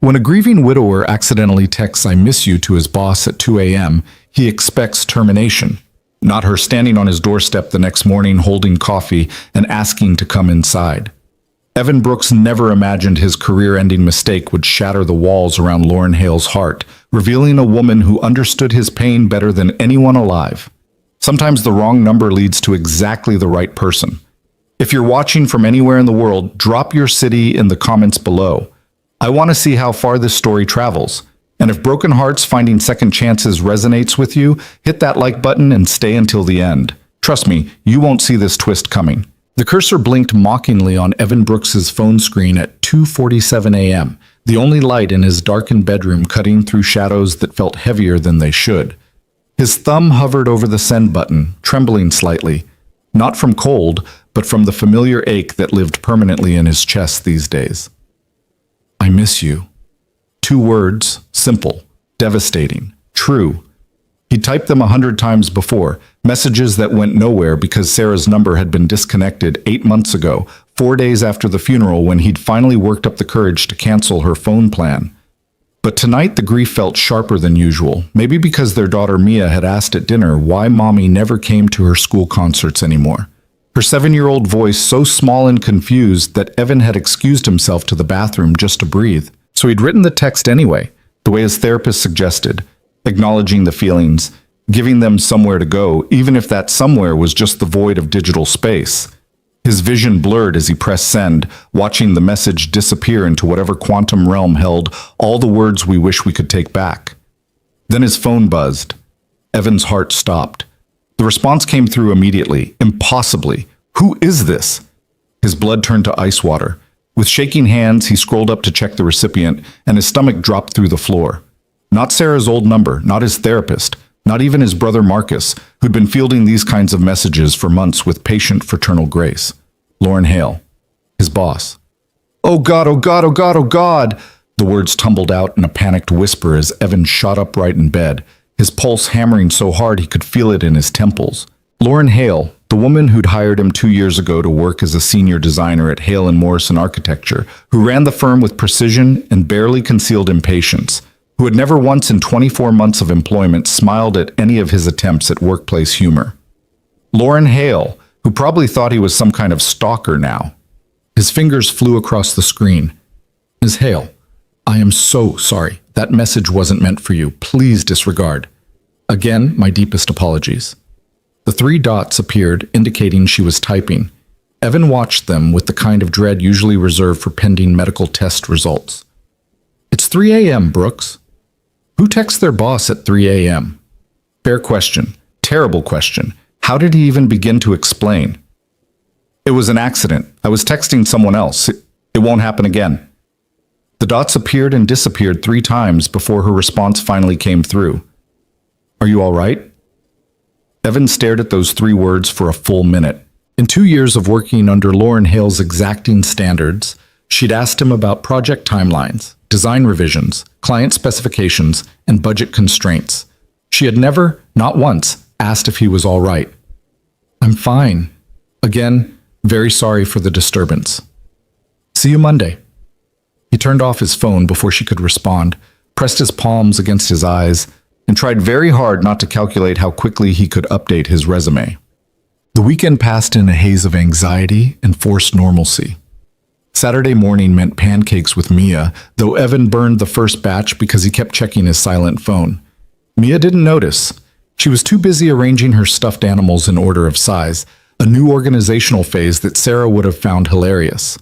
When a grieving widower accidentally texts "I miss you" to his boss at 2 a.m., he expects termination, not her standing on his doorstep the next morning holding coffee and asking to come inside. Evan Brooks never imagined his career-ending mistake would shatter the walls around Lauren Hale's heart, revealing a woman who understood his pain better than anyone alive. Sometimes the wrong number leads to exactly the right person. If you're watching from anywhere in the world, drop your city in the comments below. I want to see how far this story travels. And if Broken Hearts Finding Second Chances resonates with you, hit that like button and stay until the end. Trust me, you won't see this twist coming. The cursor blinked mockingly on Evan Brooks's phone screen at 2:47 a.m., the only light in his darkened bedroom cutting through shadows that felt heavier than they should. His thumb hovered over the send button, trembling slightly, not from cold, but from the familiar ache that lived permanently in his chest these days. I miss you. 2 words, simple, devastating, true. He typed them 100 times before, messages that went nowhere because Sarah's number had been disconnected 8 months ago, 4 days after the funeral when he'd finally worked up the courage to cancel her phone plan. But tonight the grief felt sharper than usual, maybe because their daughter Mia had asked at dinner why Mommy never came to her school concerts anymore. Her 7-year-old voice so small and confused that Evan had excused himself to the bathroom just to breathe. So he'd written the text anyway, the way his therapist suggested, acknowledging the feelings, giving them somewhere to go, even if that somewhere was just the void of digital space. His vision blurred as he pressed send, watching the message disappear into whatever quantum realm held all the words we wish we could take back. Then his phone buzzed. Evan's heart stopped. The response came through immediately, impossibly. Who is this? His blood turned to ice water. With shaking hands, he scrolled up to check the recipient, and his stomach dropped through the floor. Not Sarah's old number, not his therapist, not even his brother Marcus, who'd been fielding these kinds of messages for months with patient fraternal grace. Lauren Hale, his boss. Oh God, oh God, oh God, oh God! The words tumbled out in a panicked whisper as Evan shot upright in bed, his pulse hammering so hard he could feel it in his temples. Lauren Hale, the woman who'd hired him 2 years ago to work as a senior designer at Hale & Morrison Architecture, who ran the firm with precision and barely concealed impatience, who had never once in 24 months of employment smiled at any of his attempts at workplace humor. Lauren Hale, who probably thought he was some kind of stalker now. His fingers flew across the screen. Ms. Hale, I am so sorry. That message wasn't meant for you. Please disregard. Again, my deepest apologies. The 3 dots appeared, indicating she was typing. Evan watched them with the kind of dread usually reserved for pending medical test results. It's 3 a.m., Brooks. Who texts their boss at 3 a.m.? Fair question. Terrible question. How did he even begin to explain? It was an accident. I was texting someone else. It won't happen again. The dots appeared and disappeared 3 times before her response finally came through. Are you all right? Evan stared at those 3 words for a full minute. In 2 years of working under Lauren Hale's exacting standards, she'd asked him about project timelines, design revisions, client specifications, and budget constraints. She had never, not once, asked if he was all right. I'm fine. Again, very sorry for the disturbance. See you Monday. He turned off his phone before she could respond, pressed his palms against his eyes, and tried very hard not to calculate how quickly he could update his resume. The weekend passed in a haze of anxiety and forced normalcy. Saturday morning meant pancakes with Mia, though Evan burned the first batch because he kept checking his silent phone. Mia didn't notice. She was too busy arranging her stuffed animals in order of size, a new organizational phase that Sarah would have found hilarious.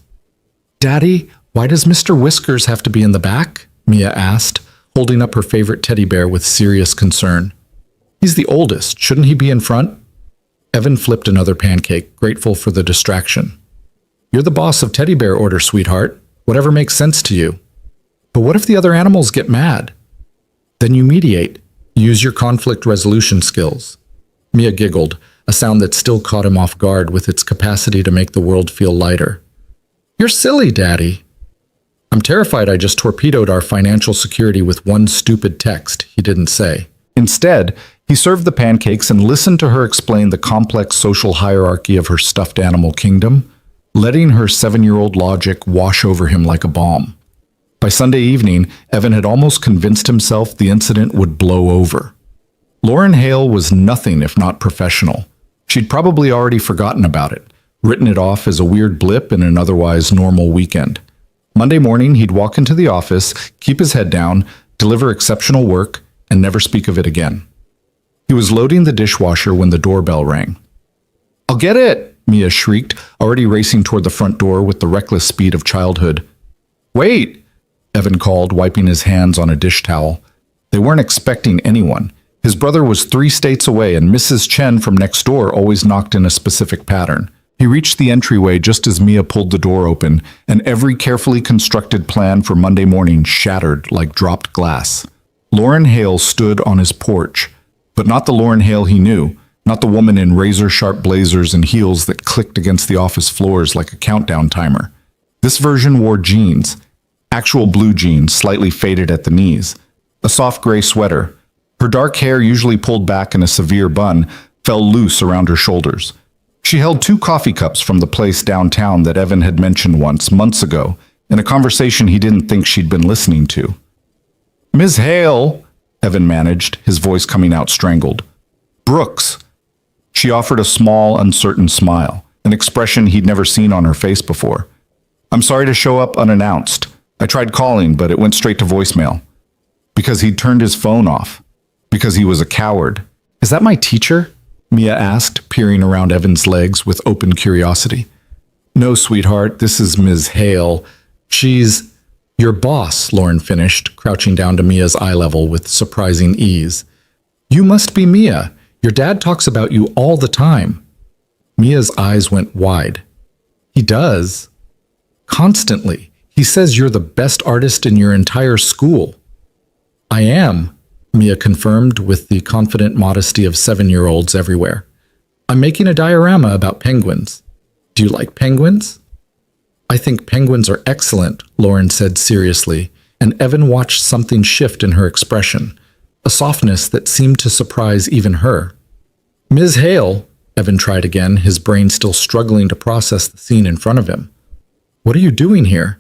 Daddy, why does Mr. Whiskers have to be in the back? Mia asked, holding up her favorite teddy bear with serious concern. He's the oldest. Shouldn't he be in front? Evan flipped another pancake, grateful for the distraction. You're the boss of teddy bear order, sweetheart. Whatever makes sense to you. But what if the other animals get mad? Then you mediate. Use your conflict resolution skills. Mia giggled, a sound that still caught him off guard with its capacity to make the world feel lighter. You're silly, Daddy. I'm terrified I just torpedoed our financial security with one stupid text, he didn't say. Instead, he served the pancakes and listened to her explain the complex social hierarchy of her stuffed animal kingdom, letting her 7-year-old logic wash over him like a balm. By Sunday evening, Evan had almost convinced himself the incident would blow over. Lauren Hale was nothing if not professional. She'd probably already forgotten about it, written it off as a weird blip in an otherwise normal weekend. Monday morning, he'd walk into the office, keep his head down, deliver exceptional work, and never speak of it again. He was loading the dishwasher when the doorbell rang. "I'll get it!" Mia shrieked, already racing toward the front door with the reckless speed of childhood. "Wait!" Evan called, wiping his hands on a dish towel. They weren't expecting anyone. His brother was 3 states away, and Mrs. Chen from next door always knocked in a specific pattern. He reached the entryway just as Mia pulled the door open, and every carefully constructed plan for Monday morning shattered like dropped glass. Lauren Hale stood on his porch, but not the Lauren Hale he knew, not the woman in razor-sharp blazers and heels that clicked against the office floors like a countdown timer. This version wore jeans, actual blue jeans, slightly faded at the knees, a soft gray sweater. Her dark hair, usually pulled back in a severe bun, fell loose around her shoulders. She held 2 coffee cups from the place downtown that Evan had mentioned once, months ago, in a conversation he didn't think she'd been listening to. "Ms. Hale," Evan managed, his voice coming out strangled. "Brooks." She offered a small, uncertain smile, an expression he'd never seen on her face before. "I'm sorry to show up unannounced. I tried calling, but it went straight to voicemail." Because he'd turned his phone off. Because he was a coward. "Is that my teacher?" Mia asked, peering around Evan's legs with open curiosity. "No, sweetheart, this is Ms. Hale. She's your boss," Lauren finished, crouching down to Mia's eye level with surprising ease. "You must be Mia. Your dad talks about you all the time." Mia's eyes went wide. "He does? Constantly. He says you're the best artist in your entire school." "I am," Mia confirmed with the confident modesty of 7-year-olds everywhere. "I'm making a diorama about penguins. Do you like penguins?" "I think penguins are excellent," Lauren said seriously, and Evan watched something shift in her expression, a softness that seemed to surprise even her. "Ms. Hale," Evan tried again, his brain still struggling to process the scene in front of him. "What are you doing here?"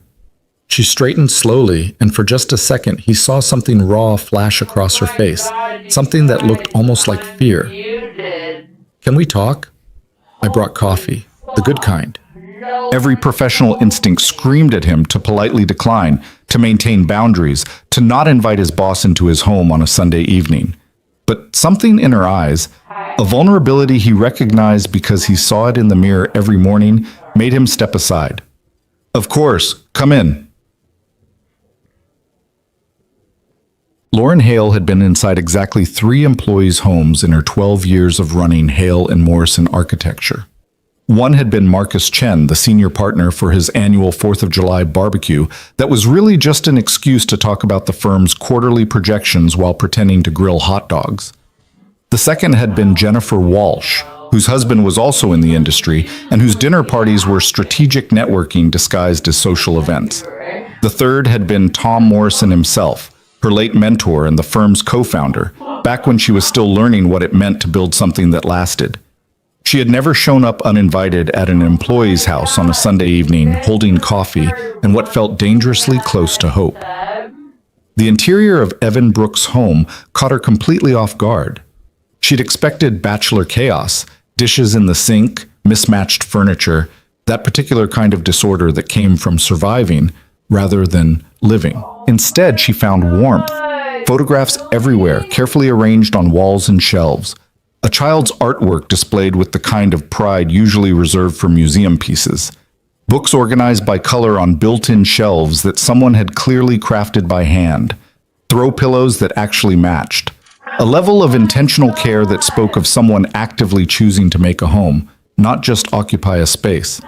She straightened slowly, and for just a second he saw something raw flash across her face, something that looked almost like fear. "Can we talk? I brought coffee, the good kind." Every professional instinct screamed at him to politely decline, to maintain boundaries, to not invite his boss into his home on a Sunday evening. But something in her eyes, a vulnerability he recognized because he saw it in the mirror every morning, made him step aside. "Of course, come in." Lauren Hale had been inside exactly 3 employees' homes in her 12 years of running Hale and Morrison Architecture. One had been Marcus Chen, the senior partner for his annual 4th of July barbecue that was really just an excuse to talk about the firm's quarterly projections while pretending to grill hot dogs. The second had been Jennifer Walsh, whose husband was also in the industry and whose dinner parties were strategic networking disguised as social events. The third had been Tom Morrison himself, her late mentor and the firm's co-founder, back when she was still learning what it meant to build something that lasted. She had never shown up uninvited at an employee's house on a Sunday evening, holding coffee and what felt dangerously close to hope. The interior of Evan Brooks' home caught her completely off guard. She'd expected bachelor chaos, dishes in the sink, mismatched furniture, that particular kind of disorder that came from surviving rather than living. Instead, she found warmth. Photographs everywhere, carefully arranged on walls and shelves. A child's artwork displayed with the kind of pride usually reserved for museum pieces. Books organized by color on built-in shelves that someone had clearly crafted by hand. Throw pillows that actually matched. A level of intentional care that spoke of someone actively choosing to make a home, not just occupy a space.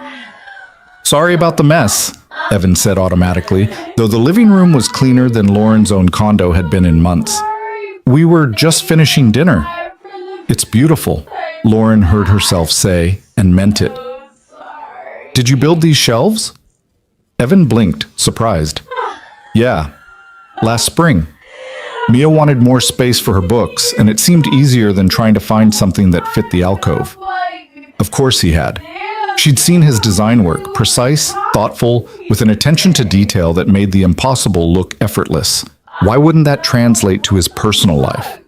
"Sorry about the mess," Evan said automatically, though the living room was cleaner than Lauren's own condo had been in months. "We were just finishing dinner." "It's beautiful," Lauren heard herself say, and meant it. "Did you build these shelves?" Evan blinked, surprised. "Yeah, last spring." Mia wanted more space for her books, and it seemed easier than trying to find something that fit the alcove. Of course he had. She'd seen his design work, precise, thoughtful, with an attention to detail that made the impossible look effortless. Why wouldn't that translate to his personal life?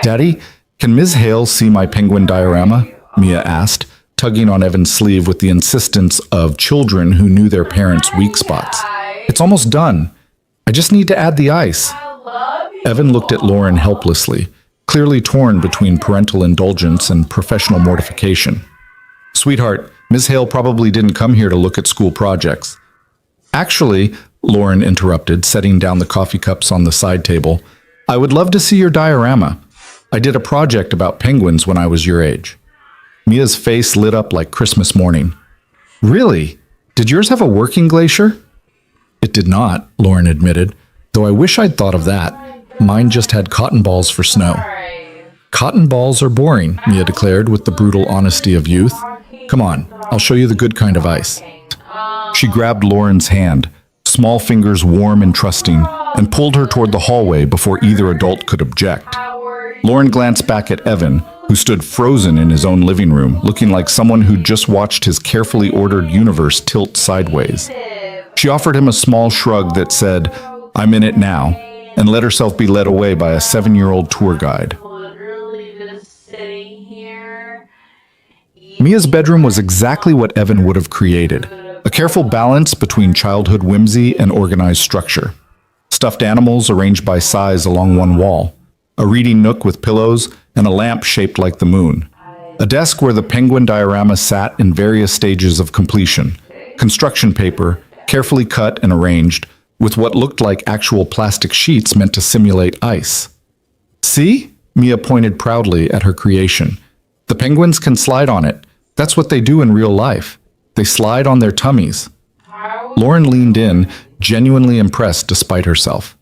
Daddy, can Ms. Hale see my penguin diorama? Mia asked, tugging on Evan's sleeve with the insistence of children who knew their parents' weak spots. It's almost done. I just need to add the ice. Evan looked at Lauren helplessly, clearly torn between parental indulgence and professional mortification. Sweetheart, Ms. Hale probably didn't come here to look at school projects. Actually, Lauren interrupted, setting down the coffee cups on the side table, I would love to see your diorama. I did a project about penguins when I was your age. Mia's face lit up like Christmas morning. Really? Did yours have a working glacier? It did not, Lauren admitted, though I wish I'd thought of that. Mine just had cotton balls for snow. Cotton balls are boring, Mia declared with the brutal honesty of youth. Come on, I'll show you the good kind of ice. She grabbed Lauren's hand, small fingers warm and trusting, and pulled her toward the hallway before either adult could object. Lauren glanced back at Evan, who stood frozen in his own living room, looking like someone who'd just watched his carefully ordered universe tilt sideways. She offered him a small shrug that said, I'm in it now, and let herself be led away by a 7-year-old tour guide. Mia's bedroom was exactly what Evan would have created, a careful balance between childhood whimsy and organized structure. Stuffed animals arranged by size along one wall, a reading nook with pillows, and a lamp shaped like the moon. A desk where the penguin diorama sat in various stages of completion. Construction paper, carefully cut and arranged, with what looked like actual plastic sheets meant to simulate ice. See? Mia pointed proudly at her creation. The penguins can slide on it. That's what they do in real life. They slide on their tummies. Lauren leaned in, genuinely impressed despite herself.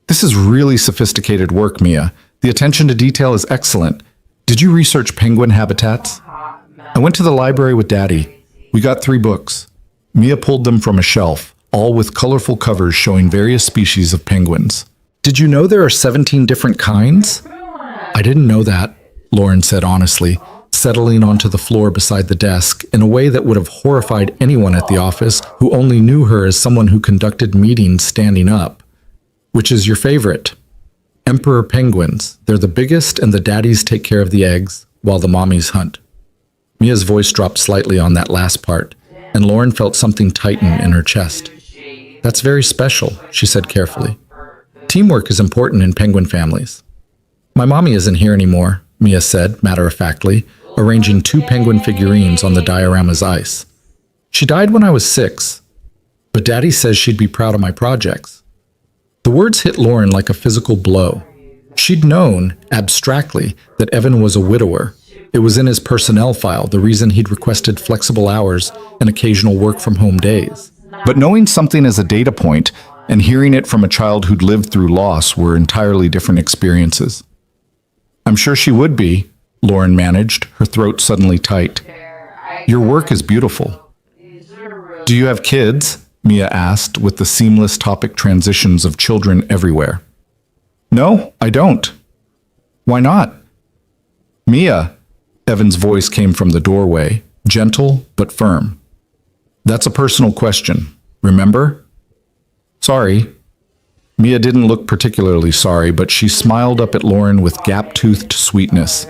This is really sophisticated work, Mia. The attention to detail is excellent. Did you research penguin habitats? I went to the library with Daddy. We got 3 books. Mia pulled them from a shelf, all with colorful covers showing various species of penguins. Did you know there are 17 different kinds? I didn't know that, Lauren said honestly, settling onto the floor beside the desk in a way that would have horrified anyone at the office who only knew her as someone who conducted meetings standing up. Which is your favorite? Emperor penguins. They're the biggest and the daddies take care of the eggs while the mommies hunt. Mia's voice dropped slightly on that last part, and Lauren felt something tighten in her chest. That's very special, she said carefully. Teamwork is important in penguin families. My mommy isn't here anymore, Mia said matter-of-factly, arranging 2 penguin figurines on the diorama's ice. She died when I was 6, but Daddy says she'd be proud of my projects. The words hit Lauren like a physical blow. She'd known, abstractly, that Evan was a widower. It was in his personnel file, the reason he'd requested flexible hours and occasional work-from-home days. But knowing something as a data point and hearing it from a child who'd lived through loss were entirely different experiences. I'm sure she would be, Lauren managed, her throat suddenly tight. Your work is beautiful. Do you have kids? Mia asked, with the seamless topic transitions of children everywhere. No, I don't. Why not? Mia, Evan's voice came from the doorway, gentle but firm. That's a personal question, remember? Sorry. Mia didn't look particularly sorry, but she smiled up at Lauren with gap-toothed sweetness.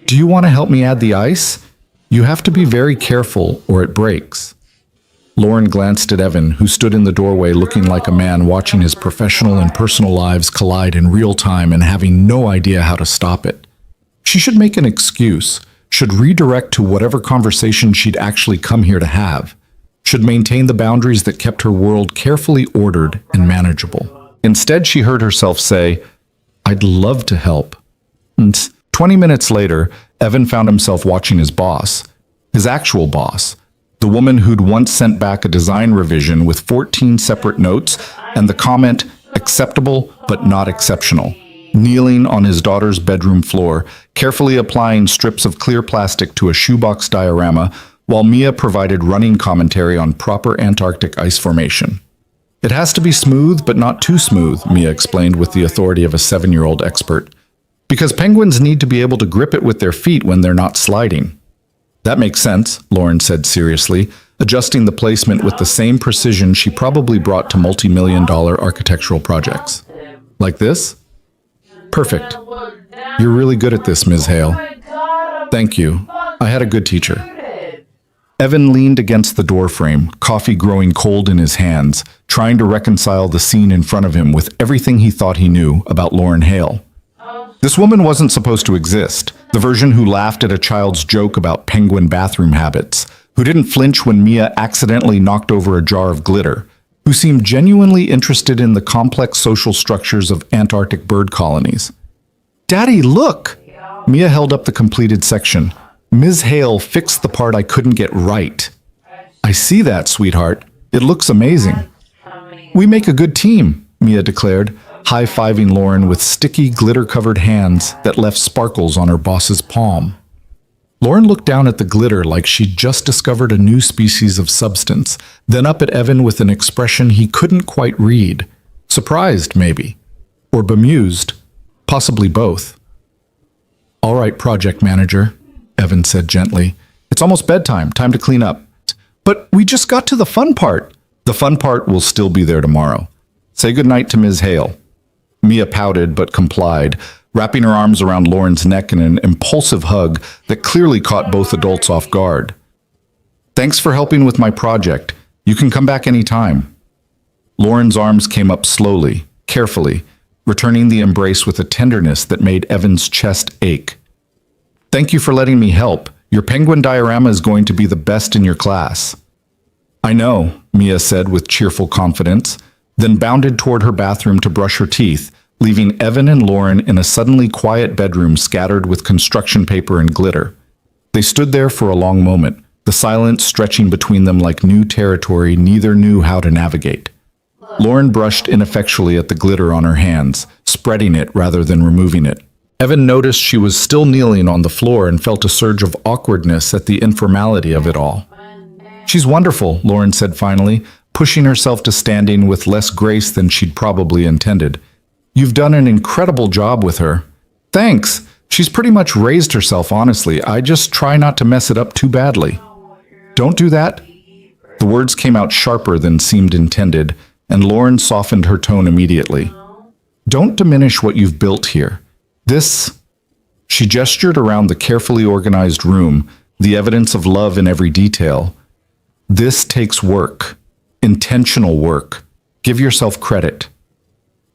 Do you want to help me add the ice? You have to be very careful or it breaks. Lauren glanced at Evan, who stood in the doorway looking like a man watching his professional and personal lives collide in real time and having no idea how to stop it. She should make an excuse, should redirect to whatever conversation she'd actually come here to have, should maintain the boundaries that kept her world carefully ordered and manageable. Instead, she heard herself say, I'd love to help. And 20 minutes later, Evan found himself watching his boss, his actual boss, the woman who'd once sent back a design revision with 14 separate notes and the comment, acceptable but not exceptional, kneeling on his daughter's bedroom floor, carefully applying strips of clear plastic to a shoebox diorama while Mia provided running commentary on proper Antarctic ice formation. It has to be smooth but not too smooth, Mia explained with the authority of a 7-year-old expert, because penguins need to be able to grip it with their feet when they're not sliding. That makes sense, Lauren said seriously, adjusting the placement with the same precision she probably brought to multi-million-dollar architectural projects. Like this? Perfect. You're really good at this, Ms. Hale. Thank you. I had a good teacher. Evan leaned against the doorframe, coffee growing cold in his hands, trying to reconcile the scene in front of him with everything he thought he knew about Lauren Hale. This woman wasn't supposed to exist, the version who laughed at a child's joke about penguin bathroom habits, who didn't flinch when Mia accidentally knocked over a jar of glitter, who seemed genuinely interested in the complex social structures of Antarctic bird colonies. Daddy, look! Mia held up the completed section. Ms. Hale fixed the part I couldn't get right. I see that, sweetheart. It looks amazing. We make a good team, Mia declared, high-fiving Lauren with sticky, glitter-covered hands that left sparkles on her boss's palm. Lauren looked down at the glitter like she'd just discovered a new species of substance, then up at Evan with an expression he couldn't quite read. Surprised, maybe. Or bemused. Possibly both. All right, project manager, Evan said gently. It's almost bedtime, time to clean up. But we just got to the fun part. The fun part will still be there tomorrow. Say goodnight to Ms. Hale. Mia pouted but complied, wrapping her arms around Lauren's neck in an impulsive hug that clearly caught both adults off guard. Thanks for helping with my project. You can come back any time. Lauren's arms came up slowly, carefully, returning the embrace with a tenderness that made Evan's chest ache. Thank you for letting me help. Your penguin diorama is going to be the best in your class. I know, Mia said with cheerful confidence, then bounded toward her bathroom to brush her teeth, leaving Evan and Lauren in a suddenly quiet bedroom scattered with construction paper and glitter. They stood there for a long moment, the silence stretching between them like new territory neither knew how to navigate. Lauren brushed ineffectually at the glitter on her hands, spreading it rather than removing it. Evan noticed she was still kneeling on the floor and felt a surge of awkwardness at the informality of it all. She's wonderful, Lauren said finally, pushing herself to standing with less grace than she'd probably intended. You've done an incredible job with her. Thanks. She's pretty much raised herself, honestly. I just try not to mess it up too badly. Don't do that. The words came out sharper than seemed intended, and Lauren softened her tone immediately. Don't diminish what you've built here. This, she gestured around the carefully organized room, the evidence of love in every detail. This takes work, intentional work. Give yourself credit.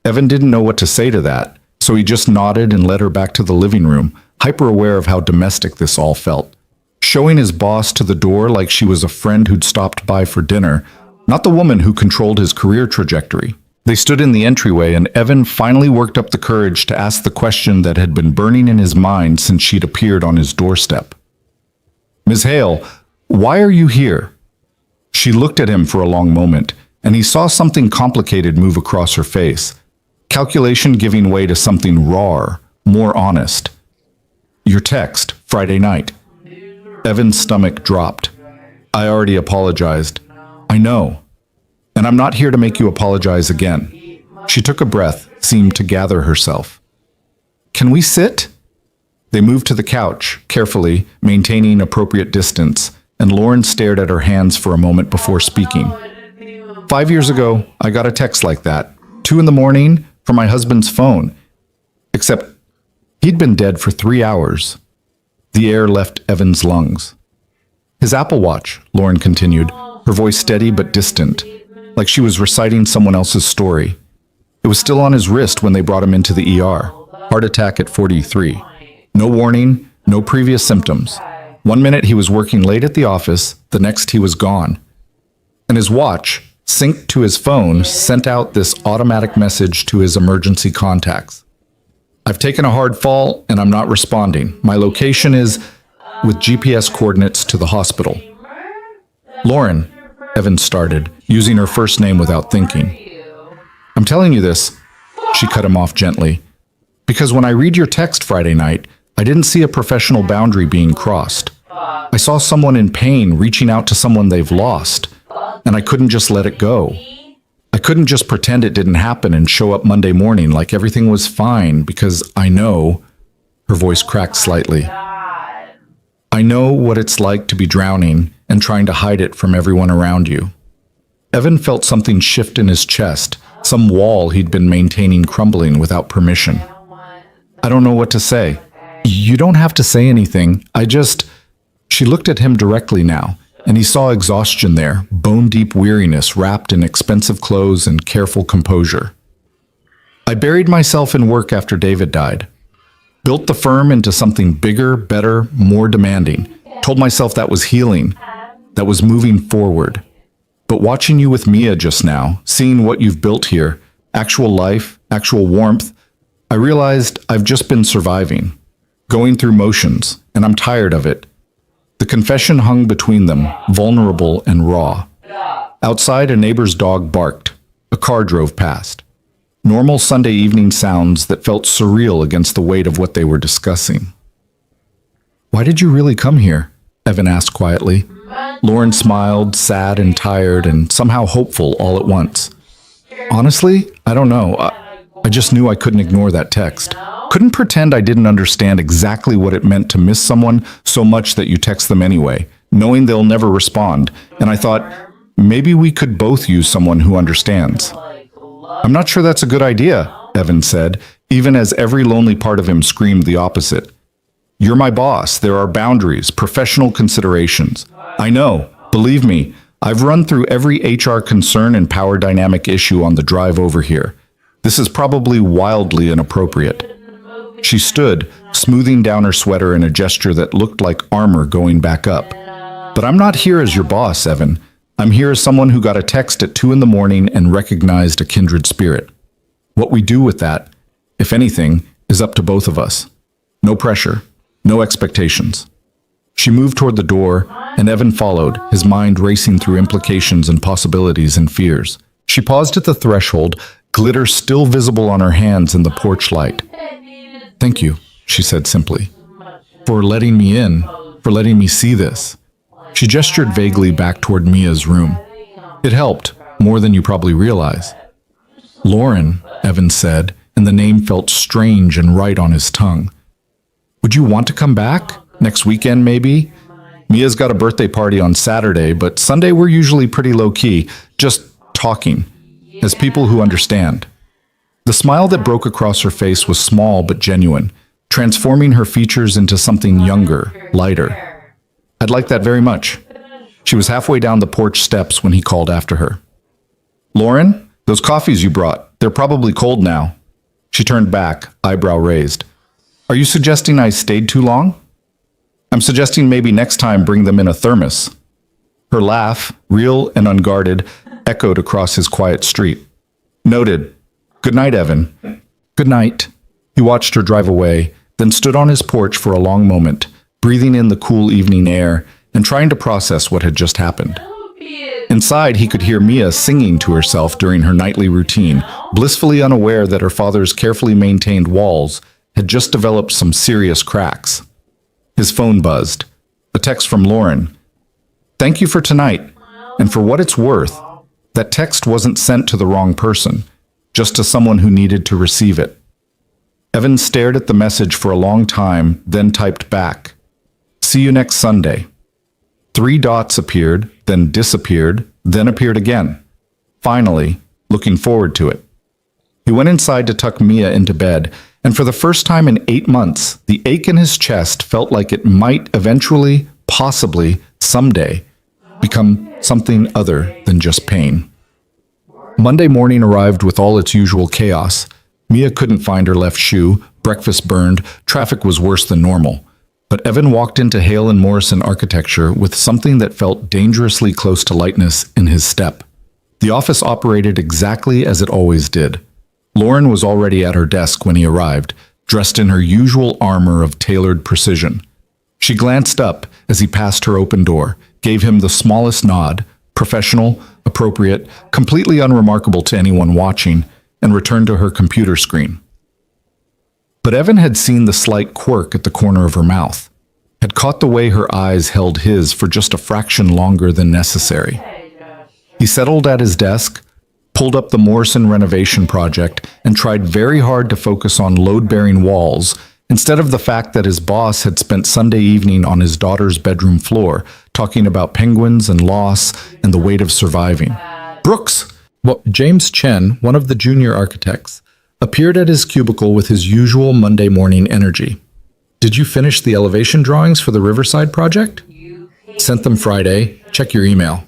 Evan didn't know what to say to that, so he just nodded and led her back to the living room, hyper-aware of how domestic this all felt. Showing his boss to the door like she was a friend who'd stopped by for dinner, not the woman who controlled his career trajectory. They stood in the entryway, and Evan finally worked up the courage to ask the question that had been burning in his mind since she'd appeared on his doorstep. Ms. Hale, why are you here? She looked at him for a long moment, and he saw something complicated move across her face. Calculation giving way to something rawer, more honest. Your text, Friday night. Evan's stomach dropped. I already apologized. I know. And I'm not here to make you apologize again. She took a breath, seemed to gather herself. Can we sit? They moved to the couch, carefully, maintaining appropriate distance, and Lauren stared at her hands for a moment before speaking. 5 years ago, I got a text like that, 2 a.m, from my husband's phone. Except, he'd been dead for 3 hours. The air left Evan's lungs. His Apple Watch, Lauren continued, her voice steady but distant, like she was reciting someone else's story. It was still on his wrist when they brought him into the ER. Heart attack at 43. No warning, no previous symptoms. 1 minute he was working late at the office, the next he was gone. And his watch, synced to his phone, sent out this automatic message to his emergency contacts. I've taken a hard fall and I'm not responding. My location is with GPS coordinates to the hospital. Lauren, Evan started, using her first name without thinking. I'm telling you this, she cut him off gently, because when I read your text Friday night, I didn't see a professional boundary being crossed. I saw someone in pain reaching out to someone they've lost, and I couldn't just let it go. I couldn't just pretend it didn't happen and show up Monday morning like everything was fine, because I know, her voice cracked slightly. I know what it's like to be drowning and trying to hide it from everyone around you. Evan felt something shift in his chest, some wall he'd been maintaining crumbling without permission. I don't know what to say. You don't have to say anything. She looked at him directly now, and he saw exhaustion there, bone-deep weariness wrapped in expensive clothes and careful composure. I buried myself in work after David died. Built the firm into something bigger, better, more demanding. Told myself that was healing, that was moving forward. But watching you with Mia just now, seeing what you've built here, actual life, actual warmth, I realized I've just been surviving, going through motions, and I'm tired of it. The confession hung between them, vulnerable and raw. Outside, a neighbor's dog barked. A car drove past. Normal Sunday evening sounds that felt surreal against the weight of what they were discussing. Why did you really come here? Evan asked quietly. Lauren smiled, sad and tired and somehow hopeful all at once. Honestly, I don't know. I just knew I couldn't ignore that text. Couldn't pretend I didn't understand exactly what it meant to miss someone so much that you text them anyway, knowing they'll never respond. And I thought, maybe we could both use someone who understands. I'm not sure that's a good idea, Evan said, even as every lonely part of him screamed the opposite. You're my boss. There are boundaries, professional considerations. I know. Believe me, I've run through every HR concern and power dynamic issue on the drive over here. This is probably wildly inappropriate. She stood, smoothing down her sweater in a gesture that looked like armor going back up. But I'm not here as your boss, Evan. I'm here as someone who got a text at 2 a.m. and recognized a kindred spirit. What we do with that, if anything, is up to both of us. No pressure, no expectations. She moved toward the door, and Evan followed, his mind racing through implications and possibilities and fears. She paused at the threshold, glitter still visible on her hands in the porch light. Thank you, she said simply, for letting me in, for letting me see this. She gestured vaguely back toward Mia's room. It helped, more than you probably realize. Lauren, Evan said, and the name felt strange and right on his tongue. Would you want to come back? Next weekend, maybe? Mia's got a birthday party on Saturday, but Sunday we're usually pretty low-key, just talking, as people who understand. The smile that broke across her face was small but genuine, transforming her features into something younger, lighter. I'd like that very much. She was halfway down the porch steps when he called after her. Lauren, those coffees you brought, they're probably cold now. She turned back, eyebrow raised. Are you suggesting I stayed too long? I'm suggesting maybe next time bring them in a thermos. Her laugh, real and unguarded, echoed across his quiet street. Noted. Good night, Evan. Good night. He watched her drive away, then stood on his porch for a long moment, breathing in the cool evening air and trying to process what had just happened. Inside, he could hear Mia singing to herself during her nightly routine, blissfully unaware that her father's carefully maintained walls had just developed some serious cracks. His phone buzzed. A text from Lauren. Thank you for tonight. And for what it's worth, that text wasn't sent to the wrong person, just to someone who needed to receive it. Evan stared at the message for a long time, then typed back. See you next Sunday. 3 dots appeared, then disappeared, then appeared again. Finally, looking forward to it. He went inside to tuck Mia into bed, and for the first time in 8 months, the ache in his chest felt like it might eventually, possibly, someday, become something other than just pain. Monday morning arrived with all its usual chaos. Mia couldn't find her left shoe, breakfast burned, traffic was worse than normal. But Evan walked into Hale & Morrison Architecture with something that felt dangerously close to lightness in his step. The office operated exactly as it always did. Lauren was already at her desk when he arrived, dressed in her usual armor of tailored precision. She glanced up as he passed her open door, gave him the smallest nod, professional, appropriate, completely unremarkable to anyone watching, and returned to her computer screen. But Evan had seen the slight quirk at the corner of her mouth, had caught the way her eyes held his for just a fraction longer than necessary. He settled at his desk, pulled up the Morrison renovation project, and tried very hard to focus on load-bearing walls instead of the fact that his boss had spent Sunday evening on his daughter's bedroom floor talking about penguins and loss and the weight of surviving. Brooks! Well, James Chen, one of the junior architects, appeared at his cubicle with his usual Monday morning energy. Did you finish the elevation drawings for the Riverside project? Sent them Friday. Check your email.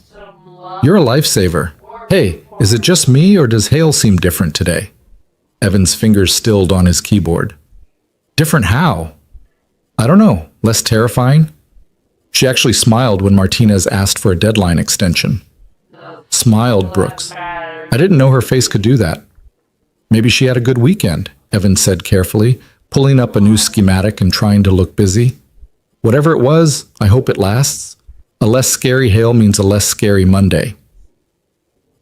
You're a lifesaver. Hey, is it just me or does Hale seem different today? Evan's fingers stilled on his keyboard. Different how? I don't know. Less terrifying? She actually smiled when Martinez asked for a deadline extension. Smiled, Brooks. I didn't know her face could do that. Maybe she had a good weekend, Evan said carefully, pulling up a new schematic and trying to look busy. Whatever it was, I hope it lasts. A less scary Hale means a less scary Monday.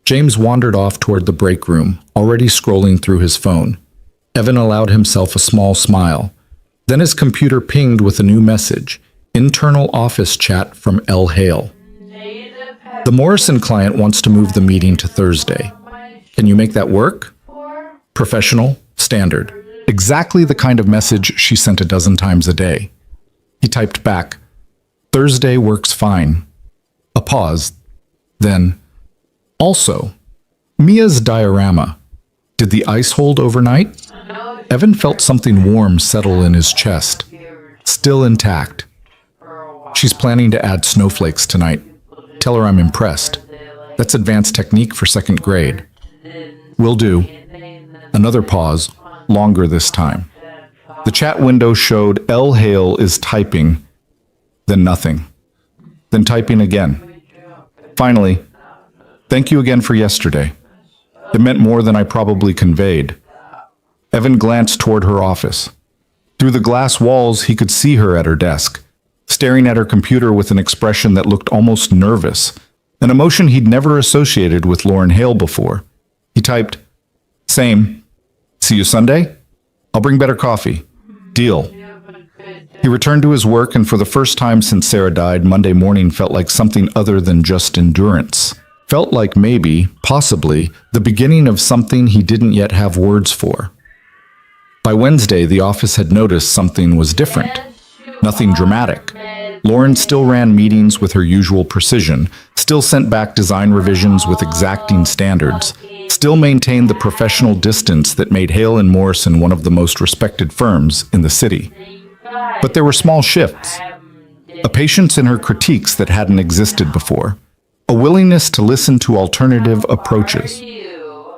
James wandered off toward the break room, already scrolling through his phone. Evan allowed himself a small smile. Then his computer pinged with a new message. Internal office chat from L. Hale. The Morrison client wants to move the meeting to Thursday. Can you make that work? Professional, standard. Exactly the kind of message she sent a dozen times a day. He typed back, Thursday works fine. A pause. Then, also, Mia's diorama. Did the ice hold overnight? Evan felt something warm settle in his chest. Still intact. She's planning to add snowflakes tonight. Tell her I'm impressed. That's advanced technique for second grade. Will do. Another pause, longer this time. The chat window showed L. Hale is typing, then nothing, then typing again. Finally, thank you again for yesterday. It meant more than I probably conveyed. Evan glanced toward her office. Through the glass walls, he could see her at her desk, staring at her computer with an expression that looked almost nervous, an emotion he'd never associated with Lauren Hale before. He typed, Same. See you Sunday? I'll bring better coffee. Deal. He returned to his work, and for the first time since Sarah died, Monday morning felt like something other than just endurance. Felt like maybe, possibly, the beginning of something he didn't yet have words for. By Wednesday, the office had noticed something was different. Nothing dramatic. Lauren still ran meetings with her usual precision, still sent back design revisions with exacting standards, still maintained the professional distance that made Hale and Morrison one of the most respected firms in the city. But there were small shifts. A patience in her critiques that hadn't existed before. A willingness to listen to alternative approaches.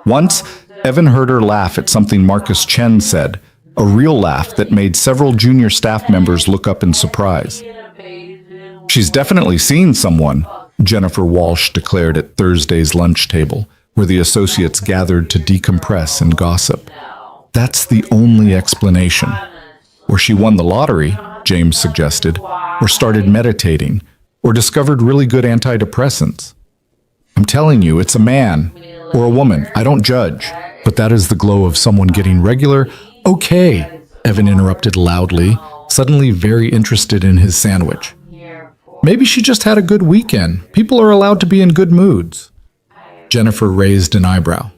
Once, Evan heard her laugh at something Marcus Chen said, a real laugh that made several junior staff members look up in surprise. She's definitely seen someone, Jennifer Walsh declared at Thursday's lunch table, where the associates gathered to decompress and gossip. That's the only explanation. Or she won the lottery, James suggested, or started meditating, or discovered really good antidepressants. I'm telling you, it's a man or a woman. I don't judge. But that is the glow of someone getting regular. Okay, Evan interrupted loudly, suddenly very interested in his sandwich. Maybe she just had a good weekend. People are allowed to be in good moods. Jennifer raised an eyebrow.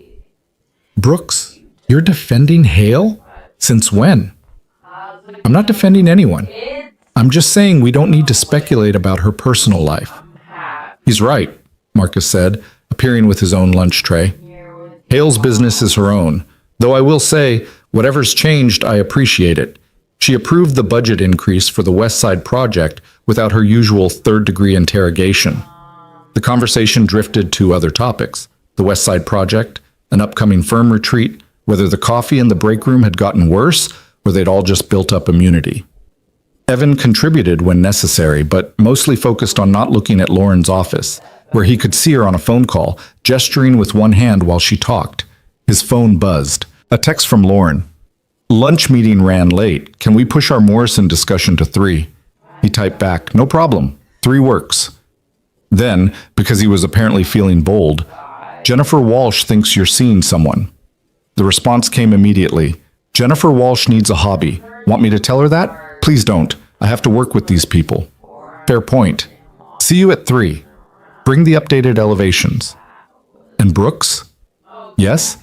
Brooks, you're defending Hale? Since when? I'm not defending anyone. I'm just saying we don't need to speculate about her personal life. He's right, Marcus said, appearing with his own lunch tray. Hale's business is her own, though I will say, whatever's changed, I appreciate it. She approved the budget increase for the West Side project without her usual third-degree interrogation. The conversation drifted to other topics, the West Side project, an upcoming firm retreat, whether the coffee in the break room had gotten worse or they'd all just built up immunity. Evan contributed when necessary, but mostly focused on not looking at Lauren's office, where he could see her on a phone call, gesturing with one hand while she talked. His phone buzzed. A text from Lauren. Lunch meeting ran late. Can we push our Morrison discussion to 3? He typed back, no problem. 3 works. Then, because he was apparently feeling bold, Jennifer Walsh thinks you're seeing someone. The response came immediately. Jennifer Walsh needs a hobby. Want me to tell her that? Please don't. I have to work with these people. Fair point. See you at 3. Bring the updated elevations. And Brooks? Yes?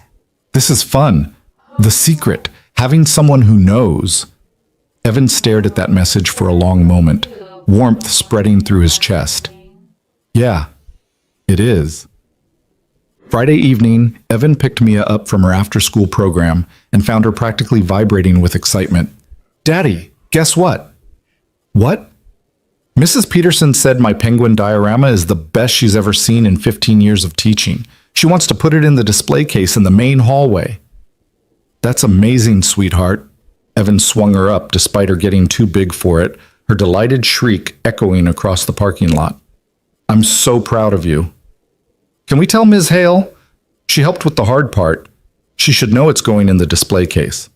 This is fun. The secret. Having someone who knows. Evan stared at that message for a long moment, warmth spreading through his chest. Yeah, it is. Friday evening, Evan picked Mia up from her after-school program and found her practically vibrating with excitement. Daddy, guess what? What? Mrs. Peterson said my penguin diorama is the best she's ever seen in 15 years of teaching. She wants to put it in the display case in the main hallway. That's amazing, sweetheart. Evan swung her up despite her getting too big for it, her delighted shriek echoing across the parking lot. I'm so proud of you. Can we tell Ms. Hale? She helped with the hard part. She should know it's going in the display case.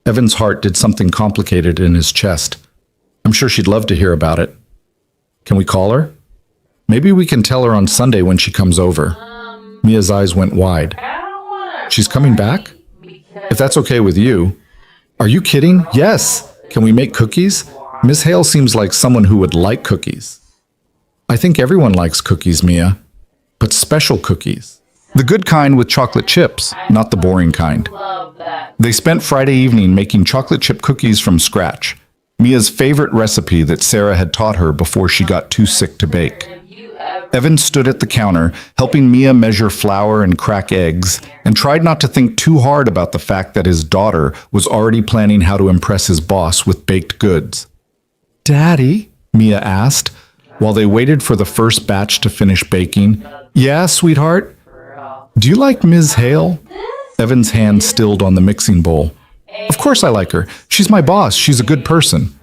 Evan's heart did something complicated in his chest. I'm sure she'd love to hear about it. Can we call her? Maybe we can tell her on Sunday when she comes over. Mia's eyes went wide. She's coming back? If that's okay with you. Are you kidding? Yes. Can we make cookies? Miss Hale seems like someone who would like cookies. I think everyone likes cookies, Mia. But special cookies. The good kind with chocolate chips, not the boring kind. They spent Friday evening making chocolate chip cookies from scratch. Mia's favorite recipe that Sarah had taught her before she got too sick to bake. Evan stood at the counter, helping Mia measure flour and crack eggs, and tried not to think too hard about the fact that his daughter was already planning how to impress his boss with baked goods. Daddy? Mia asked, while they waited for the first batch to finish baking. Yeah, sweetheart? Do you like Ms. Hale? Evan's hand stilled on the mixing bowl. Of course I like her. She's my boss. She's a good person.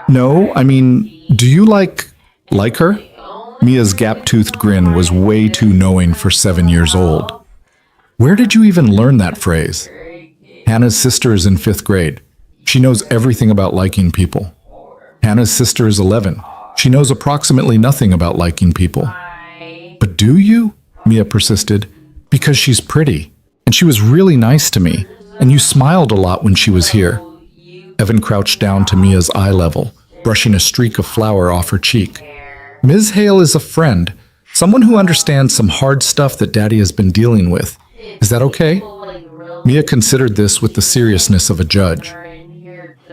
No, I mean, do you like her? Mia's gap-toothed grin was way too knowing for 7 years old. Where did you even learn that phrase? Hannah's sister is in 5th grade. She knows everything about liking people. Hannah's sister is 11. She knows approximately nothing about liking people. But do you? Mia persisted. Because she's pretty. And she was really nice to me. And you smiled a lot when she was here. Evan crouched down to Mia's eye level, brushing a streak of flour off her cheek. Ms. Hale is a friend, someone who understands some hard stuff that Daddy has been dealing with. Is that okay? Mia considered this with the seriousness of a judge.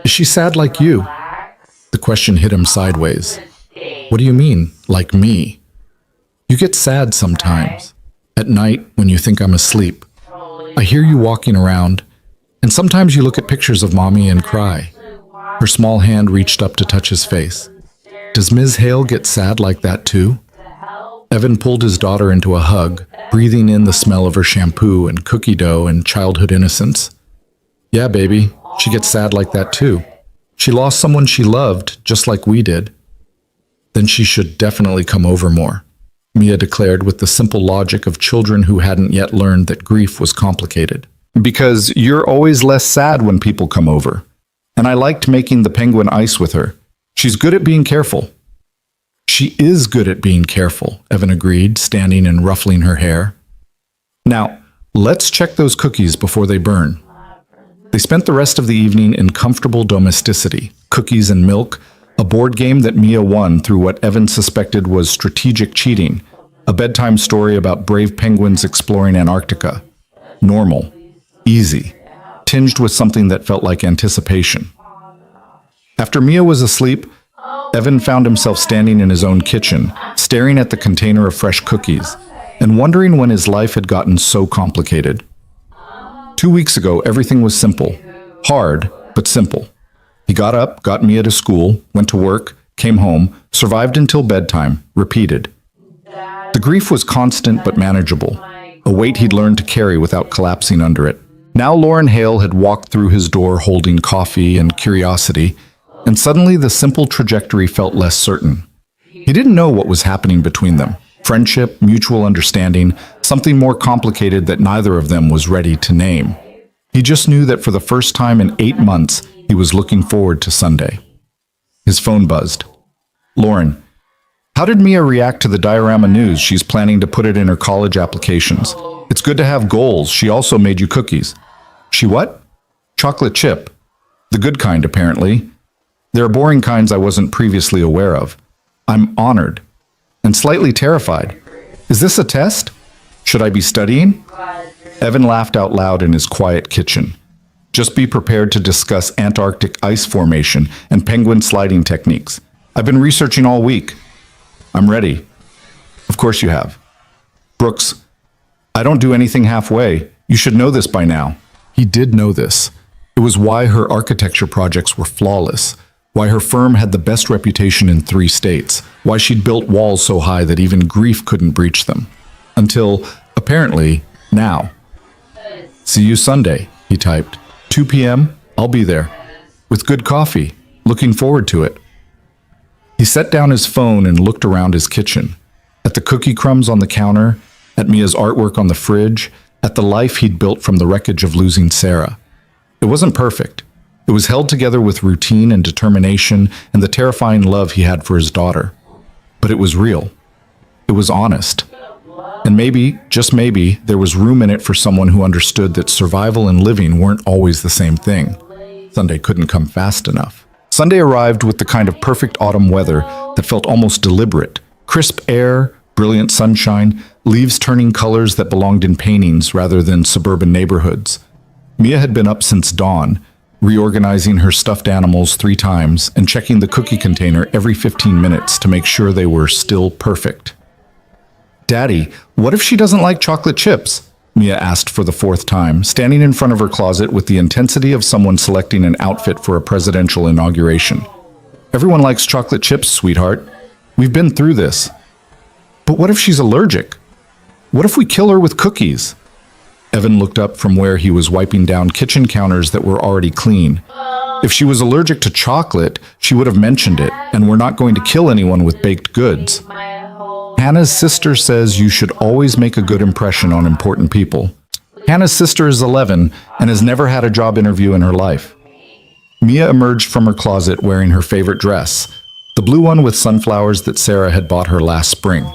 Is she sad like you? The question hit him sideways. What do you mean, like me? You get sad sometimes. At night, when you think I'm asleep. I hear you walking around, and sometimes you look at pictures of Mommy and cry. Her small hand reached up to touch his face. Does Ms. Hale get sad like that too? Evan pulled his daughter into a hug, breathing in the smell of her shampoo and cookie dough and childhood innocence. Yeah, baby, she gets sad like that too. She lost someone she loved, just like we did. Then she should definitely come over more, Mia declared with the simple logic of children who hadn't yet learned that grief was complicated. Because you're always less sad when people come over. And I liked making the penguin ice with her. She's good at being careful. She is good at being careful, Evan agreed, standing and ruffling her hair. Now, let's check those cookies before they burn. They spent the rest of the evening in comfortable domesticity, cookies and milk, a board game that Mia won through what Evan suspected was strategic cheating, a bedtime story about brave penguins exploring Antarctica. Normal, easy, tinged with something that felt like anticipation. After Mia was asleep, Evan found himself standing in his own kitchen, staring at the container of fresh cookies, and wondering when his life had gotten so complicated. 2 weeks ago, everything was simple. Hard, but simple. He got up, got Mia to school, went to work, came home, survived until bedtime, repeated. The grief was constant but manageable, a weight he'd learned to carry without collapsing under it. Now Lauren Hale had walked through his door holding coffee and curiosity, and suddenly the simple trajectory felt less certain. He didn't know what was happening between them. Friendship, mutual understanding, something more complicated that neither of them was ready to name. He just knew that for the first time in 8 months, he was looking forward to Sunday. His phone buzzed. Lauren, how did Mia react to the diorama news? She's planning to put it in her college applications. It's good to have goals. She also made you cookies. She what? Chocolate chip. The good kind, apparently. There are boring kinds I wasn't previously aware of. I'm honored and slightly terrified. Is this a test? Should I be studying? Evan laughed out loud in his quiet kitchen. Just be prepared to discuss Antarctic ice formation and penguin sliding techniques. I've been researching all week. I'm ready. Of course you have. Brooks, I don't do anything halfway. You should know this by now. He did know this. It was why her architecture projects were flawless, why her firm had the best reputation in 3 states, why she'd built walls so high that even grief couldn't breach them. Until, apparently, now. See you Sunday, he typed. 2 p.m., I'll be there. With good coffee. Looking forward to it. He set down his phone and looked around his kitchen. At the cookie crumbs on the counter, at Mia's artwork on the fridge, at the life he'd built from the wreckage of losing Sarah. It wasn't perfect. It was held together with routine and determination and the terrifying love he had for his daughter. But it was real. It was honest. And maybe, just maybe, there was room in it for someone who understood that survival and living weren't always the same thing. Sunday couldn't come fast enough. Sunday arrived with the kind of perfect autumn weather that felt almost deliberate. Crisp air, brilliant sunshine, leaves turning colors that belonged in paintings rather than suburban neighborhoods. Mia had been up since dawn, reorganizing her stuffed animals 3 times and checking the cookie container every 15 minutes to make sure they were still perfect. Daddy, what if she doesn't like chocolate chips? Mia asked for the 4th time, standing in front of her closet with the intensity of someone selecting an outfit for a presidential inauguration. Everyone likes chocolate chips, sweetheart. We've been through this. But what if she's allergic? What if we kill her with cookies? Evan looked up from where he was wiping down kitchen counters that were already clean. If she was allergic to chocolate, she would have mentioned it, and we're not going to kill anyone with baked goods. Hannah's sister says you should always make a good impression on important people. Hannah's sister is 11 and has never had a job interview in her life. Mia emerged from her closet wearing her favorite dress, the blue one with sunflowers that Sarah had bought her last spring.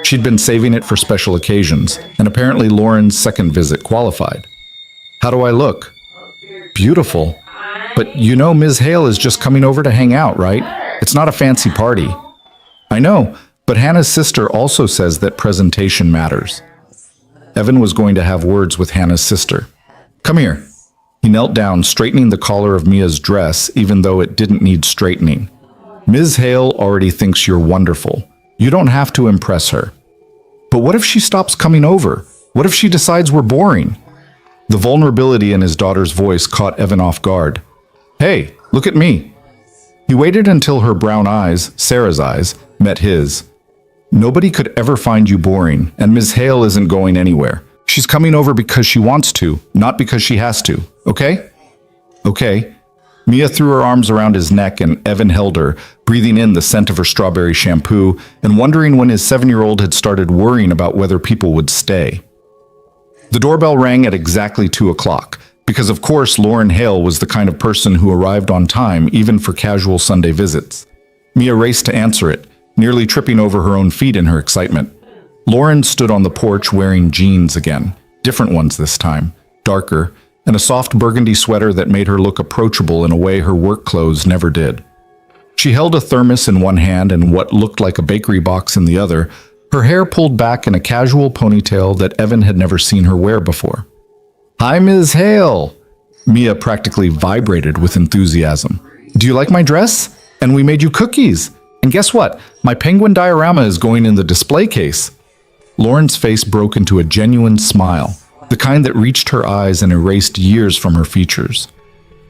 She'd been saving it for special occasions, and apparently Lauren's second visit qualified. How do I look? Beautiful. But you know Ms. Hale is just coming over to hang out, right? It's not a fancy party. I know, but Hannah's sister also says that presentation matters. Evan was going to have words with Hannah's sister. Come here. He knelt down, straightening the collar of Mia's dress, even though it didn't need straightening. Ms. Hale already thinks you're wonderful. You don't have to impress her. But what if she stops coming over? What if she decides we're boring? The vulnerability in his daughter's voice caught Evan off guard. Hey, look at me. He waited until her brown eyes, Sarah's eyes, met his. Nobody could ever find you boring, and Ms. Hale isn't going anywhere. She's coming over because she wants to, not because she has to, okay? Okay. Mia threw her arms around his neck and Evan held her, breathing in the scent of her strawberry shampoo and wondering when his 7-year-old had started worrying about whether people would stay. The doorbell rang at exactly 2 o'clock, because of course Lauren Hale was the kind of person who arrived on time even for casual Sunday visits. Mia raced to answer it, nearly tripping over her own feet in her excitement. Lauren stood on the porch wearing jeans again, different ones this time, darker, and a soft burgundy sweater that made her look approachable in a way her work clothes never did. She held a thermos in one hand and what looked like a bakery box in the other, her hair pulled back in a casual ponytail that Evan had never seen her wear before. Hi, Ms. Hale! Mia practically vibrated with enthusiasm. Do you like my dress? And we made you cookies! And guess what? My penguin diorama is going in the display case. Lauren's face broke into a genuine smile, the kind that reached her eyes and erased years from her features.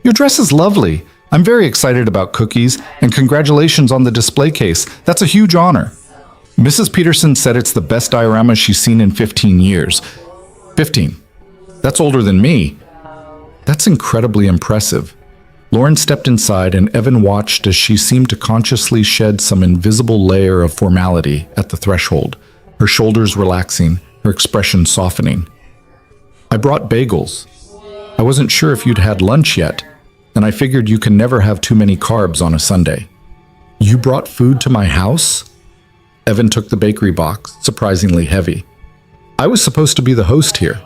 Your dress is lovely. I'm very excited about cookies, and congratulations on the display case. That's a huge honor. Mrs. Peterson said it's the best diorama she's seen in 15 years. 15. That's older than me. That's incredibly impressive. Lauren stepped inside and Evan watched as she seemed to consciously shed some invisible layer of formality at the threshold, her shoulders relaxing, her expression softening. I brought bagels. I wasn't sure if you'd had lunch yet, and I figured you can never have too many carbs on a Sunday. You brought food to my house? Evan took the bakery box, surprisingly heavy. I was supposed to be the host here.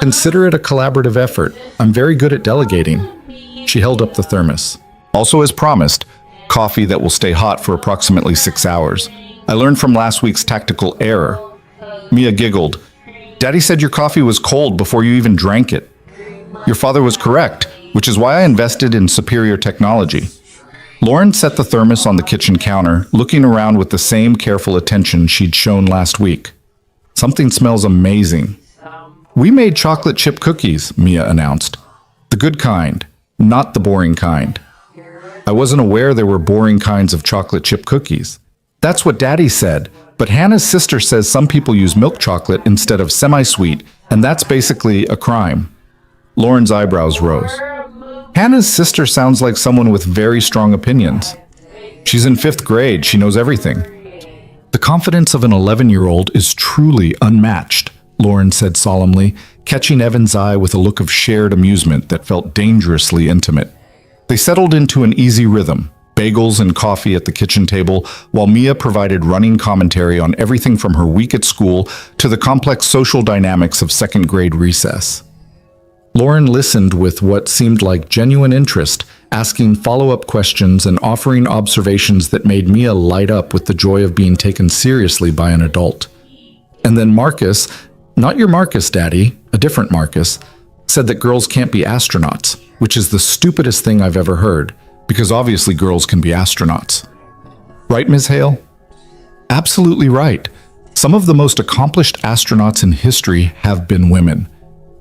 Consider it a collaborative effort. I'm very good at delegating. She held up the thermos. Also, as promised, coffee that will stay hot for approximately 6 hours. I learned from last week's tactical error. Mia giggled. Daddy said your coffee was cold before you even drank it. Your father was correct. which is why I invested in superior technology. Lauren set the thermos on the kitchen counter, looking around with the same careful attention she'd shown last week. Something smells amazing. We made chocolate chip cookies, Mia announced. The good kind, not the boring kind. I wasn't aware there were boring kinds of chocolate chip cookies. That's what Daddy said, but Hannah's sister says some people use milk chocolate instead of semi-sweet, and that's basically a crime. Lauren's eyebrows rose. Hannah's sister sounds like someone with very strong opinions. She's in 5th grade, she knows everything. The confidence of an 11-year-old is truly unmatched, Lauren said solemnly, catching Evan's eye with a look of shared amusement that felt dangerously intimate. They settled into an easy rhythm, bagels and coffee at the kitchen table, while Mia provided running commentary on everything from her week at school to the complex social dynamics of 2nd grade recess. Lauren listened with what seemed like genuine interest, asking follow-up questions and offering observations that made Mia light up with the joy of being taken seriously by an adult. And then Marcus, not your Marcus, Daddy, a different Marcus, said that girls can't be astronauts, which is the stupidest thing I've ever heard, because obviously girls can be astronauts. Right, Ms. Hale? Absolutely right. Some of the most accomplished astronauts in history have been women.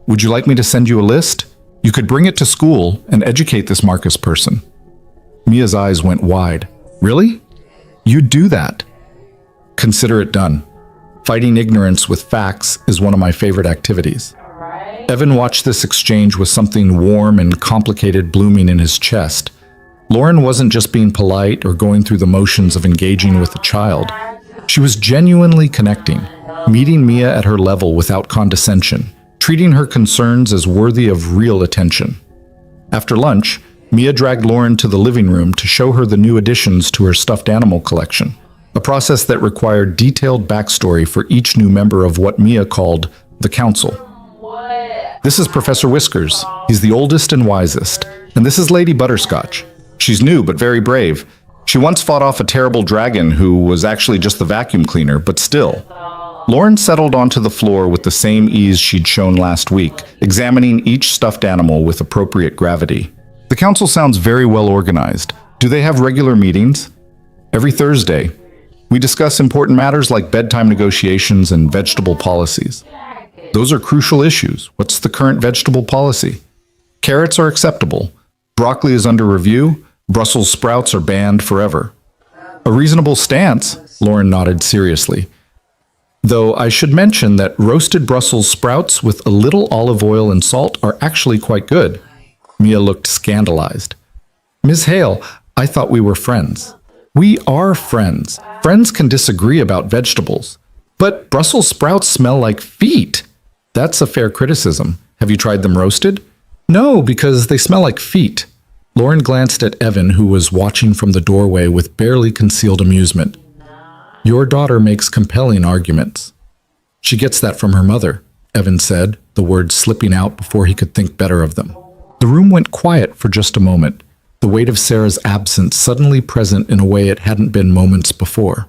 Would you like me to send you a list? You could bring it to school and educate this Marcus person. Mia's eyes went wide. Really? You'd do that? Consider it done. Fighting ignorance with facts is one of my favorite activities. Evan watched this exchange with something warm and complicated blooming in his chest. Lauren wasn't just being polite or going through the motions of engaging with a child. She was genuinely connecting, meeting Mia at her level without condescension, treating her concerns as worthy of real attention. After lunch, Mia dragged Lauren to the living room to show her the new additions to her stuffed animal collection, a process that required detailed backstory for each new member of what Mia called the Council. This is Professor Whiskers. He's the oldest and wisest. And this is Lady Butterscotch. She's new but very brave. She once fought off a terrible dragon who was actually just the vacuum cleaner, but still. Lauren settled onto the floor with the same ease she'd shown last week, examining each stuffed animal with appropriate gravity. The council sounds very well organized. Do they have regular meetings? Every Thursday. We discuss important matters like bedtime negotiations and vegetable policies. Those are crucial issues. What's the current vegetable policy? Carrots are acceptable. Broccoli is under review. Brussels sprouts are banned forever. A reasonable stance, Lauren nodded seriously. Though I should mention that roasted Brussels sprouts with a little olive oil and salt are actually quite good. Mia looked scandalized. Ms. Hale, I thought we were friends. We are friends. Friends can disagree about vegetables. But Brussels sprouts smell like feet. That's a fair criticism. Have you tried them roasted? No, because they smell like feet. Lauren glanced at Evan, who was watching from the doorway with barely concealed amusement. Your daughter makes compelling arguments. She gets that from her mother, Evan said, the words slipping out before he could think better of them. The room went quiet for just a moment, the weight of Sarah's absence suddenly present in a way it hadn't been moments before.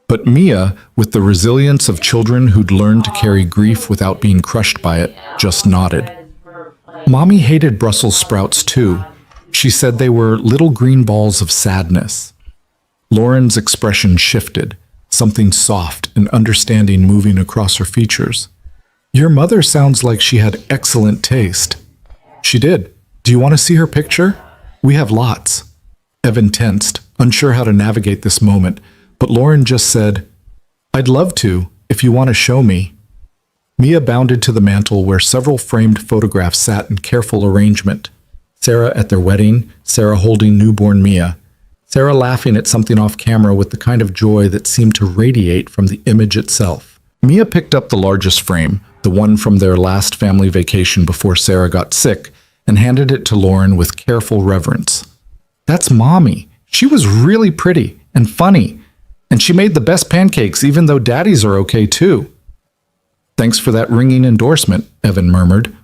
But Mia, with the resilience of children who'd learned to carry grief without being crushed by it, just nodded. Mommy hated Brussels sprouts too. She said they were little green balls of sadness. Lauren's expression shifted, something soft and understanding moving across her features. Your mother sounds like she had excellent taste. She did. Do you want to see her picture? We have lots. Evan tensed, unsure how to navigate this moment, but Lauren just said, I'd love to, if you want to show me. Mia bounded to the mantel where several framed photographs sat in careful arrangement. Sarah at their wedding, Sarah holding newborn Mia, Sarah laughing at something off camera with the kind of joy that seemed to radiate from the image itself. Mia picked up the largest frame, the one from their last family vacation before Sarah got sick, and handed it to Lauren with careful reverence. That's Mommy. She was really pretty and funny, and she made the best pancakes even though Daddy's are okay too. Thanks for that ringing endorsement, Evan murmured.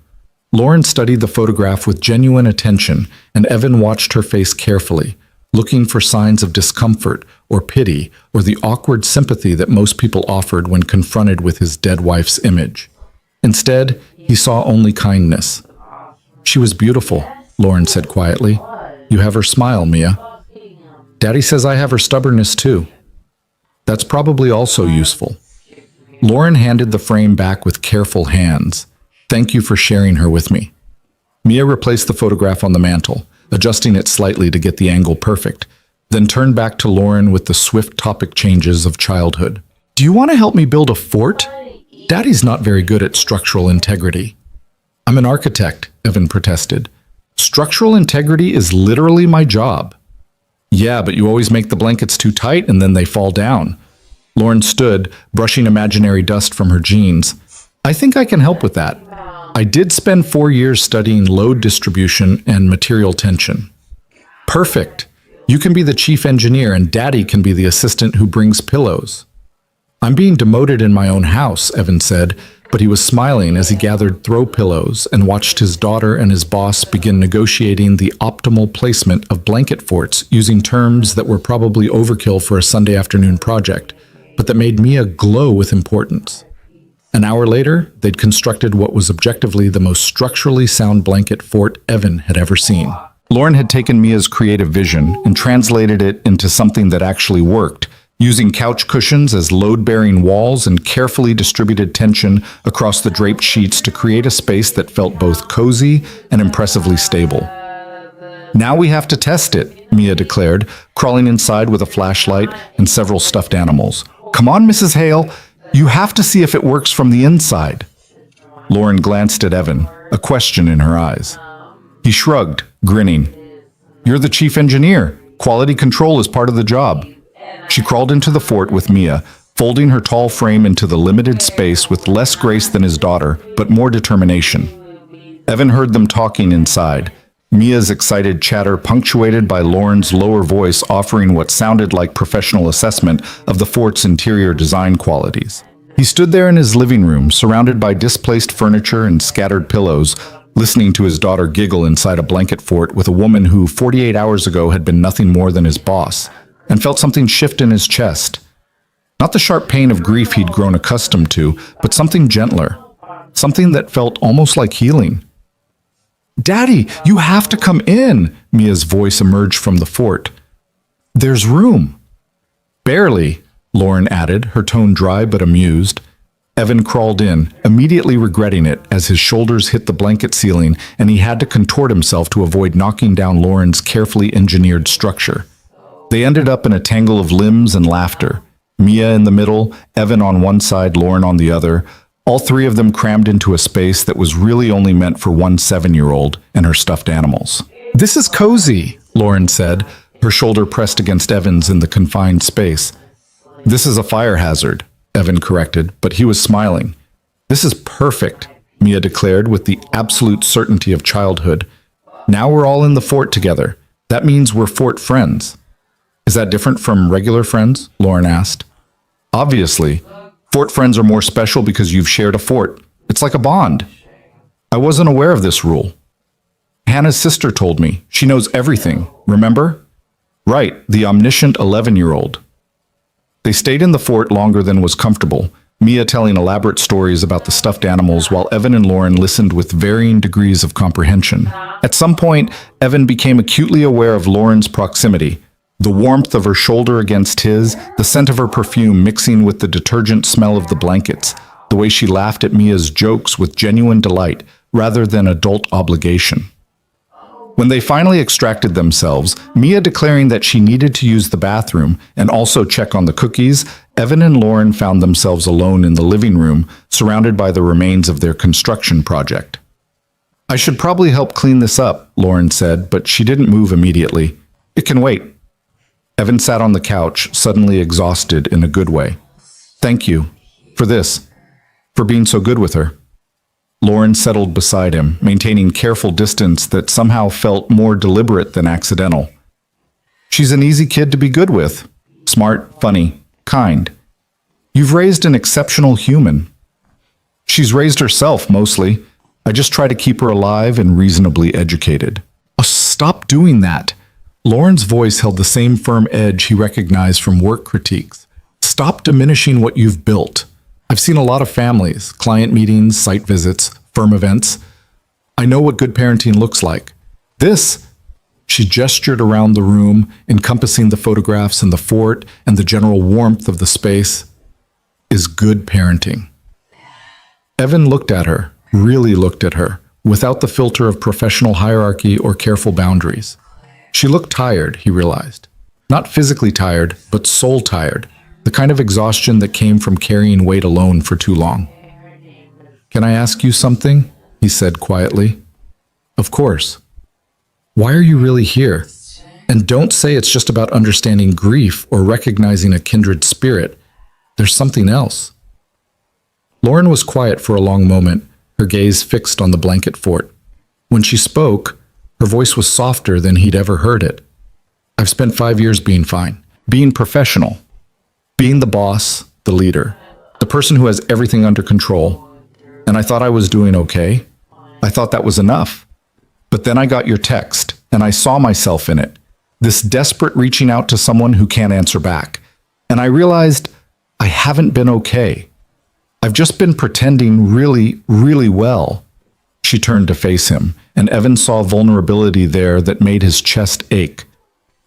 Lauren studied the photograph with genuine attention, and Evan watched her face carefully, looking for signs of discomfort or pity or the awkward sympathy that most people offered when confronted with his dead wife's image. Instead, he saw only kindness. She was beautiful, Lauren said quietly. You have her smile, Mia. Daddy says I have her stubbornness too. That's probably also useful. Lauren handed the frame back with careful hands. Thank you for sharing her with me. Mia replaced the photograph on the mantel, adjusting it slightly to get the angle perfect, then turned back to Lauren with the swift topic changes of childhood. Do you want to help me build a fort? Daddy's not very good at structural integrity. I'm an architect, Evan protested. Structural integrity is literally my job. Yeah, but you always make the blankets too tight and then they fall down. Lauren stood, brushing imaginary dust from her jeans. I think I can help with that. I did spend 4 years studying load distribution and material tension. Perfect. You can be the chief engineer and Daddy can be the assistant who brings pillows. I'm being demoted in my own house, Evan said, but he was smiling as he gathered throw pillows and watched his daughter and his boss begin negotiating the optimal placement of blanket forts using terms that were probably overkill for a Sunday afternoon project, but that made Mia glow with importance. An hour later, they'd constructed what was objectively the most structurally sound blanket fort Evan had ever seen. Lauren had taken Mia's creative vision and translated it into something that actually worked, using couch cushions as load-bearing walls and carefully distributed tension across the draped sheets to create a space that felt both cozy and impressively stable. Now we have to test it, Mia declared, crawling inside with a flashlight and several stuffed animals. Come on, Mrs. Hale, you have to see if it works from the inside. Lauren glanced at Evan, a question in her eyes. He shrugged, grinning. You're the chief engineer. Quality control is part of the job. She crawled into the fort with Mia, folding her tall frame into the limited space with less grace than his daughter, but more determination. Evan heard them talking inside, Mia's excited chatter punctuated by Lauren's lower voice offering what sounded like professional assessment of the fort's interior design qualities. He stood there in his living room, surrounded by displaced furniture and scattered pillows, listening to his daughter giggle inside a blanket fort with a woman who 48 hours ago had been nothing more than his boss, and felt something shift in his chest. Not the sharp pain of grief he'd grown accustomed to, but something gentler, something that felt almost like healing. Daddy, you have to come in, Mia's voice emerged from the fort. There's room. Barely, Lauren added, her tone dry but amused. Evan crawled in, immediately regretting it as his shoulders hit the blanket ceiling and he had to contort himself to avoid knocking down Lauren's carefully engineered structure. They ended up in a tangle of limbs and laughter. Mia in the middle, Evan on one side, Lauren on the other, all three of them crammed into a space that was really only meant for one 7-year-old and her stuffed animals. This is cozy, Lauren said, her shoulder pressed against Evan's in the confined space. This is a fire hazard, Evan corrected, but he was smiling. This is perfect, Mia declared with the absolute certainty of childhood. Now we're all in the fort together. That means we're fort friends. Is that different from regular friends? Lauren asked. Obviously. Fort friends are more special because you've shared a fort. It's like a bond. I wasn't aware of this rule. Hannah's sister told me. She knows everything, remember? Right, the omniscient 11-year-old. They stayed in the fort longer than was comfortable, Mia telling elaborate stories about the stuffed animals while Evan and Lauren listened with varying degrees of comprehension. At some point, Evan became acutely aware of Lauren's proximity. The warmth of her shoulder against his, the scent of her perfume mixing with the detergent smell of the blankets, the way she laughed at Mia's jokes with genuine delight rather than adult obligation. When they finally extracted themselves, Mia declaring that she needed to use the bathroom and also check on the cookies, Evan and Lauren found themselves alone in the living room, surrounded by the remains of their construction project. I should probably help clean this up, Lauren said, but she didn't move immediately. It can wait. Evan sat on the couch, suddenly exhausted in a good way. Thank you. For this. For being so good with her. Lauren settled beside him, maintaining careful distance that somehow felt more deliberate than accidental. She's an easy kid to be good with. Smart, funny, kind. You've raised an exceptional human. She's raised herself, mostly. I just try to keep her alive and reasonably educated. Oh, stop doing that. Lauren's voice held the same firm edge he recognized from work critiques. Stop diminishing what you've built. I've seen a lot of families, client meetings, site visits, firm events. I know what good parenting looks like. This, she gestured around the room, encompassing the photographs and the fort and the general warmth of the space, is good parenting. Evan looked at her, really looked at her, without the filter of professional hierarchy or careful boundaries. She looked tired, he realized. Not physically tired, but soul tired, the kind of exhaustion that came from carrying weight alone for too long. "Can I ask you something?" he said quietly. "Of course." "Why are you really here? And don't say it's just about understanding grief or recognizing a kindred spirit. There's something else." Lauren was quiet for a long moment, her gaze fixed on the blanket fort. When she spoke, her voice was softer than he'd ever heard it. "I've spent 5 years being fine, being professional, being the boss, the leader, the person who has everything under control. And I thought I was doing okay. I thought that was enough. But then I got your text, and I saw myself in it, this desperate reaching out to someone who can't answer back. And I realized I haven't been okay. I've just been pretending really, really well." She turned to face him, and Evan saw vulnerability there that made his chest ache.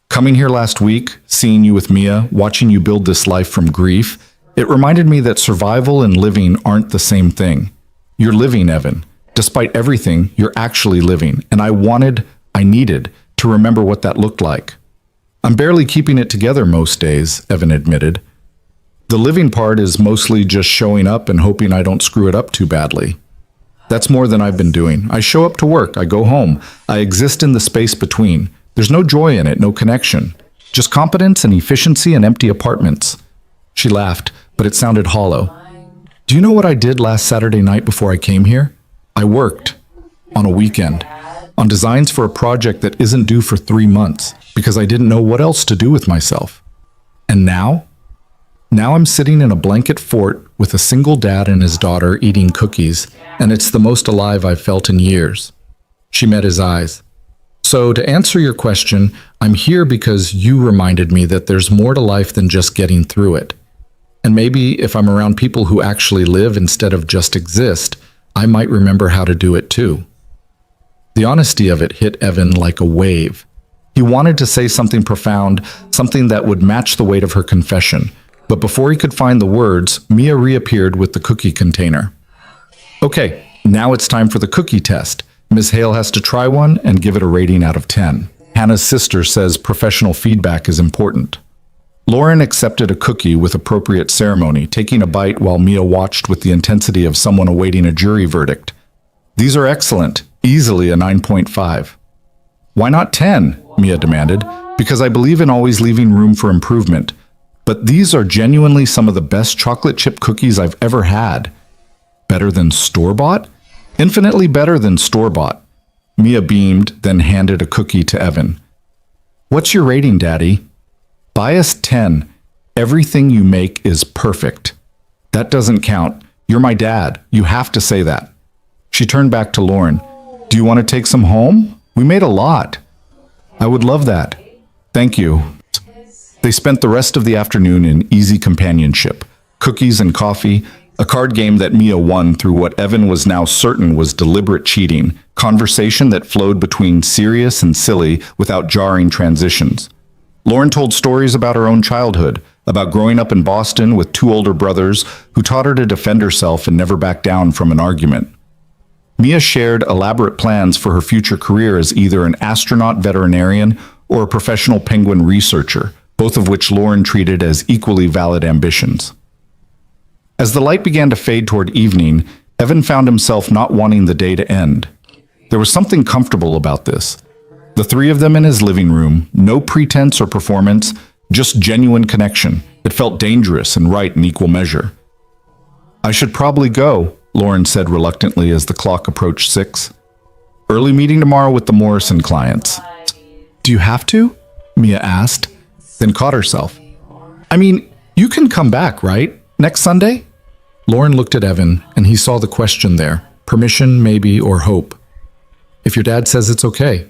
"Coming here last week, seeing you with Mia, watching you build this life from grief, it reminded me that survival and living aren't the same thing. You're living, Evan. Despite everything, you're actually living, and I needed to remember what that looked like. I'm barely keeping it together most days," Evan admitted. "The living part is mostly just showing up and hoping I don't screw it up too badly. That's more than I've been doing. I show up to work, I go home, I exist in the space between. There's no joy in it, no connection. Just competence and efficiency and empty apartments." She laughed, but it sounded hollow. "Do you know what I did last Saturday night before I came here? I worked. On a weekend. On designs for a project that isn't due for 3 months, because I didn't know what else to do with myself. And now? Now I'm sitting in a blanket fort with a single dad and his daughter eating cookies, and it's the most alive I've felt in years." She met his eyes. "So, to answer your question, I'm here because you reminded me that there's more to life than just getting through it. And maybe if I'm around people who actually live instead of just exist, I might remember how to do it too." The honesty of it hit Evan like a wave. He wanted to say something profound, something that would match the weight of her confession. But before he could find the words, Mia reappeared with the cookie container. "Okay, now it's time for the cookie test. Ms. Hale has to try one and give it a rating out of 10. Hannah's sister says professional feedback is important." Lauren accepted a cookie with appropriate ceremony, taking a bite while Mia watched with the intensity of someone awaiting a jury verdict. "These are excellent, easily a 9.5. "Why not 10? Mia demanded. "Because I believe in always leaving room for improvement. But these are genuinely some of the best chocolate chip cookies I've ever had." "Better than store-bought?" "Infinitely better than store-bought." Mia beamed, then handed a cookie to Evan. "What's your rating, Daddy?" "Bias 10. Everything you make is perfect." "That doesn't count. You're my dad. You have to say that." She turned back to Lauren. "Do you want to take some home? We made a lot." "I would love that. Thank you." They spent the rest of the afternoon in easy companionship, cookies and coffee, a card game that Mia won through what Evan was now certain was deliberate cheating, conversation that flowed between serious and silly without jarring transitions. Lauren told stories about her own childhood, about growing up in Boston with 2 older brothers who taught her to defend herself and never back down from an argument. Mia shared elaborate plans for her future career as either an astronaut veterinarian or a professional penguin researcher, both of which Lauren treated as equally valid ambitions. As the light began to fade toward evening, Evan found himself not wanting the day to end. There was something comfortable about this. The 3 of them in his living room, no pretense or performance, just genuine connection. It felt dangerous and right in equal measure. "I should probably go," Lauren said reluctantly as the clock approached 6. "Early meeting tomorrow with the Morrison clients." "Do you have to?" Mia asked, then caught herself. "I mean, you can come back, right? Next Sunday?" Lauren looked at Evan, and he saw the question there. Permission, maybe, or hope. "If your dad says it's okay."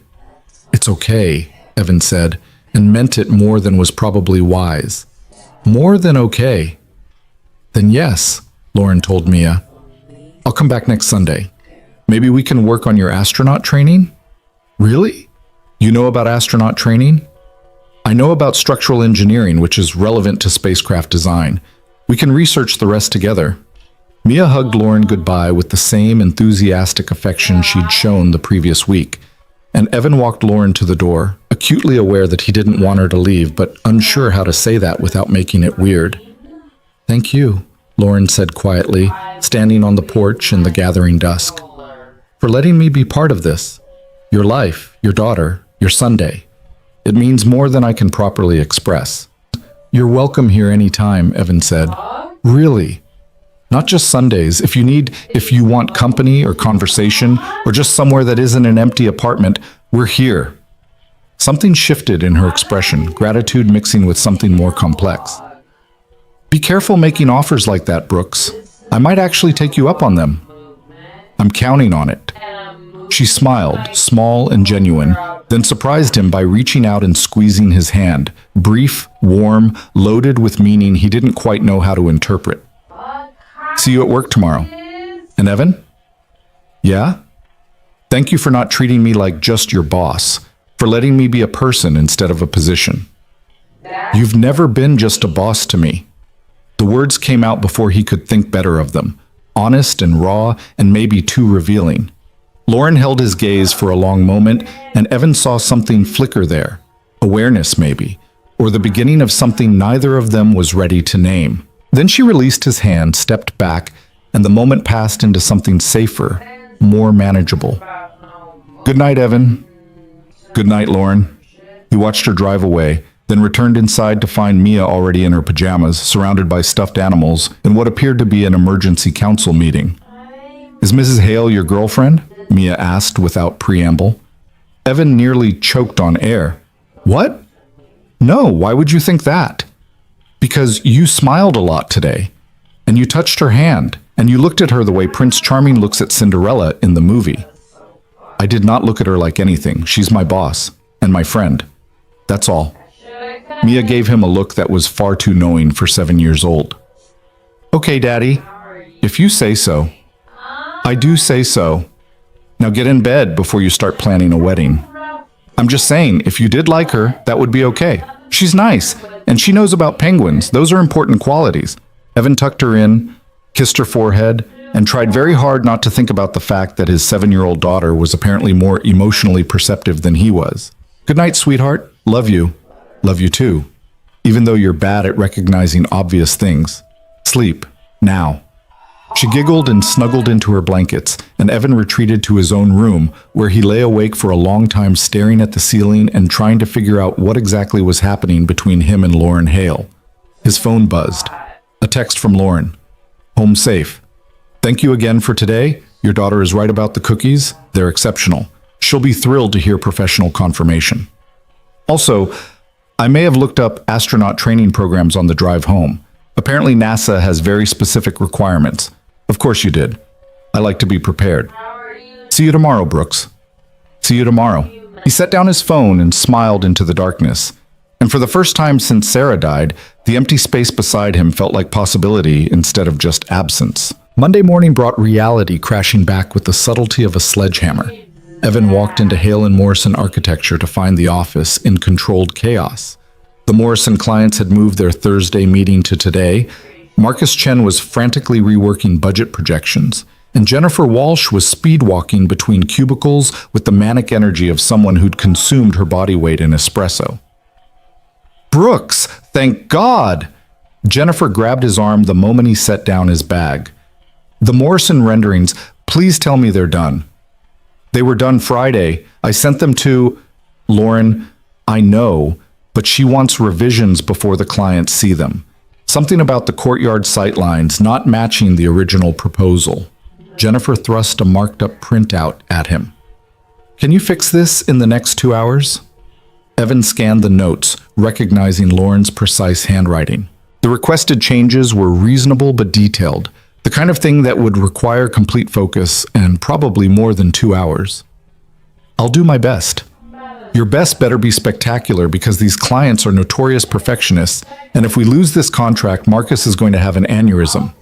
"It's okay," Evan said, and meant it more than was probably wise. More than okay. "Then yes," Lauren told Mia. "I'll come back next Sunday. Maybe we can work on your astronaut training?" "Really?" You know about astronaut training? I know about structural engineering, which is relevant to spacecraft design. We can research the rest together. Mia hugged Lauren goodbye with the same enthusiastic affection she'd shown the previous week, and Evan walked Lauren to the door, acutely aware that he didn't want her to leave, but unsure how to say that without making it weird. "Thank you," Lauren said quietly, standing on the porch in the gathering dusk, "for letting me be part of this. Your life, your daughter, your Sunday. It means more than I can properly express." "You're welcome here anytime," Evan said. "Really. Not just Sundays. If you want company or conversation, or just somewhere that isn't an empty apartment, we're here." Something shifted in her expression, gratitude mixing with something more complex. "Be careful making offers like that, Brooks. I might actually take you up on them." "I'm counting on it." She smiled, small and genuine, then surprised him by reaching out and squeezing his hand, brief, warm, loaded with meaning he didn't quite know how to interpret. "See you at work tomorrow." "And Evan?" "Yeah? Thank you for not treating me like just your boss, for letting me be a person instead of a position." "You've never been just a boss to me." The words came out before he could think better of them, honest and raw and maybe too revealing. Lauren held his gaze for a long moment, and Evan saw something flicker there, awareness maybe, or the beginning of something neither of them was ready to name. Then she released his hand, stepped back, and the moment passed into something safer, more manageable. "Good night, Evan." "Good night, Lauren." He watched her drive away, then returned inside to find Mia already in her pajamas, surrounded by stuffed animals, in what appeared to be an emergency council meeting. "Is Mrs. Hale your girlfriend?" Mia asked without preamble. Evan nearly choked on air. "What? No, why would you think that?" "Because you smiled a lot today, and you touched her hand, and you looked at her the way Prince Charming looks at Cinderella in the movie." "I did not look at her like anything. She's my boss, and my friend. That's all." Mia gave him a look that was far too knowing for 7 years old. "Okay, Daddy, if you say so." "I do say so. Now get in bed before you start planning a wedding." "I'm just saying, if you did like her, that would be okay. She's nice, and she knows about penguins. Those are important qualities." Evan tucked her in, kissed her forehead, and tried very hard not to think about the fact that his 7-year-old daughter was apparently more emotionally perceptive than he was. "Good night, sweetheart. Love you." "Love you too. Even though you're bad at recognizing obvious things. Sleep. Now." She giggled and snuggled into her blankets, and Evan retreated to his own room, where he lay awake for a long time staring at the ceiling and trying to figure out what exactly was happening between him and Lauren Hale. His phone buzzed. A text from Lauren. "Home safe. Thank you again for today. Your daughter is right about the cookies. They're exceptional. She'll be thrilled to hear professional confirmation. Also, I may have looked up astronaut training programs on the drive home. Apparently NASA has very specific requirements. Of course you did. I like to be prepared. See you tomorrow, Brooks." "See you tomorrow." He set down his phone and smiled into the darkness. And for the first time since Sarah died, the empty space beside him felt like possibility instead of just absence. Monday morning brought reality crashing back with the subtlety of a sledgehammer. Evan walked into Hale and Morrison Architecture to find the office in controlled chaos. The Morrison clients had moved their Thursday meeting to today. Marcus Chen was frantically reworking budget projections, and Jennifer Walsh was speed-walking between cubicles with the manic energy of someone who'd consumed her body weight in espresso. "Brooks, thank God!" Jennifer grabbed his arm the moment he set down his bag. "The Morrison renderings, please tell me they're done." "They were done Friday. I sent them to..." "Lauren, I know, but she wants revisions before the clients see them. Something about the courtyard sightlines not matching the original proposal." Jennifer thrust a marked-up printout at him. "Can you fix this in the next 2 hours?" Evan scanned the notes, recognizing Lauren's precise handwriting. The requested changes were reasonable but detailed, the kind of thing that would require complete focus and probably more than 2 hours. "I'll do my best." "Your best better be spectacular because these clients are notorious perfectionists, and if we lose this contract, Marcus is going to have an aneurysm."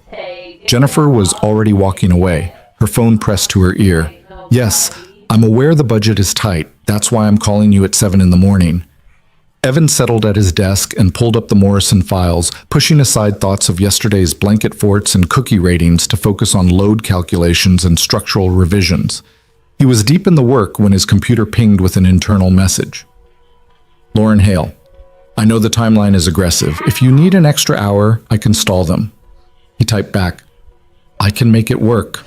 Jennifer was already walking away, her phone pressed to her ear. "Yes, I'm aware the budget is tight, That's why I'm calling you at 7 in the morning. Evan settled at his desk and pulled up the Morrison files, pushing aside thoughts of yesterday's blanket forts and cookie ratings to focus on load calculations and structural revisions. He was deep in the work when his computer pinged with an internal message. Lauren Hale, I know the timeline is aggressive. If you need an extra hour, I can stall them. He typed back, I can make it work.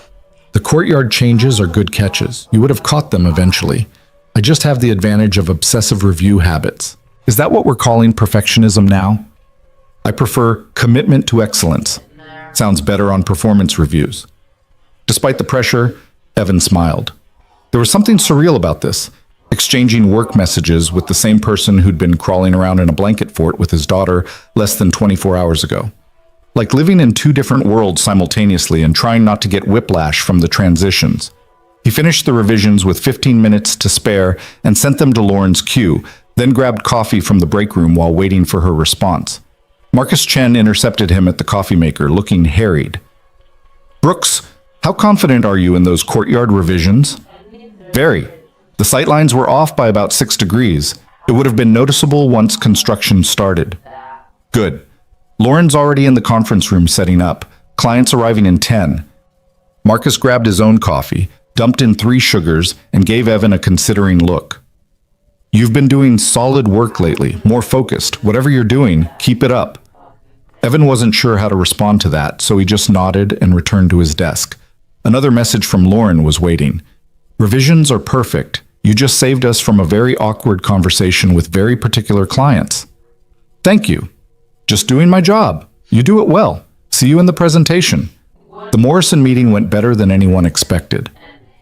The courtyard changes are good catches. You would have caught them eventually. I just have the advantage of obsessive review habits. Is that what we're calling perfectionism now? I prefer commitment to excellence. Sounds better on performance reviews. Despite the pressure, Evan smiled. There was something surreal about this, exchanging work messages with the same person who'd been crawling around in a blanket fort with his daughter less than 24 hours ago. Like living in two different worlds simultaneously and trying not to get whiplash from the transitions. He finished the revisions with 15 minutes to spare and sent them to Lauren's queue, then grabbed coffee from the break room while waiting for her response. Marcus Chen intercepted him at the coffee maker, looking harried. Brooks, how confident are you in those courtyard revisions? Very. The sightlines were off by about 6 degrees. It would have been noticeable once construction started. Good. Lauren's already in the conference room setting up. Clients arriving in 10. Marcus grabbed his own coffee, dumped in 3 sugars, and gave Evan a considering look. You've been doing solid work lately, more focused. Whatever you're doing, keep it up. Evan wasn't sure how to respond to that, so he just nodded and returned to his desk. Another message from Lauren was waiting. Revisions are perfect. You just saved us from a very awkward conversation with very particular clients. Thank you. Just doing my job. You do it well. See you in the presentation. The Morrison meeting went better than anyone expected.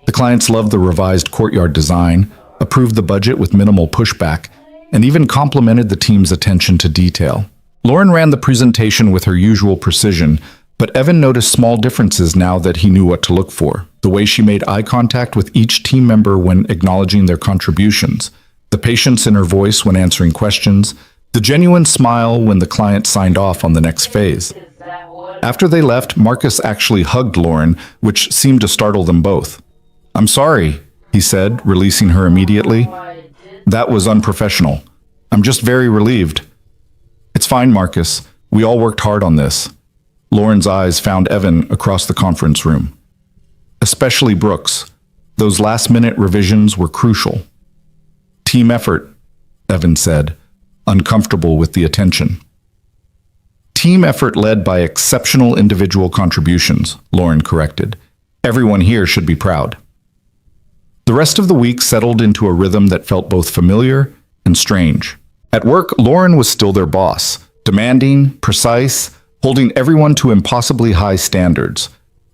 The clients loved the revised courtyard design, approved the budget with minimal pushback, and even complimented the team's attention to detail. Lauren ran the presentation with her usual precision, but Evan noticed small differences now that he knew what to look for. The way she made eye contact with each team member when acknowledging their contributions, the patience in her voice when answering questions, the genuine smile when the client signed off on the next phase. After they left, Marcus actually hugged Lauren, which seemed to startle them both. I'm sorry, he said, releasing her immediately. That was unprofessional. I'm just very relieved. It's fine, Marcus. We all worked hard on this. Lauren's eyes found Evan across the conference room. Especially Brooks. Those last-minute revisions were crucial. Team effort, Evan said, uncomfortable with the attention. Team effort led by exceptional individual contributions, Lauren corrected. Everyone here should be proud. The rest of the week settled into a rhythm that felt both familiar and strange. At work, Lauren was still their boss, demanding, precise, holding everyone to impossibly high standards.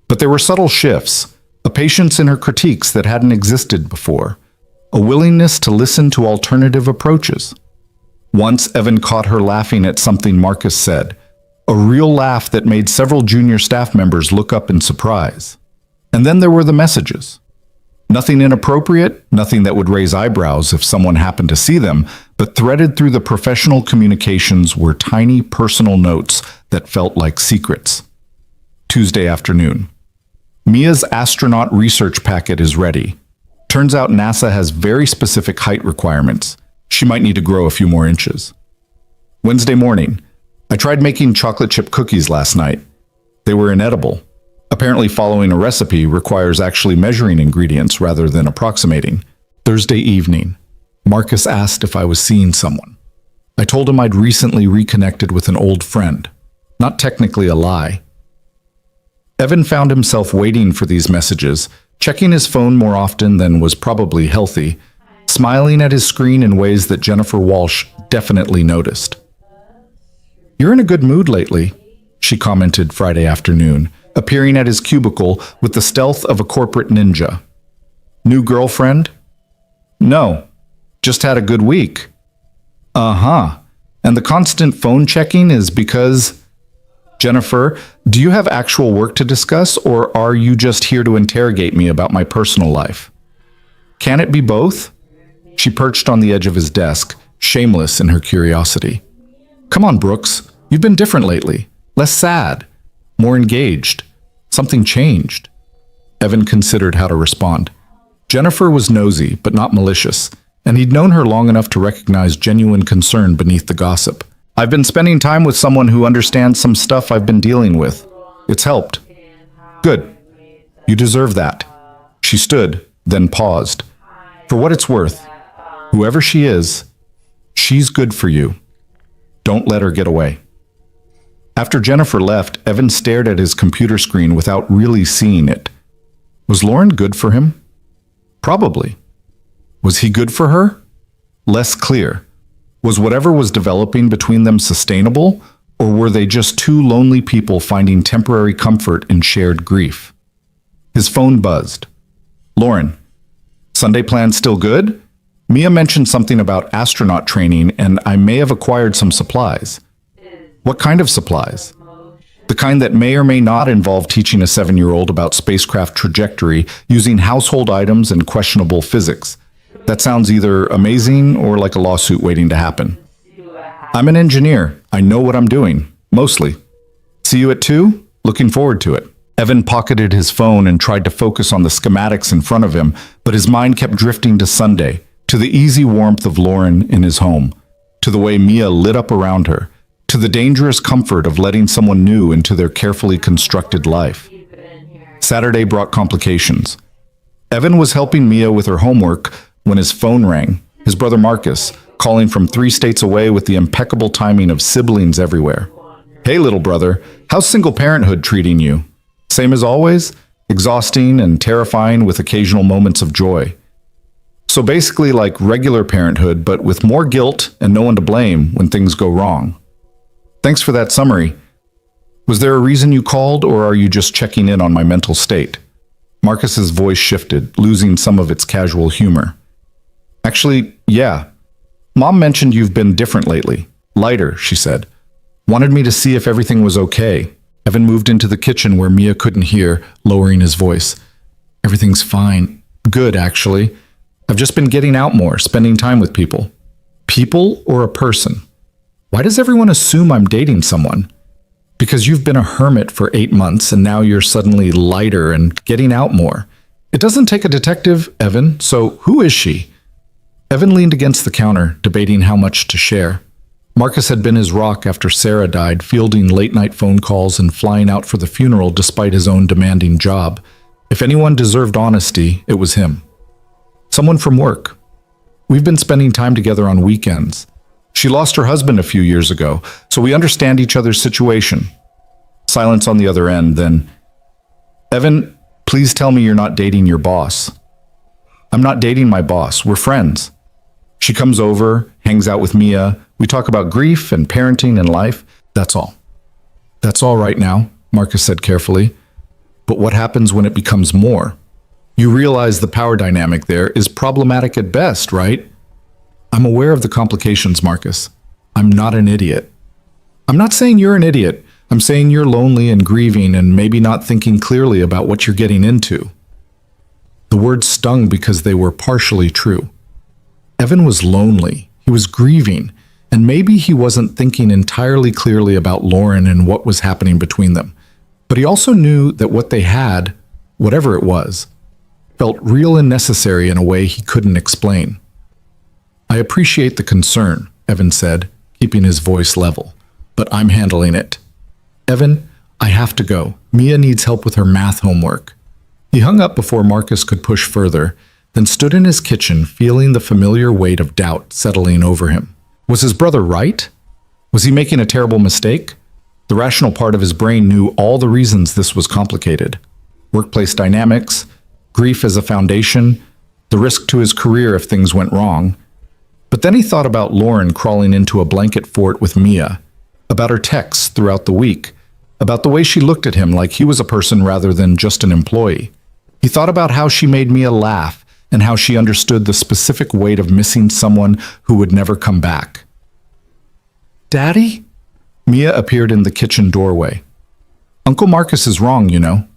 But there were subtle shifts, a patience in her critiques that hadn't existed before, a willingness to listen to alternative approaches. Once Evan caught her laughing at something Marcus said, a real laugh that made several junior staff members look up in surprise. And then there were the messages. Nothing inappropriate, nothing that would raise eyebrows if someone happened to see them, but threaded through the professional communications were tiny personal notes that felt like secrets. Tuesday afternoon. Mia's astronaut research packet is ready. Turns out NASA has very specific height requirements. She might need to grow a few more inches. Wednesday morning. I tried making chocolate chip cookies last night. They were inedible. Apparently following a recipe requires actually measuring ingredients rather than approximating. Thursday evening. Marcus asked if I was seeing someone. I told him I'd recently reconnected with an old friend. Not technically a lie. Evan found himself waiting for these messages, checking his phone more often than was probably healthy, smiling at his screen in ways that Jennifer Walsh definitely noticed. You're in a good mood lately, she commented Friday afternoon, appearing at his cubicle with the stealth of a corporate ninja. New girlfriend? No, just had a good week. Uh-huh. And the constant phone checking is because... Jennifer, do you have actual work to discuss, or are you just here to interrogate me about my personal life? Can it be both? She perched on the edge of his desk, shameless in her curiosity. Come on, Brooks. You've been different lately. Less sad. More engaged. Something changed. Evan considered how to respond. Jennifer was nosy, but not malicious. and he'd known her long enough to recognize genuine concern beneath the gossip. I've been spending time with someone who understands some stuff I've been dealing with. It's helped. Good. You deserve that. She stood, then paused. For what it's worth, whoever she is, she's good for you. Don't let her get away. After Jennifer left, Evan stared at his computer screen without really seeing it. Was Lauren good for him? Probably. Was he good for her? Less clear. Was whatever was developing between them sustainable, or were they just two lonely people finding temporary comfort in shared grief? His phone buzzed. Lauren, Sunday plans still good? Mia mentioned something about astronaut training, and I may have acquired some supplies. What kind of supplies? The kind that may or may not involve teaching a 7-year-old about spacecraft trajectory using household items and questionable physics. That sounds either amazing or like a lawsuit waiting to happen. I'm an engineer. I know what I'm doing. Mostly. See you at 2? Looking forward to it. Evan pocketed his phone and tried to focus on the schematics in front of him, but his mind kept drifting to Sunday, to the easy warmth of Lauren in his home, to the way Mia lit up around her, to the dangerous comfort of letting someone new into their carefully constructed life. Saturday brought complications. Evan was helping Mia with her homework when his phone rang, his brother Marcus, calling from 3 states away with the impeccable timing of siblings everywhere. Hey, little brother, how's single parenthood treating you? Same as always? Exhausting and terrifying with occasional moments of joy. So basically like regular parenthood, but with more guilt and no one to blame when things go wrong. Thanks for that summary. Was there a reason you called, or are you just checking in on my mental state? Marcus's voice shifted, losing some of its casual humor. Actually, yeah. Mom mentioned you've been different lately. Lighter, she said. Wanted me to see if everything was okay. Evan moved into the kitchen where Mia couldn't hear, lowering his voice. Everything's fine. Good, actually. I've just been getting out more, spending time with people. People or a person? Why does everyone assume I'm dating someone? Because you've been a hermit for 8 months and now you're suddenly lighter and getting out more. It doesn't take a detective, Evan, so who is she? Evan leaned against the counter, debating how much to share. Marcus had been his rock after Sarah died, fielding late-night phone calls and flying out for the funeral despite his own demanding job. If anyone deserved honesty, it was him. Someone from work. We've been spending time together on weekends. She lost her husband a few years ago, so we understand each other's situation. Silence on the other end, then, Evan, please tell me you're not dating your boss. I'm not dating my boss. We're friends. She comes over, hangs out with Mia. We talk about grief and parenting and life. That's all. That's all right now, Marcus said carefully. But what happens when it becomes more? You realize the power dynamic there is problematic at best, right? I'm aware of the complications, Marcus. I'm not an idiot. I'm not saying you're an idiot. I'm saying you're lonely and grieving and maybe not thinking clearly about what you're getting into. The words stung because they were partially true. Evan was lonely. He was grieving. And maybe he wasn't thinking entirely clearly about Lauren and what was happening between them. But he also knew that what they had, whatever it was, felt real and necessary in a way he couldn't explain. I appreciate the concern, Evan said, keeping his voice level, but I'm handling it. Evan, I have to go. Mia needs help with her math homework. He hung up before Marcus could push further, then stood in his kitchen, feeling the familiar weight of doubt settling over him. Was his brother right? Was he making a terrible mistake? The rational part of his brain knew all the reasons this was complicated. Workplace dynamics, grief as a foundation, the risk to his career if things went wrong. But then he thought about Lauren crawling into a blanket fort with Mia, about her texts throughout the week, about the way she looked at him like he was a person rather than just an employee. He thought about how she made Mia laugh and how she understood the specific weight of missing someone who would never come back. Daddy? Mia appeared in the kitchen doorway. Uncle Marcus is wrong, you know.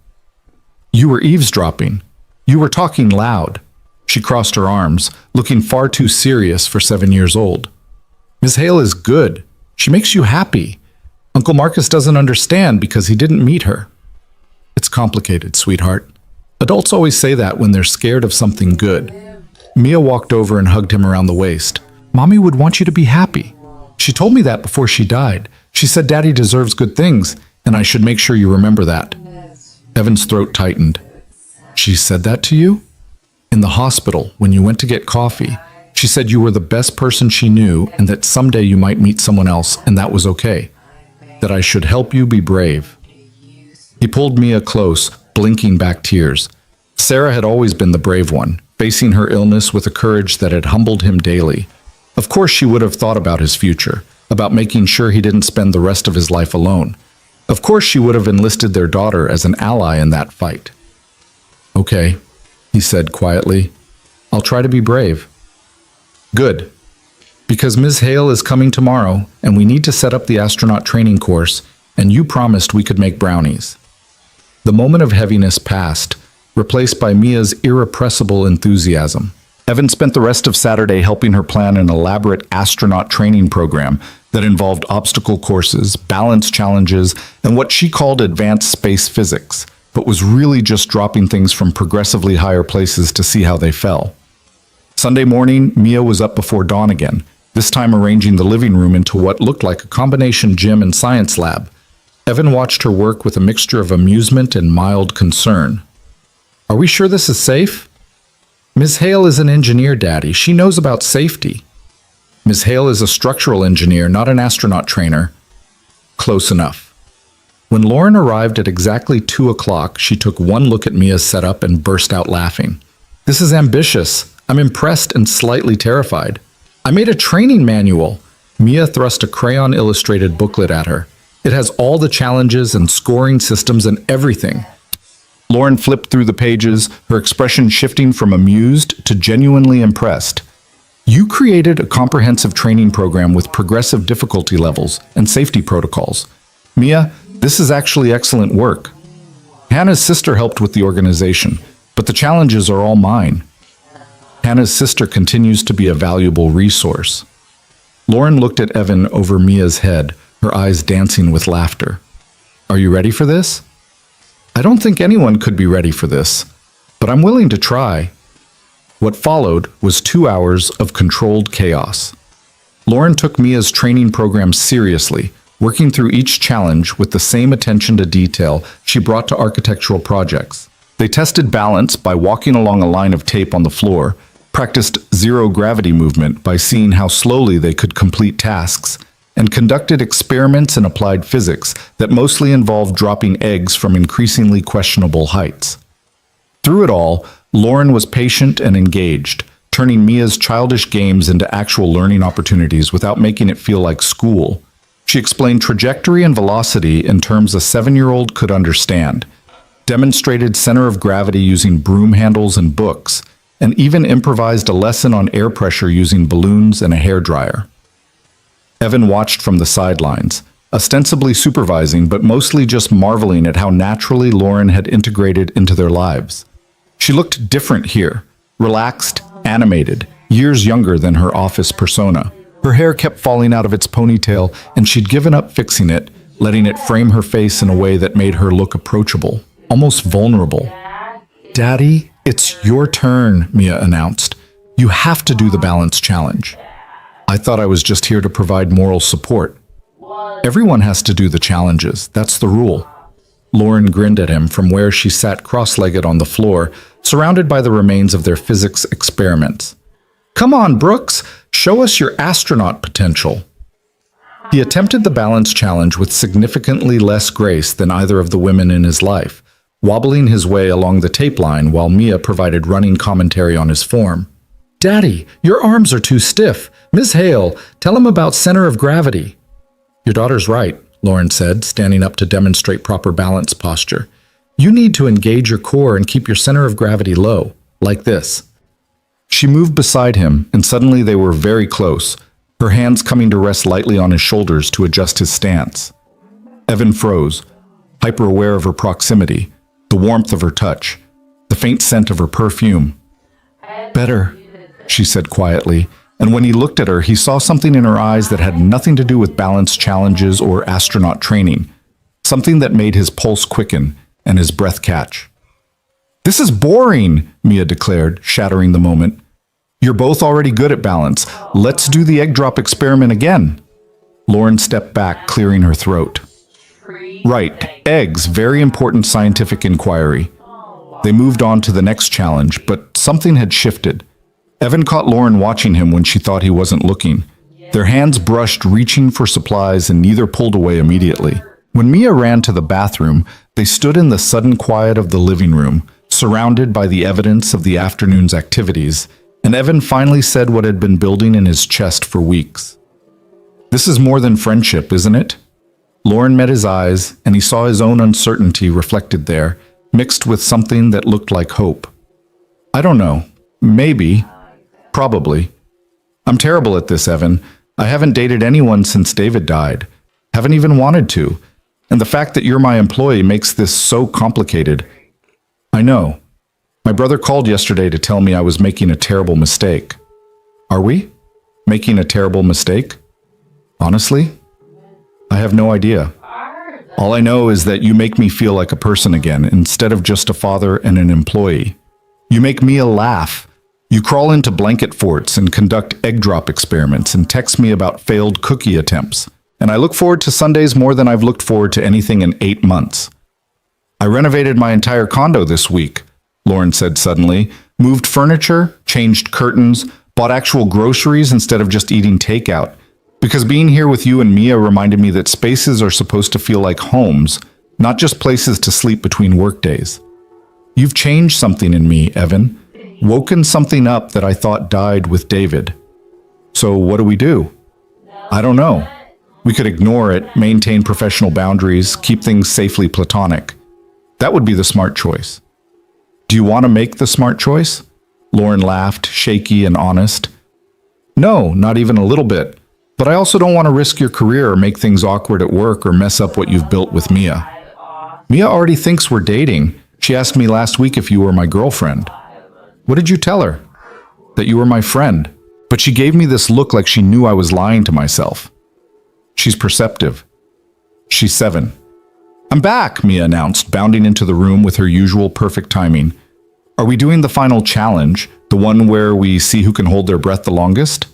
You were eavesdropping. You were talking loud. She crossed her arms, looking far too serious for 7 years old. Ms. Hale is good. She makes you happy. Uncle Marcus doesn't understand because he didn't meet her. It's complicated, sweetheart. Adults always say that when they're scared of something good. Mia walked over and hugged him around the waist. Mommy would want you to be happy. She told me that before she died. She said Daddy deserves good things, and I should make sure you remember that. Evan's throat tightened. She said that to you? In the hospital, when you went to get coffee, she said you were the best person she knew and that someday you might meet someone else and that was okay. That I should help you be brave. He pulled Mia close, blinking back tears. Sarah had always been the brave one, facing her illness with a courage that had humbled him daily. Of course she would have thought about his future, about making sure he didn't spend the rest of his life alone. Of course she would have enlisted their daughter as an ally in that fight. Okay, he said quietly. I'll try to be brave. Good. Because Ms. Hale is coming tomorrow, and we need to set up the astronaut training course, and you promised we could make brownies. The moment of heaviness passed, replaced by Mia's irrepressible enthusiasm. Evan spent the rest of Saturday helping her plan an elaborate astronaut training program that involved obstacle courses, balance challenges, and what she called advanced space physics, but was really just dropping things from progressively higher places to see how they fell. Sunday morning, Mia was up before dawn again, this time arranging the living room into what looked like a combination gym and science lab. Evan watched her work with a mixture of amusement and mild concern. Are we sure this is safe? Ms. Hale is an engineer, Daddy. She knows about safety. Ms. Hale is a structural engineer, not an astronaut trainer. Close enough. When Lauren arrived at exactly 2 o'clock, she took one look at Mia's setup and burst out laughing. This is ambitious. I'm impressed and slightly terrified. I made a training manual. Mia thrust a crayon-illustrated booklet at her. It has all the challenges and scoring systems and everything. Lauren flipped through the pages, her expression shifting from amused to genuinely impressed. You created a comprehensive training program with progressive difficulty levels and safety protocols. Mia, this is actually excellent work. Hannah's sister helped with the organization, but the challenges are all mine. Hannah's sister continues to be a valuable resource. Lauren looked at Evan over Mia's head, her eyes dancing with laughter. Are you ready for this? I don't think anyone could be ready for this, but I'm willing to try. What followed was 2 hours of controlled chaos. Lauren took Mia's training program seriously, working through each challenge with the same attention to detail she brought to architectural projects. They tested balance by walking along a line of tape on the floor, practiced zero-gravity movement by seeing how slowly they could complete tasks, and conducted experiments in applied physics that mostly involved dropping eggs from increasingly questionable heights. Through it all, Lauren was patient and engaged, turning Mia's childish games into actual learning opportunities without making it feel like school. She explained trajectory and velocity in terms a 7-year-old could understand, demonstrated center of gravity using broom handles and books, and even improvised a lesson on air pressure using balloons and a hairdryer. Evan watched from the sidelines, ostensibly supervising but mostly just marveling at how naturally Lauren had integrated into their lives. She looked different here, relaxed, animated, years younger than her office persona. Her hair kept falling out of its ponytail, and she'd given up fixing it, letting it frame her face in a way that made her look approachable, almost vulnerable. Daddy, it's your turn, Mia announced. You have to do the balance challenge. I thought I was just here to provide moral support. Everyone has to do the challenges. That's the rule. Lauren grinned at him from where she sat cross-legged on the floor, surrounded by the remains of their physics experiments. Come on, Brooks, show us your astronaut potential. He attempted the balance challenge with significantly less grace than either of the women in his life, wobbling his way along the tape line while Mia provided running commentary on his form. Daddy, your arms are too stiff. Ms. Hale, tell him about center of gravity. Your daughter's right, Lauren said, standing up to demonstrate proper balance posture. You need to engage your core and keep your center of gravity low, like this. She moved beside him, and suddenly they were very close, her hands coming to rest lightly on his shoulders to adjust his stance. Evan froze, hyper-aware of her proximity, the warmth of her touch, the faint scent of her perfume. Better, she said quietly, and when he looked at her, he saw something in her eyes that had nothing to do with balance challenges or astronaut training, something that made his pulse quicken and his breath catch. This is boring, Mia declared, shattering the moment. You're both already good at balance. Let's do the egg drop experiment again. Lauren stepped back, clearing her throat. Right, eggs, very important scientific inquiry. They moved on to the next challenge, but something had shifted. Evan caught Lauren watching him when she thought he wasn't looking. Their hands brushed, reaching for supplies, and neither pulled away immediately. When Mia ran to the bathroom, they stood in the sudden quiet of the living room, surrounded by the evidence of the afternoon's activities, and Evan finally said what had been building in his chest for weeks. "This is more than friendship, isn't it?" Lauren met his eyes, and he saw his own uncertainty reflected there, mixed with something that looked like hope. "I don't know. Maybe. Probably. I'm terrible at this, Evan. I haven't dated anyone since David died. Haven't even wanted to. And the fact that you're my employee makes this so complicated. I know. My brother called yesterday to tell me I was making a terrible mistake." "Are we? Making a terrible mistake?" "Honestly, I have no idea. All I know is that you make me feel like a person again, instead of just a father and an employee. You make Mia laugh. You crawl into blanket forts and conduct egg drop experiments and text me about failed cookie attempts. And I look forward to Sundays more than I've looked forward to anything in 8 months. I renovated my entire condo this week," Lauren said suddenly, "moved furniture, changed curtains, bought actual groceries instead of just eating takeout. Because being here with you and Mia reminded me that spaces are supposed to feel like homes, not just places to sleep between workdays. You've changed something in me, Evan. Woken something up that I thought died with David. So what do we do? I don't know. We could ignore it, maintain professional boundaries, keep things safely platonic. That would be the smart choice. Do you want to make the smart choice?" Lauren laughed, shaky and honest. "No, not even a little bit. But I also don't want to risk your career or make things awkward at work or mess up what you've built with Mia. Mia already thinks we're dating. She asked me last week if you were my girlfriend. What did you tell her? That you were my friend. But she gave me this look like she knew I was lying to myself. She's perceptive. She's 7. I'm back, Mia announced, bounding into the room with her usual perfect timing. Are we doing the final challenge, the one where we see who can hold their breath the longest?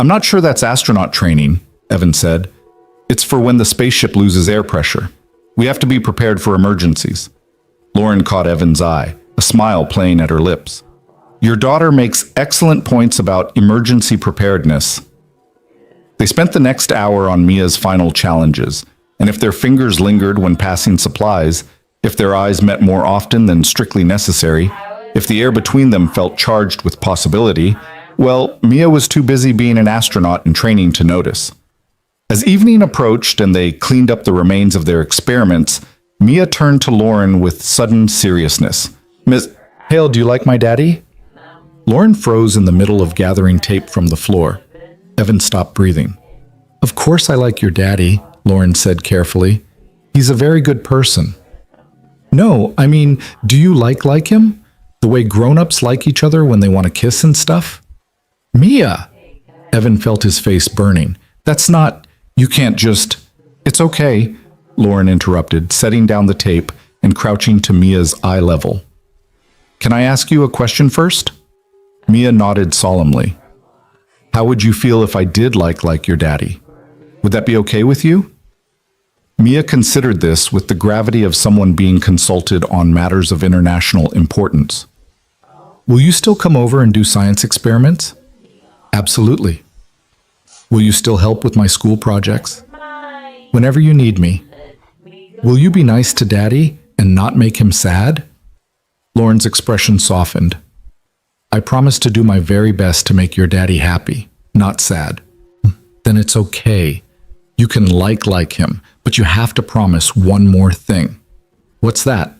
I'm not sure that's astronaut training, Evan said. It's for when the spaceship loses air pressure. We have to be prepared for emergencies. Lauren caught Evan's eye, a smile playing at her lips. Your daughter makes excellent points about emergency preparedness. They spent the next hour on Mia's final challenges, and if their fingers lingered when passing supplies, if their eyes met more often than strictly necessary, if the air between them felt charged with possibility, well, Mia was too busy being an astronaut in training to notice. As evening approached and they cleaned up the remains of their experiments, Mia turned to Lauren with sudden seriousness. Miss Hale, do you like my daddy? Lauren froze in the middle of gathering tape from the floor. Evan stopped breathing. Of course I like your daddy, Lauren said carefully. He's a very good person. No, I mean, do you like him? The way grown-ups like each other when they want to kiss and stuff? Mia! Evan felt his face burning. That's not... You can't just... It's okay, Lauren interrupted, setting down the tape and crouching to Mia's eye level. Can I ask you a question first? Mia nodded solemnly. How would you feel if I did like your daddy? Would that be okay with you? Mia considered this with the gravity of someone being consulted on matters of international importance. Will you still come over and do science experiments? Absolutely. Will you still help with my school projects? Whenever you need me. Will you be nice to Daddy and not make him sad? Lauren's expression softened. I promise to do my very best to make your daddy happy, not sad. Then it's okay. You can like him, but you have to promise one more thing. What's that?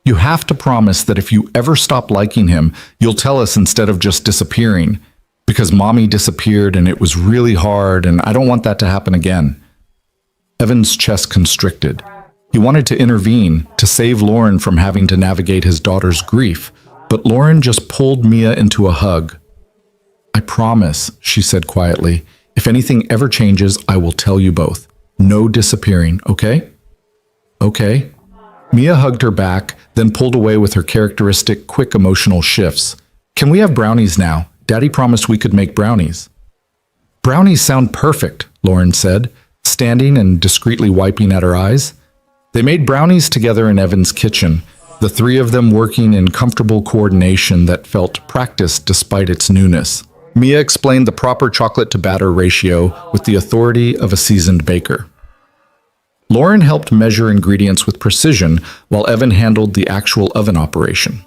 You have to promise that if you ever stop liking him, you'll tell us instead of just disappearing. Because Mommy disappeared and it was really hard and I don't want that to happen again. Evan's chest constricted. He wanted to intervene, to save Lauren from having to navigate his daughter's grief, but Lauren just pulled Mia into a hug. I promise, she said quietly, if anything ever changes, I will tell you both. No disappearing, okay? Okay. Mia hugged her back, then pulled away with her characteristic quick emotional shifts. Can we have brownies now? Daddy promised we could make brownies. Brownies sound perfect, Lauren said, standing and discreetly wiping at her eyes. They made brownies together in Evan's kitchen, the three of them working in comfortable coordination that felt practiced despite its newness. Mia explained the proper chocolate-to-batter ratio with the authority of a seasoned baker. Lauren helped measure ingredients with precision while Evan handled the actual oven operation.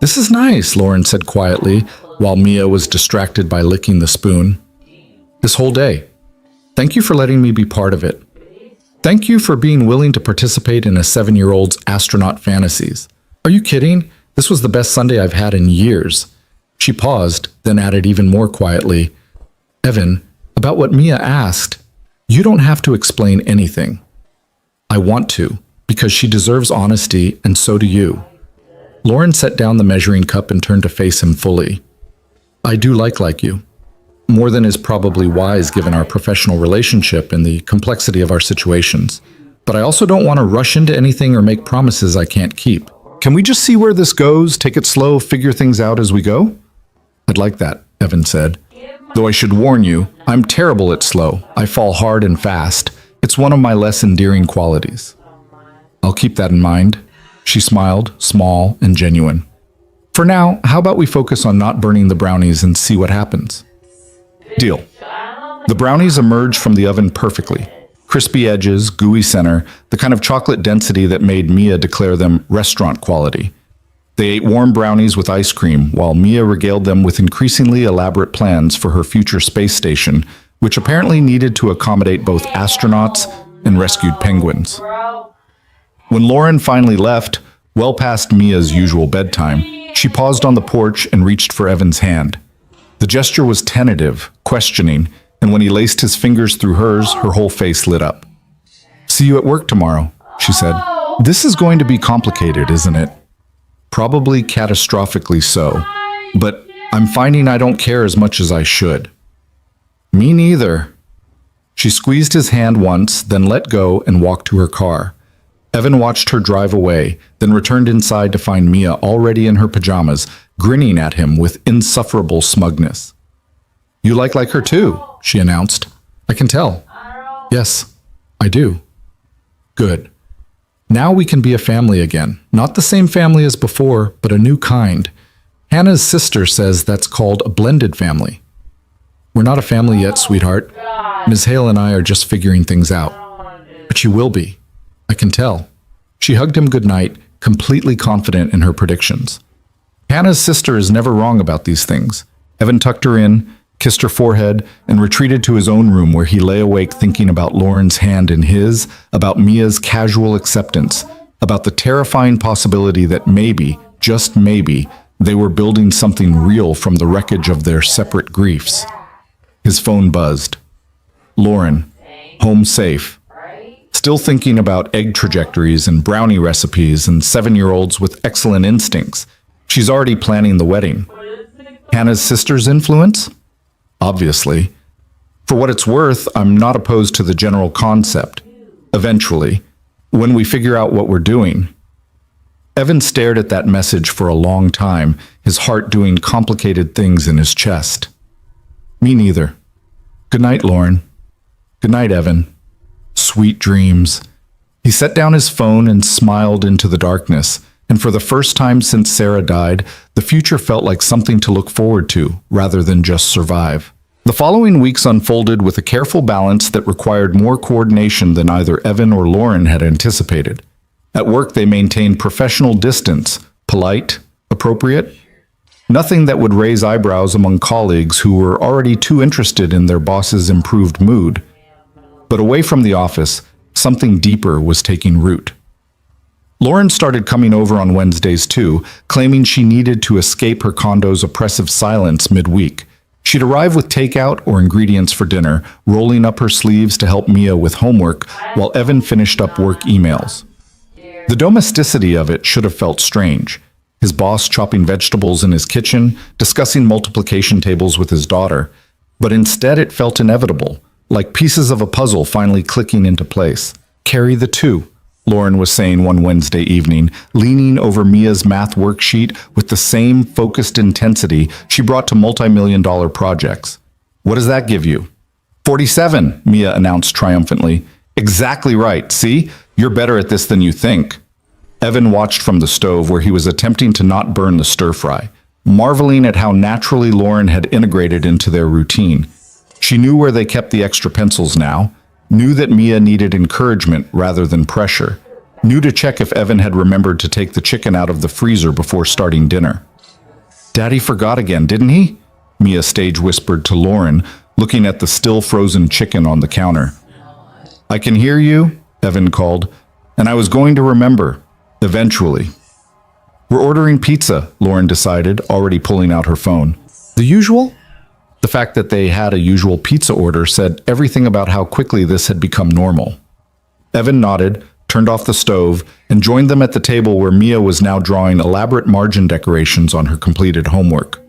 "This is nice," Lauren said quietly, while Mia was distracted by licking the spoon. "This whole day. Thank you for letting me be part of it. Thank you for being willing to participate in a 7-year-old's astronaut fantasies. Are you kidding? This was the best Sunday I've had in years." She paused, then added even more quietly, "Evan, about what Mia asked, you don't have to explain anything. I want to, because she deserves honesty, and so do you." Lauren set down the measuring cup and turned to face him fully. "I do like you. More than is probably wise given our professional relationship and the complexity of our situations. But I also don't want to rush into anything or make promises I can't keep. Can we just see where this goes, take it slow, figure things out as we go?" "I'd like that," Evan said. "Though I should warn you, I'm terrible at slow. I fall hard and fast. It's one of my less endearing qualities." "I'll keep that in mind." She smiled, small and genuine. "For now, how about we focus on not burning the brownies and see what happens?" "Deal." The brownies emerged from the oven perfectly. Crispy edges, gooey center, the kind of chocolate density that made Mia declare them restaurant quality. They ate warm brownies with ice cream, while Mia regaled them with increasingly elaborate plans for her future space station, which apparently needed to accommodate both astronauts and rescued penguins. When Lauren finally left, well past Mia's usual bedtime, she paused on the porch and reached for Evan's hand. The gesture was tentative, questioning, and when he laced his fingers through hers, her whole face lit up. "See you at work tomorrow," she said. "This is going to be complicated, isn't it?" "Probably catastrophically so, but I'm finding I don't care as much as I should." "Me neither." She squeezed his hand once, then let go and walked to her car. Evan watched her drive away, then returned inside to find Mia already in her pajamas, grinning at him with insufferable smugness. "You like her too," she announced. "I can tell." "Yes, I do." "Good. Now we can be a family again. Not the same family as before, but a new kind. Hannah's sister says that's called a blended family." "We're not a family yet, sweetheart. Ms. Hale and I are just figuring things out." "But you will be. I can tell." She hugged him goodnight, completely confident in her predictions. Hannah's sister is never wrong about these things. Evan tucked her in, kissed her forehead, and retreated to his own room where he lay awake thinking about Lauren's hand in his, about Mia's casual acceptance, about the terrifying possibility that maybe, just maybe, they were building something real from the wreckage of their separate griefs. His phone buzzed. Lauren, home safe. Still thinking about egg trajectories and brownie recipes and 7-year-olds with excellent instincts. She's already planning the wedding. Hannah's sister's influence? Obviously. For what it's worth, I'm not opposed to the general concept. Eventually, when we figure out what we're doing. Evan stared at that message for a long time, his heart doing complicated things in his chest. Me neither. Good night, Lauren. Good night, Evan. Sweet dreams. He set down his phone and smiled into the darkness, and for the first time since Sarah died, the future felt like something to look forward to, rather than just survive. The following weeks unfolded with a careful balance that required more coordination than either Evan or Lauren had anticipated. At work, they maintained professional distance, polite, appropriate, nothing that would raise eyebrows among colleagues who were already too interested in their boss's improved mood. But away from the office, something deeper was taking root. Lauren started coming over on Wednesdays too, claiming she needed to escape her condo's oppressive silence midweek. She'd arrive with takeout or ingredients for dinner, rolling up her sleeves to help Mia with homework while Evan finished up work emails. The domesticity of it should have felt strange. His boss chopping vegetables in his kitchen, discussing multiplication tables with his daughter. But instead it felt inevitable, like pieces of a puzzle finally clicking into place. Carry the two. Lauren was saying one Wednesday evening, leaning over Mia's math worksheet with the same focused intensity she brought to multi-million-dollar projects. What does that give you? 47, Mia announced triumphantly. Exactly right. See? You're better at this than you think. Evan watched from the stove where he was attempting to not burn the stir-fry, marveling at how naturally Lauren had integrated into their routine. She knew where they kept the extra pencils now, knew that Mia needed encouragement rather than pressure, knew to check if Evan had remembered to take the chicken out of the freezer before starting dinner. Daddy forgot again, didn't he? Mia stage whispered to Lauren, looking at the still frozen chicken on the counter. I can hear you, Evan called, and I was going to remember, eventually. We're ordering pizza, Lauren decided, already pulling out her phone. The usual? The fact that they had a usual pizza order said everything about how quickly this had become normal. Evan nodded, turned off the stove, and joined them at the table where Mia was now drawing elaborate margin decorations on her completed homework.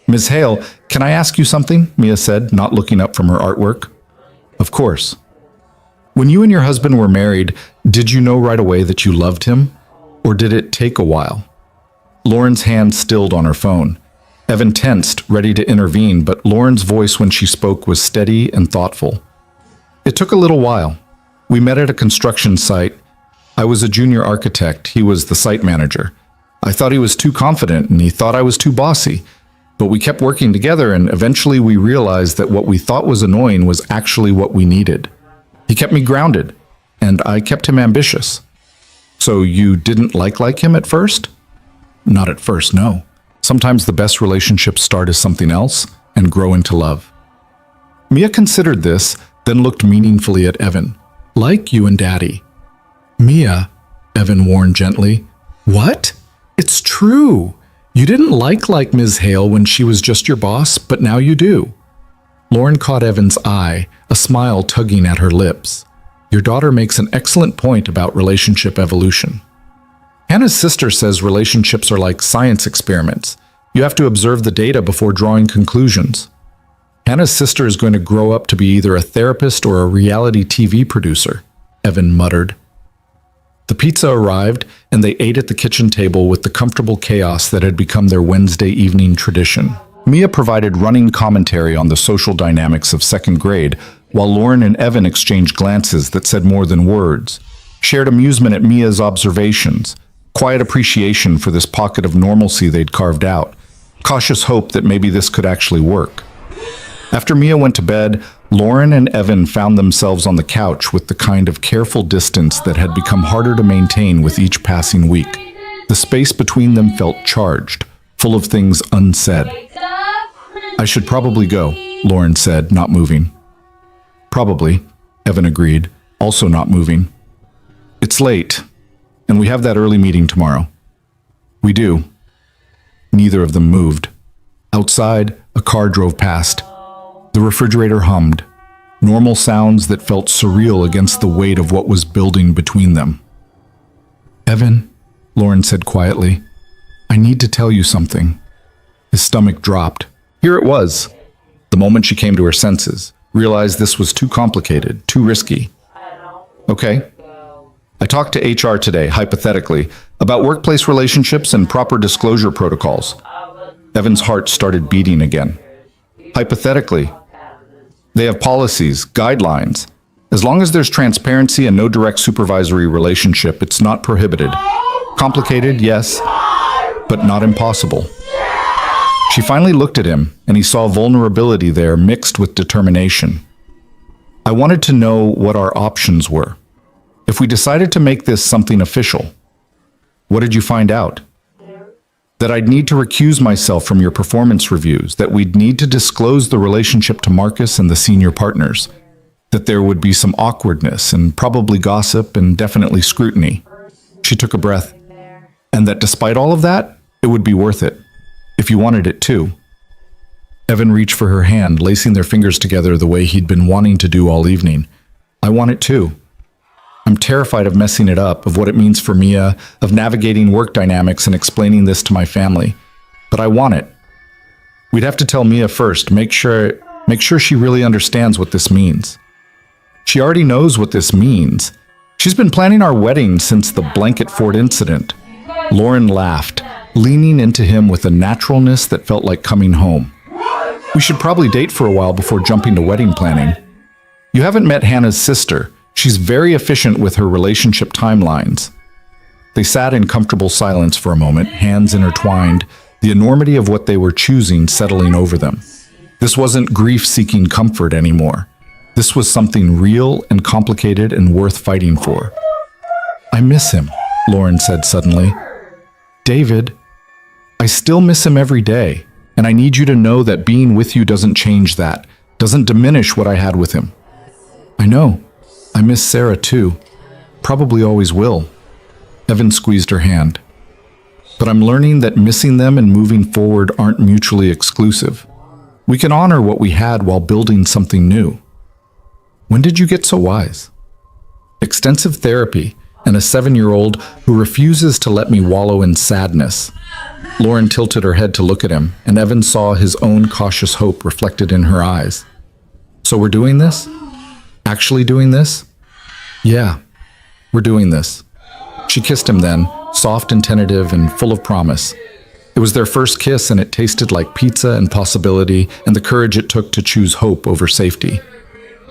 Ms. Hale, can I ask you something? Mia said, not looking up from her artwork. Of course. When you and your husband were married, did you know right away that you loved him? Or did it take a while? Lauren's hand stilled on her phone. Evan tensed, ready to intervene, but Lauren's voice when she spoke was steady and thoughtful. It took a little while. We met at a construction site. I was a junior architect. He was the site manager. I thought he was too confident and he thought I was too bossy. But we kept working together and eventually we realized that what we thought was annoying was actually what we needed. He kept me grounded, and I kept him ambitious. So you didn't like him at first? Not at first, no. Sometimes the best relationships start as something else and grow into love. Mia considered this, then looked meaningfully at Evan. Like you and Daddy. Mia, Evan warned gently. What? It's true. You didn't like Ms. Hale when she was just your boss, but now you do. Lauren caught Evan's eye, a smile tugging at her lips. Your daughter makes an excellent point about relationship evolution. Hannah's sister says relationships are like science experiments. You have to observe the data before drawing conclusions. Hannah's sister is going to grow up to be either a therapist or a reality TV producer, Evan muttered. The pizza arrived, and they ate at the kitchen table with the comfortable chaos that had become their Wednesday evening tradition. Mia provided running commentary on the social dynamics of second grade, while Lauren and Evan exchanged glances that said more than words, shared amusement at Mia's observations, quiet appreciation for this pocket of normalcy they'd carved out, cautious hope that maybe this could actually work. After Mia went to bed, Lauren and Evan found themselves on the couch with the kind of careful distance that had become harder to maintain with each passing week. The space between them felt charged, full of things unsaid. I should probably go, Lauren said, not moving. Probably, Evan agreed, also not moving. It's late, and we have that early meeting tomorrow. We do. Neither of them moved. Outside, a car drove past. The refrigerator hummed, normal sounds that felt surreal against the weight of what was building between them. Evan, Lauren said quietly, I need to tell you something. His stomach dropped. Here it was. The moment she came to her senses, realized this was too complicated, too risky. Okay. I talked to HR today, hypothetically, about workplace relationships and proper disclosure protocols. Evan's heart started beating again. Hypothetically, they have policies, guidelines. As long as there's transparency and no direct supervisory relationship, it's not prohibited. Complicated, yes, but not impossible. She finally looked at him, and he saw vulnerability there mixed with determination. I wanted to know what our options were. If we decided to make this something official, what did you find out? That I'd need to recuse myself from your performance reviews, that we'd need to disclose the relationship to Marcus and the senior partners, that there would be some awkwardness and probably gossip and definitely scrutiny. She took a breath. And that despite all of that, it would be worth it, if you wanted it too. Evan reached for her hand, lacing their fingers together the way he'd been wanting to do all evening. I want it too. I'm terrified of messing it up, of what it means for Mia, of navigating work dynamics and explaining this to my family. But I want it. We'd have to tell Mia first, make sure she really understands what this means. She already knows what this means, She's been planning our wedding since the blanket fort incident. Lauren laughed, leaning into him with a naturalness that felt like coming home. We should probably date for a while before jumping to wedding planning. You haven't met Hannah's sister. She's very efficient with her relationship timelines. They sat in comfortable silence for a moment, hands intertwined, the enormity of what they were choosing settling over them. This wasn't grief-seeking comfort anymore. This was something real and complicated and worth fighting for. I miss him, Lauren said suddenly. David, I still miss him every day, and I need you to know that being with you doesn't change that, doesn't diminish what I had with him. I know. I miss Sarah too. Probably always will. Evan squeezed her hand. But I'm learning that missing them and moving forward aren't mutually exclusive. We can honor what we had while building something new. When did you get so wise? Extensive therapy and a 7-year-old who refuses to let me wallow in sadness. Lauren tilted her head to look at him, and Evan saw his own cautious hope reflected in her eyes. So we're doing this? Actually doing this? Yeah, we're doing this. She kissed him then, soft and tentative and full of promise. It was their first kiss, and it tasted like pizza and possibility and the courage it took to choose hope over safety.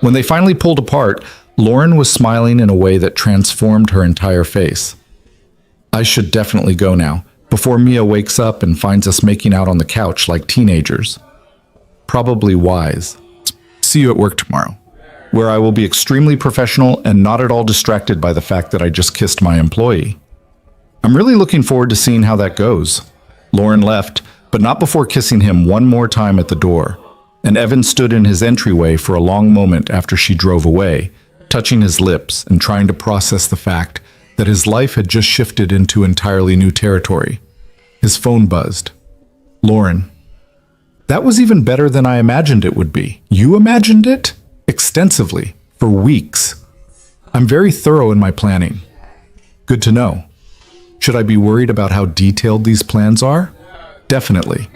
When they finally pulled apart, Lauren was smiling in a way that transformed her entire face. I should definitely go now, before Mia wakes up and finds us making out on the couch like teenagers. Probably wise. See you at work tomorrow, where I will be extremely professional and not at all distracted by the fact that I just kissed my employee. I'm really looking forward to seeing how that goes. Lauren left, but not before kissing him one more time at the door, and Evan stood in his entryway for a long moment after she drove away, touching his lips and trying to process the fact that his life had just shifted into entirely new territory. His phone buzzed. Lauren. That was even better than I imagined it would be. You imagined it? Extensively, for weeks. I'm very thorough in my planning. Good to know. Should I be worried about how detailed these plans are? Definitely.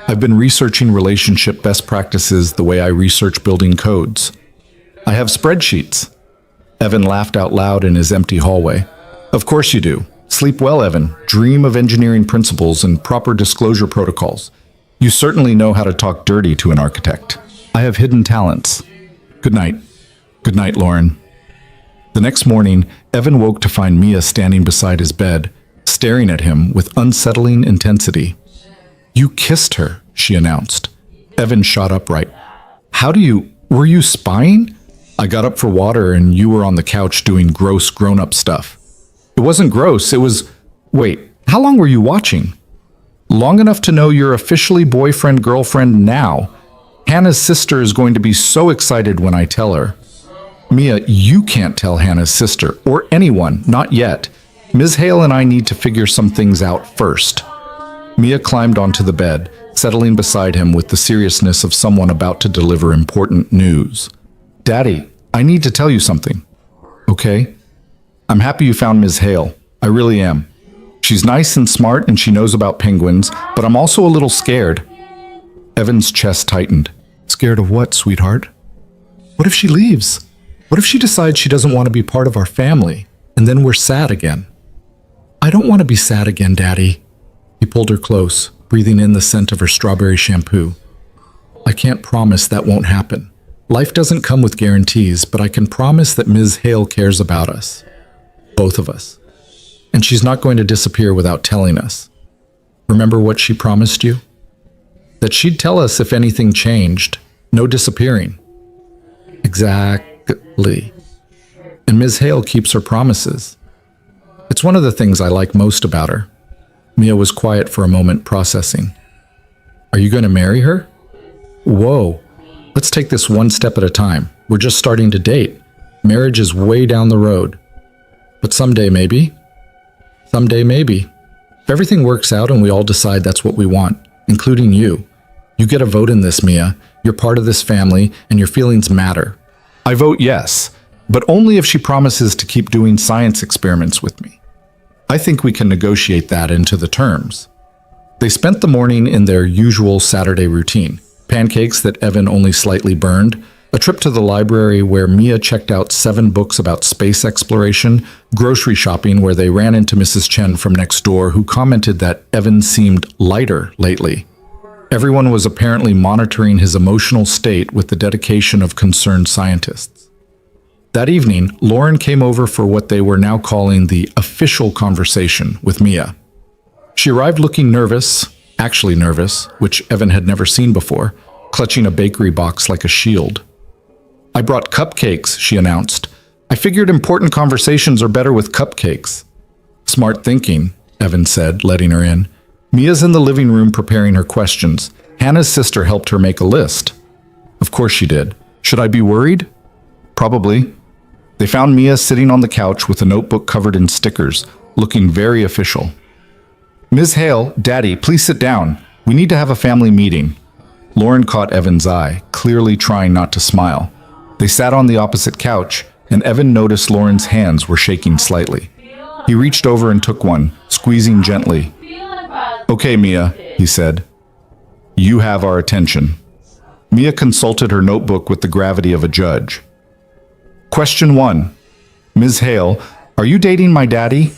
I've been researching relationship best practices the way I research building codes. I have spreadsheets. Evan laughed out loud in his empty hallway. Of course you do. Sleep well, Evan. Dream of engineering principles and proper disclosure protocols. You certainly know how to talk dirty to an architect. I have hidden talents. Good night. Good night, Lauren. The next morning, Evan woke to find Mia standing beside his bed, staring at him with unsettling intensity. You kissed her, she announced. Evan shot upright. Were you spying? I got up for water and you were on the couch doing gross grown-up stuff. It wasn't gross, it was... Wait, how long were you watching? Long enough to know you're officially boyfriend-girlfriend now. Hannah's sister is going to be so excited when I tell her. Mia, you can't tell Hannah's sister, or anyone, not yet. Ms. Hale and I need to figure some things out first. Mia climbed onto the bed, settling beside him with the seriousness of someone about to deliver important news. Daddy, I need to tell you something. Okay? I'm happy you found Ms. Hale. I really am. She's nice and smart and she knows about penguins, but I'm also a little scared. Evan's chest tightened. Scared of what, sweetheart? What if she leaves? What if she decides she doesn't want to be part of our family, and then we're sad again? I don't want to be sad again, Daddy. He pulled her close, breathing in the scent of her strawberry shampoo. I can't promise that won't happen. Life doesn't come with guarantees, but I can promise that Ms. Hale cares about us. Both of us. And she's not going to disappear without telling us. Remember what she promised you? That she'd tell us if anything changed. No disappearing. Exactly. And Ms. Hale keeps her promises. It's one of the things I like most about her. Mia was quiet for a moment, processing. Are you going to marry her? Whoa. Let's take this one step at a time. We're just starting to date. Marriage is way down the road. But someday maybe. Someday maybe. If everything works out and we all decide that's what we want, including you, you get a vote in this, Mia. You're part of this family and your feelings matter. I vote yes, but only if she promises to keep doing science experiments with me. I think we can negotiate that into the terms. They spent the morning in their usual Saturday routine. Pancakes that Evan only slightly burned, A trip to the library where Mia checked out 7 books about space exploration, grocery shopping where they ran into Mrs. Chen from next door who commented that Evan seemed lighter lately. Everyone was apparently monitoring his emotional state with the dedication of concerned scientists. That evening, Lauren came over for what they were now calling the official conversation with Mia. She arrived looking nervous, actually nervous, which Evan had never seen before, clutching a bakery box like a shield. "I brought cupcakes," she announced. "I figured important conversations are better with cupcakes." "Smart thinking," Evan said, letting her in. Mia's in the living room preparing her questions. Hannah's sister helped her make a list. Of course she did. Should I be worried? Probably. They found Mia sitting on the couch with a notebook covered in stickers, looking very official. "Ms. Hale, Daddy, please sit down. We need to have a family meeting." Lauren caught Evan's eye, clearly trying not to smile. They sat on the opposite couch, and Evan noticed Lauren's hands were shaking slightly. He reached over and took one, squeezing gently. "Okay, Mia," he said. "You have our attention." Mia consulted her notebook with the gravity of a judge. Question 1. Ms. Hale, are you dating my daddy?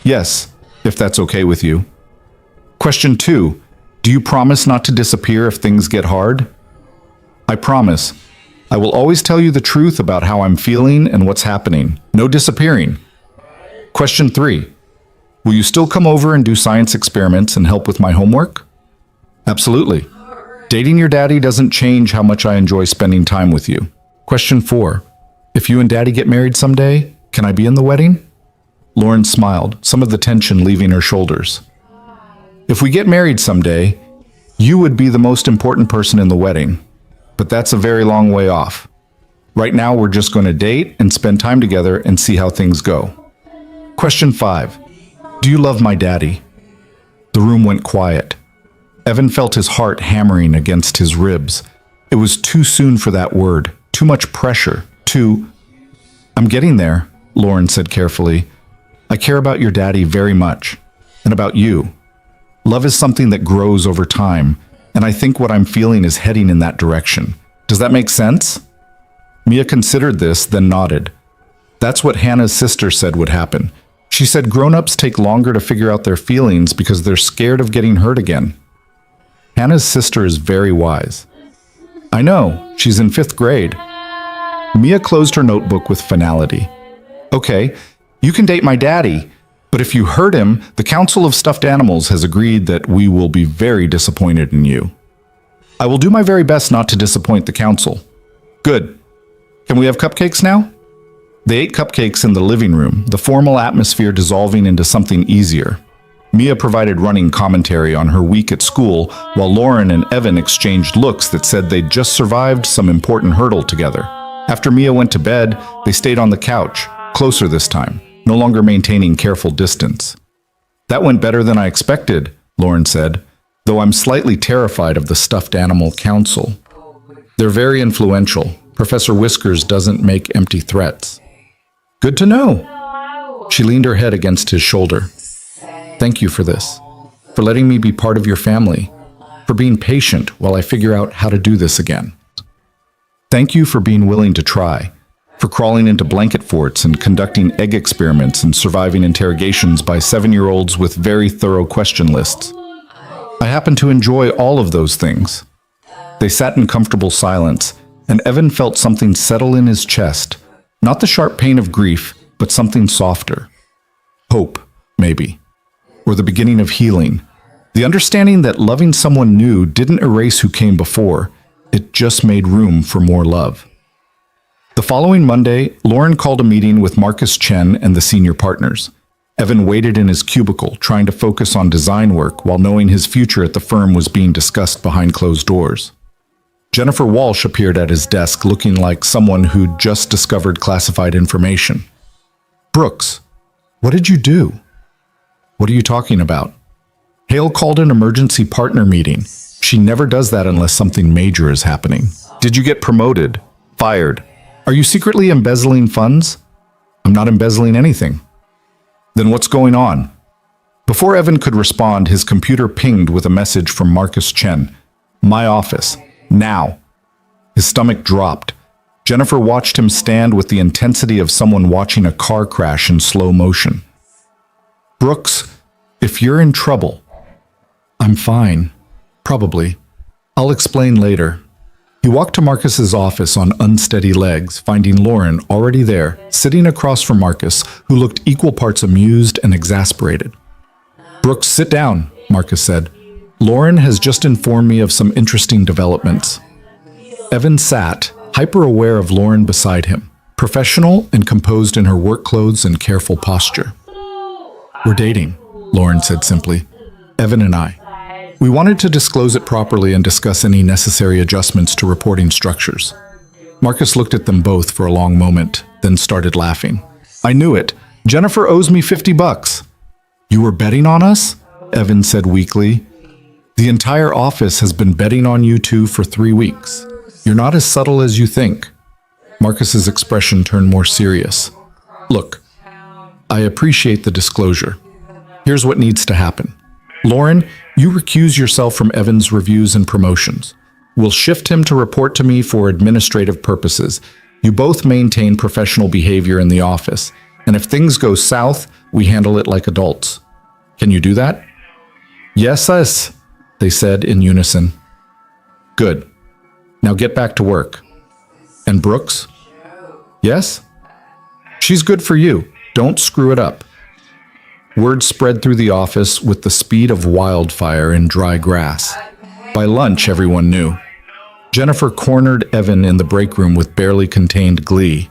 Yes, if that's okay with you. Question 2. Do you promise not to disappear if things get hard? I promise. I will always tell you the truth about how I'm feeling and what's happening. No disappearing. Question 3. Will you still come over and do science experiments and help with my homework? Absolutely. Dating your daddy doesn't change how much I enjoy spending time with you. Question 4. If you and Daddy get married someday, can I be in the wedding? Lauren smiled, some of the tension leaving her shoulders. If we get married someday, you would be the most important person in the wedding. But that's a very long way off. Right now, we're just going to date and spend time together and see how things go. Question 5. Do you love my daddy? The room went quiet. Evan felt his heart hammering against his ribs. It was too soon for that word, too much pressure, I'm getting there, Lauren said carefully. I care about your daddy very much, and about you. Love is something that grows over time, and I think what I'm feeling is heading in that direction. Does that make sense? Mia considered this, then nodded. That's what Hannah's sister said would happen. She said grown-ups take longer to figure out their feelings because they're scared of getting hurt again. Hannah's sister is very wise. I know, she's in 5th grade. Mia closed her notebook with finality. Okay, you can date my daddy, but if you hurt him, the Council of Stuffed Animals has agreed that we will be very disappointed in you. I will do my very best not to disappoint the council. Good. Can we have cupcakes now? They ate cupcakes in the living room, the formal atmosphere dissolving into something easier. Mia provided running commentary on her week at school, while Lauren and Evan exchanged looks that said they'd just survived some important hurdle together. After Mia went to bed, they stayed on the couch, closer this time, no longer maintaining careful distance. That went better than I expected, Lauren said, though I'm slightly terrified of the Stuffed Animal Council. They're very influential. Professor Whiskers doesn't make empty threats. Good to know. She leaned her head against his shoulder. Thank you for this, for letting me be part of your family, for being patient while I figure out how to do this again. Thank you for being willing to try, for crawling into blanket forts and conducting egg experiments and surviving interrogations by 7-year-olds with very thorough question lists. I happen to enjoy all of those things. They sat in comfortable silence, and Evan felt something settle in his chest, not the sharp pain of grief, but something softer. Hope, maybe. Or the beginning of healing. The understanding that loving someone new didn't erase who came before, it just made room for more love. The following Monday, Lauren called a meeting with Marcus Chen and the senior partners. Evan waited in his cubicle, trying to focus on design work while knowing his future at the firm was being discussed behind closed doors. Jennifer Walsh appeared at his desk looking like someone who'd just discovered classified information. Brooks, what did you do? What are you talking about? Hale called an emergency partner meeting. She never does that unless something major is happening. Did you get promoted? Fired? Are you secretly embezzling funds? I'm not embezzling anything. Then what's going on? Before Evan could respond, his computer pinged with a message from Marcus Chen. My office. Now. His stomach dropped. Jennifer watched him stand with the intensity of someone watching a car crash in slow motion. Brooks, if you're in trouble. I'm fine. Probably. I'll explain later. He walked to Marcus's office on unsteady legs, finding Lauren already there, sitting across from Marcus, who looked equal parts amused and exasperated. Brooks, sit down, Marcus said. Lauren has just informed me of some interesting developments. Evan sat, hyper-aware of Lauren beside him, professional and composed in her work clothes and careful posture. We're dating, Lauren said simply. Evan and I. We wanted to disclose it properly and discuss any necessary adjustments to reporting structures. Marcus looked at them both for a long moment, then started laughing. I knew it. Jennifer owes me $50. You were betting on us? Evan said weakly. The entire office has been betting on you two for 3 weeks. You're not as subtle as you think. Marcus's expression turned more serious. Look, I appreciate the disclosure. Here's what needs to happen. Lauren, you recuse yourself from Evan's reviews and promotions. We'll shift him to report to me for administrative purposes. You both maintain professional behavior in the office. And if things go south, we handle it like adults. Can you do that? Yes, they said in unison. Good. Now get back to work. And Brooks? Yes? She's good for you. Don't screw it up. Word spread through the office with the speed of wildfire in dry grass. By lunch, everyone knew. Jennifer cornered Evan in the break room with barely contained glee.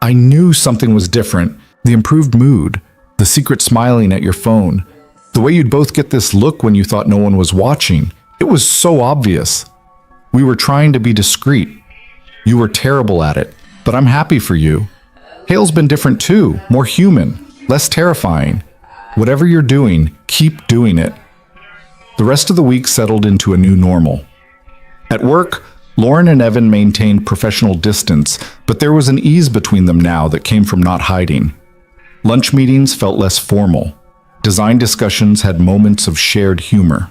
I knew something was different. The improved mood, the secret smiling at your phone, the way you'd both get this look when you thought no one was watching. It was so obvious. We were trying to be discreet. You were terrible at it, but I'm happy for you. Hale's been different too, more human, less terrifying. Whatever you're doing, keep doing it. The rest of the week settled into a new normal. At work, Lauren and Evan maintained professional distance, but there was an ease between them now that came from not hiding. Lunch meetings felt less formal. Design discussions had moments of shared humor.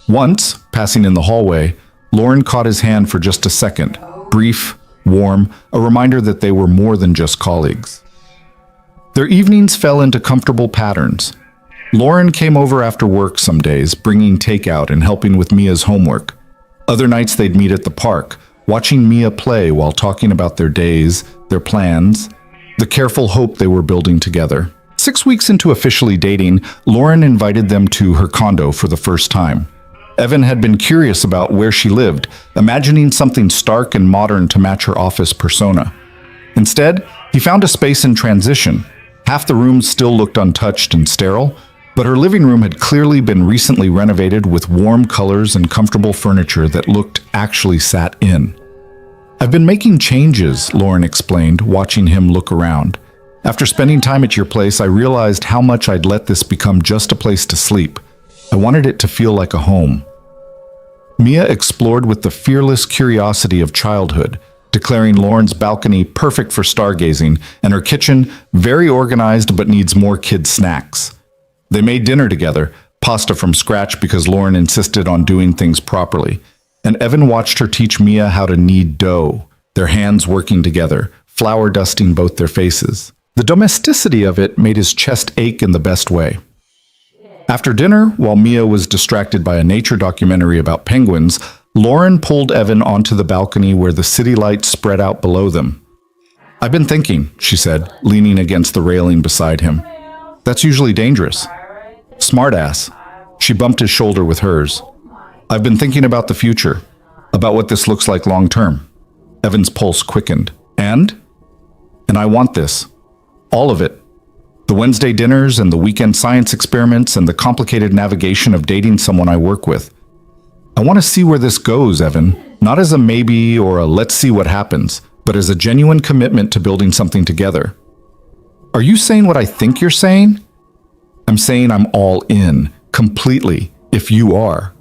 Once, passing in the hallway, Lauren caught his hand for just a second, brief, warm, a reminder that they were more than just colleagues. Their evenings fell into comfortable patterns. Lauren came over after work some days, bringing takeout and helping with Mia's homework. Other nights they'd meet at the park, watching Mia play while talking about their days, their plans, the careful hope they were building together. 6 weeks into officially dating, Lauren invited them to her condo for the first time. Evan had been curious about where she lived, imagining something stark and modern to match her office persona. Instead, he found a space in transition. Half the rooms still looked untouched and sterile, but her living room had clearly been recently renovated with warm colors and comfortable furniture that looked actually sat in. I've been making changes, Lauren explained, watching him look around. After spending time at your place, I realized how much I'd let this become just a place to sleep. I wanted it to feel like a home. Mia explored with the fearless curiosity of childhood, declaring Lauren's balcony perfect for stargazing and her kitchen very organized but needs more kid snacks. They made dinner together, pasta from scratch because Lauren insisted on doing things properly, and Evan watched her teach Mia how to knead dough, their hands working together, flour dusting both their faces. The domesticity of it made his chest ache in the best way. After dinner, while Mia was distracted by a nature documentary about penguins, Lauren pulled Evan onto the balcony where the city lights spread out below them. I've been thinking, she said, leaning against the railing beside him. That's usually dangerous. Smartass. She bumped his shoulder with hers. I've been thinking about the future, about what this looks like long term. Evan's pulse quickened. And I want this. All of it. The Wednesday dinners and the weekend science experiments and the complicated navigation of dating someone I work with. I want to see where this goes, Evan, not as a maybe or a let's see what happens, but as a genuine commitment to building something together. Are you saying what I think you're saying? I'm saying I'm all in, completely, if you are.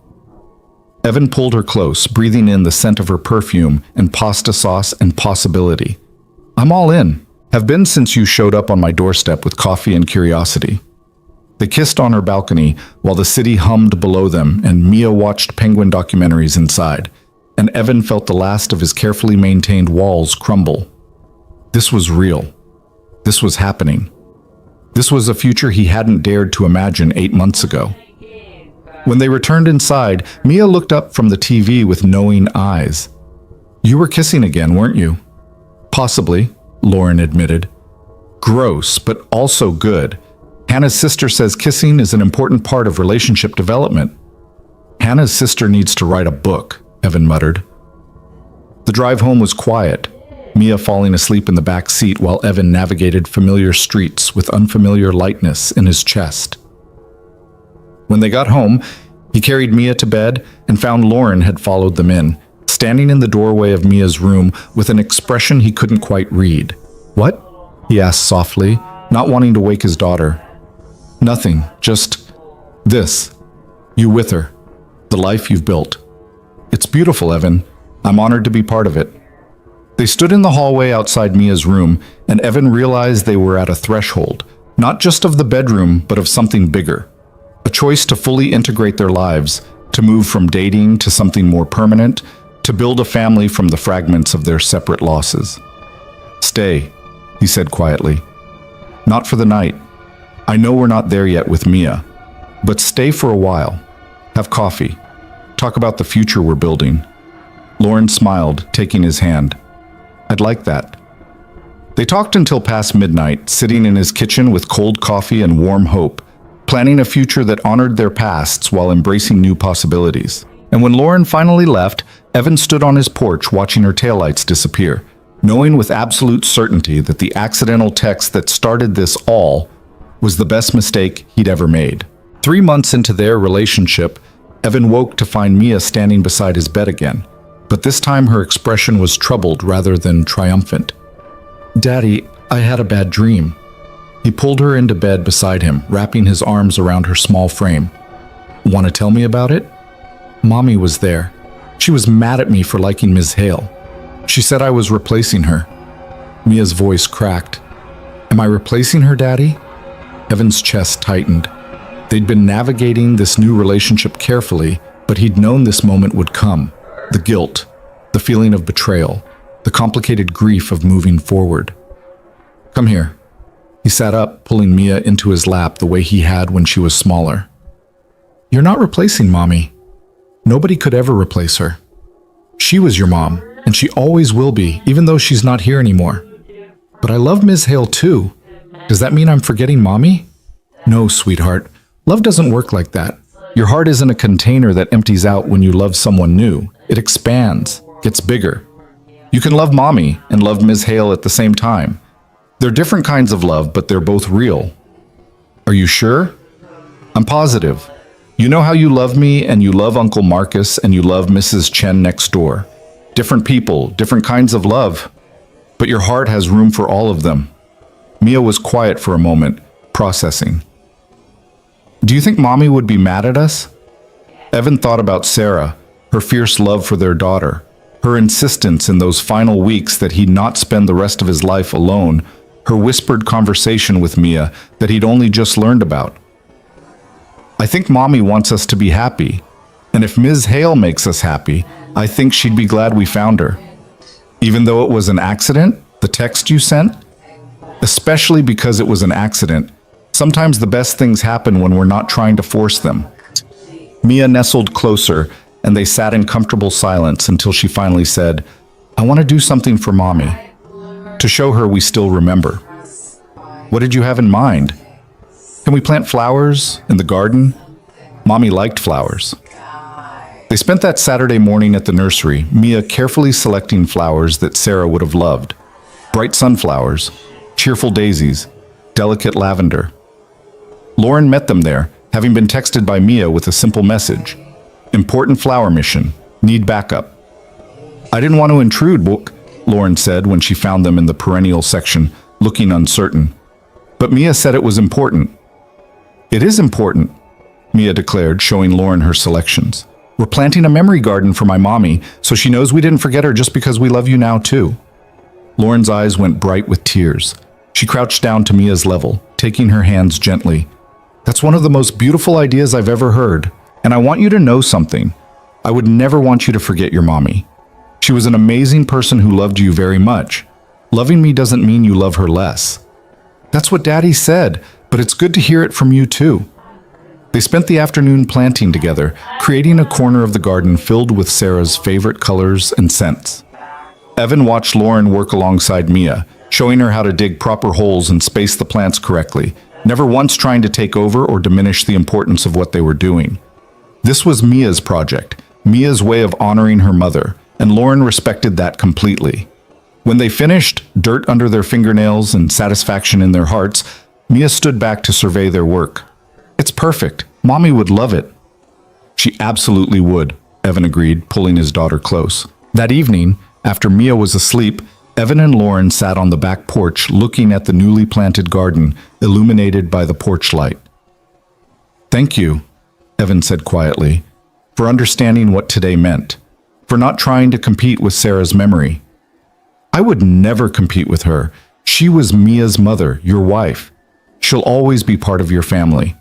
Evan pulled her close, breathing in the scent of her perfume and pasta sauce and possibility. I'm all in. Have been since you showed up on my doorstep with coffee and curiosity. They kissed on her balcony while the city hummed below them and Mia watched penguin documentaries inside. and Evan felt the last of his carefully maintained walls crumble. This was real. This was happening. This was a future he hadn't dared to imagine 8 months ago. When they returned inside, Mia looked up from the TV with knowing eyes. "You were kissing again, weren't you?" "Possibly," Lauren admitted. "Gross, but also good. Hannah's sister says kissing is an important part of relationship development." "Hannah's sister needs to write a book," Evan muttered. The drive home was quiet, Mia falling asleep in the back seat while Evan navigated familiar streets with unfamiliar lightness in his chest. When they got home, he carried Mia to bed and found Lauren had followed them in, standing in the doorway of Mia's room with an expression he couldn't quite read. "What?" he asked softly, not wanting to wake his daughter. "Nothing, just this. You with her. The life you've built. It's beautiful, Evan. I'm honored to be part of it." They stood in the hallway outside Mia's room, and Evan realized they were at a threshold, not just of the bedroom, but of something bigger. A choice to fully integrate their lives, to move from dating to something more permanent, to build a family from the fragments of their separate losses. "Stay," he said quietly. "Not for the night. I know we're not there yet with Mia, but stay for a while. Have coffee. Talk about the future we're building." Lauren smiled, taking his hand. "I'd like that." They talked until past midnight, sitting in his kitchen with cold coffee and warm hope, planning a future that honored their pasts while embracing new possibilities. And when Lauren finally left, Evan stood on his porch watching her taillights disappear, knowing with absolute certainty that the accidental text that started this all was the best mistake he'd ever made. 3 months into their relationship, Evan woke to find Mia standing beside his bed again, but this time her expression was troubled rather than triumphant. "Daddy, I had a bad dream." He pulled her into bed beside him, wrapping his arms around her small frame. "Want to tell me about it?" "Mommy was there. She was mad at me for liking Ms. Hale. She said I was replacing her." Mia's voice cracked. "Am I replacing her, Daddy?" Evan's chest tightened. They'd been navigating this new relationship carefully, but he'd known this moment would come. The guilt, the feeling of betrayal, the complicated grief of moving forward. "Come here." He sat up, pulling Mia into his lap the way he had when she was smaller. "You're not replacing Mommy. Nobody could ever replace her. She was your mom, and she always will be, even though she's not here anymore. But I love Ms. Hale too. Does that mean I'm forgetting Mommy?" "No, sweetheart. Love doesn't work like that. Your heart isn't a container that empties out when you love someone new. It expands, gets bigger. You can love Mommy and love Ms. Hale at the same time. They're different kinds of love, but they're both real." "Are you sure?" "I'm positive. You know how you love me and you love Uncle Marcus and you love Mrs. Chen next door. Different people, different kinds of love. But your heart has room for all of them." Mia was quiet for a moment, processing. "Do you think Mommy would be mad at us?" Evan thought about Sarah, her fierce love for their daughter, her insistence in those final weeks that he'd not spend the rest of his life alone, her whispered conversation with Mia that he'd only just learned about. "I think Mommy wants us to be happy, and if Ms. Hale makes us happy, I think she'd be glad we found her. Even though it was an accident, the text you sent? Especially because it was an accident. Sometimes the best things happen when we're not trying to force them." Mia nestled closer, and they sat in comfortable silence until she finally said, "I want to do something for Mommy, to show her we still remember." "What did you have in mind? Can we plant flowers in the garden?" Mommy liked flowers. They spent that Saturday morning at the nursery, Mia carefully selecting flowers that Sarah would have loved. Bright sunflowers, cheerful daisies, delicate lavender. Lauren met them there, having been texted by Mia with a simple message. "Important flower mission. Need backup." "I didn't want to intrude, Lauren said when she found them in the perennial section, looking uncertain. But Mia said it was important. "It is important," Mia declared, showing Lauren her selections. "We're planting a memory garden for my Mommy, so she knows we didn't forget her just because we love you now too." Lauren's eyes went bright with tears. She crouched down to Mia's level, taking her hands gently. "That's one of the most beautiful ideas I've ever heard, and I want you to know something. I would never want you to forget your mommy. She was an amazing person who loved you very much. Loving me doesn't mean you love her less. That's what Daddy said, but it's good to hear it from you too. They spent the afternoon planting together, creating a corner of the garden filled with Sarah's favorite colors and scents. Evan watched Lauren work alongside Mia, showing her how to dig proper holes and space the plants correctly, never once trying to take over or diminish the importance of what they were doing. This was Mia's project, Mia's way of honoring her mother, and Lauren respected that completely. When they finished, dirt under their fingernails and satisfaction in their hearts, Mia stood back to survey their work. It's perfect. Mommy would love it. She absolutely would, Evan agreed, pulling his daughter close. That evening, after Mia was asleep, Evan and Lauren sat on the back porch looking at the newly planted garden, illuminated by the porch light. Thank you, Evan said quietly, for understanding what today meant, for not trying to compete with Sarah's memory. I would never compete with her. She was Mia's mother, your wife. She'll always be part of your family.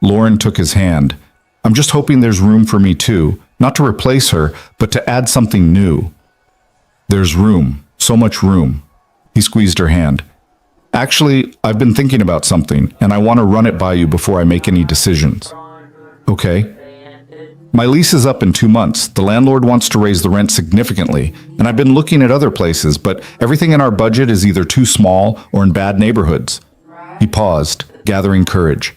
Lauren took his hand. I'm just hoping there's room for me too, not to replace her, but to add something new. There's room, so much room. He squeezed her hand. Actually, I've been thinking about something, and I want to run it by you before I make any decisions. Okay. My lease is up in 2 months. The landlord wants to raise the rent significantly, and I've been looking at other places, but everything in our budget is either too small or in bad neighborhoods. He paused, gathering courage.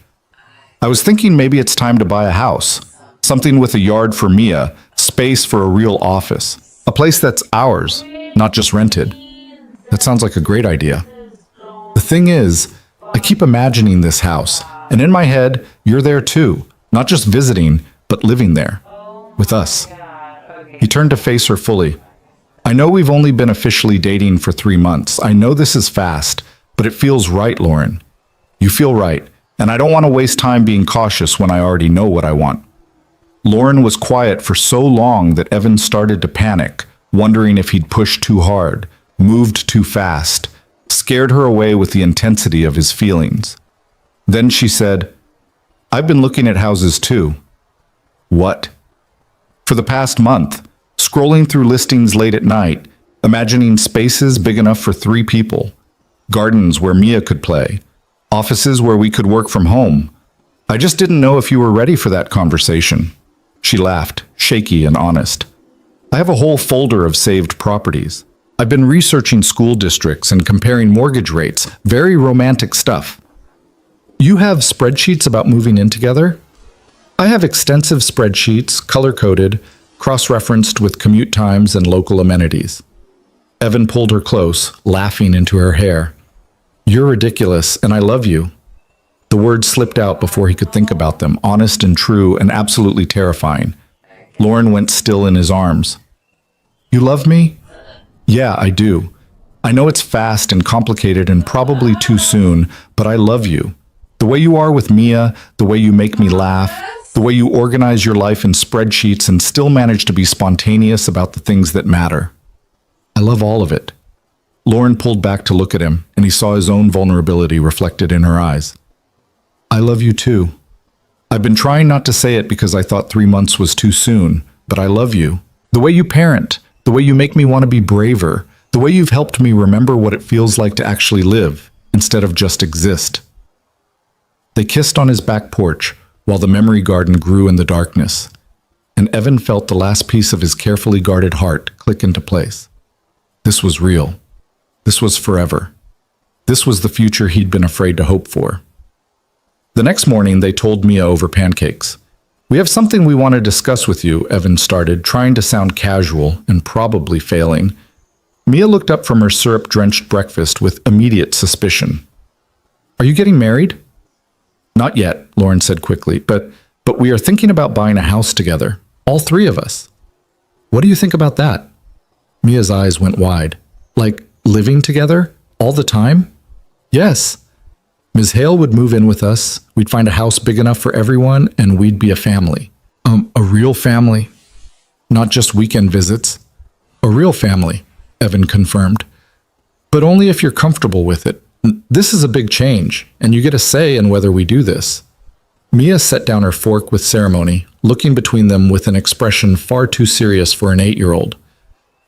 I was thinking maybe it's time to buy a house. Something with a yard for Mia, space for a real office. A place that's ours, not just rented. That sounds like a great idea. The thing is, I keep imagining this house, and in my head, you're there too, not just visiting, but living there, with us. He turned to face her fully. I know we've only been officially dating for 3 months. I know this is fast, but it feels right, Lauren. You feel right, and I don't want to waste time being cautious when I already know what I want. Lauren was quiet for so long that Evan started to panic, wondering if he'd pushed too hard, moved too fast, scared her away with the intensity of his feelings. Then she said, I've been looking at houses too. What? For the past month, scrolling through listings late at night, imagining spaces big enough for 3 people, gardens where Mia could play, offices where we could work from home. I just didn't know if you were ready for that conversation. She laughed, shaky and honest. I have a whole folder of saved properties. I've been researching school districts and comparing mortgage rates, very romantic stuff. You have spreadsheets about moving in together? I have extensive spreadsheets, color-coded, cross-referenced with commute times and local amenities. Evan pulled her close, laughing into her hair. You're ridiculous, and I love you. The words slipped out before he could think about them, honest and true and absolutely terrifying. Lauren went still in his arms. You love me? Yeah, I do. I know it's fast and complicated and probably too soon, but I love you. The way you are with Mia, the way you make me laugh, the way you organize your life in spreadsheets and still manage to be spontaneous about the things that matter. I love all of it. Lauren pulled back to look at him, and he saw his own vulnerability reflected in her eyes. I love you too. I've been trying not to say it because I thought 3 months was too soon, but I love you. The way you parent, the way you make me want to be braver, the way you've helped me remember what it feels like to actually live, instead of just exist. They kissed on his back porch, while the memory garden grew in the darkness, and Evan felt the last piece of his carefully guarded heart click into place. This was real. This was forever. This was the future he'd been afraid to hope for. The next morning, they told Mia over pancakes. We have something we want to discuss with you, Evan started, trying to sound casual and probably failing. Mia looked up from her syrup-drenched breakfast with immediate suspicion. Are you getting married? Not yet, Lauren said quickly, but we are thinking about buying a house together, all 3 of us. What do you think about that? Mia's eyes went wide. Like, living together? All the time? Yes. Ms. Hale would move in with us, we'd find a house big enough for everyone, and we'd be a family. A real family. Not just weekend visits. A real family, Evan confirmed. But only if you're comfortable with it. This is a big change, and you get a say in whether we do this. Mia set down her fork with ceremony, looking between them with an expression far too serious for an 8-year-old.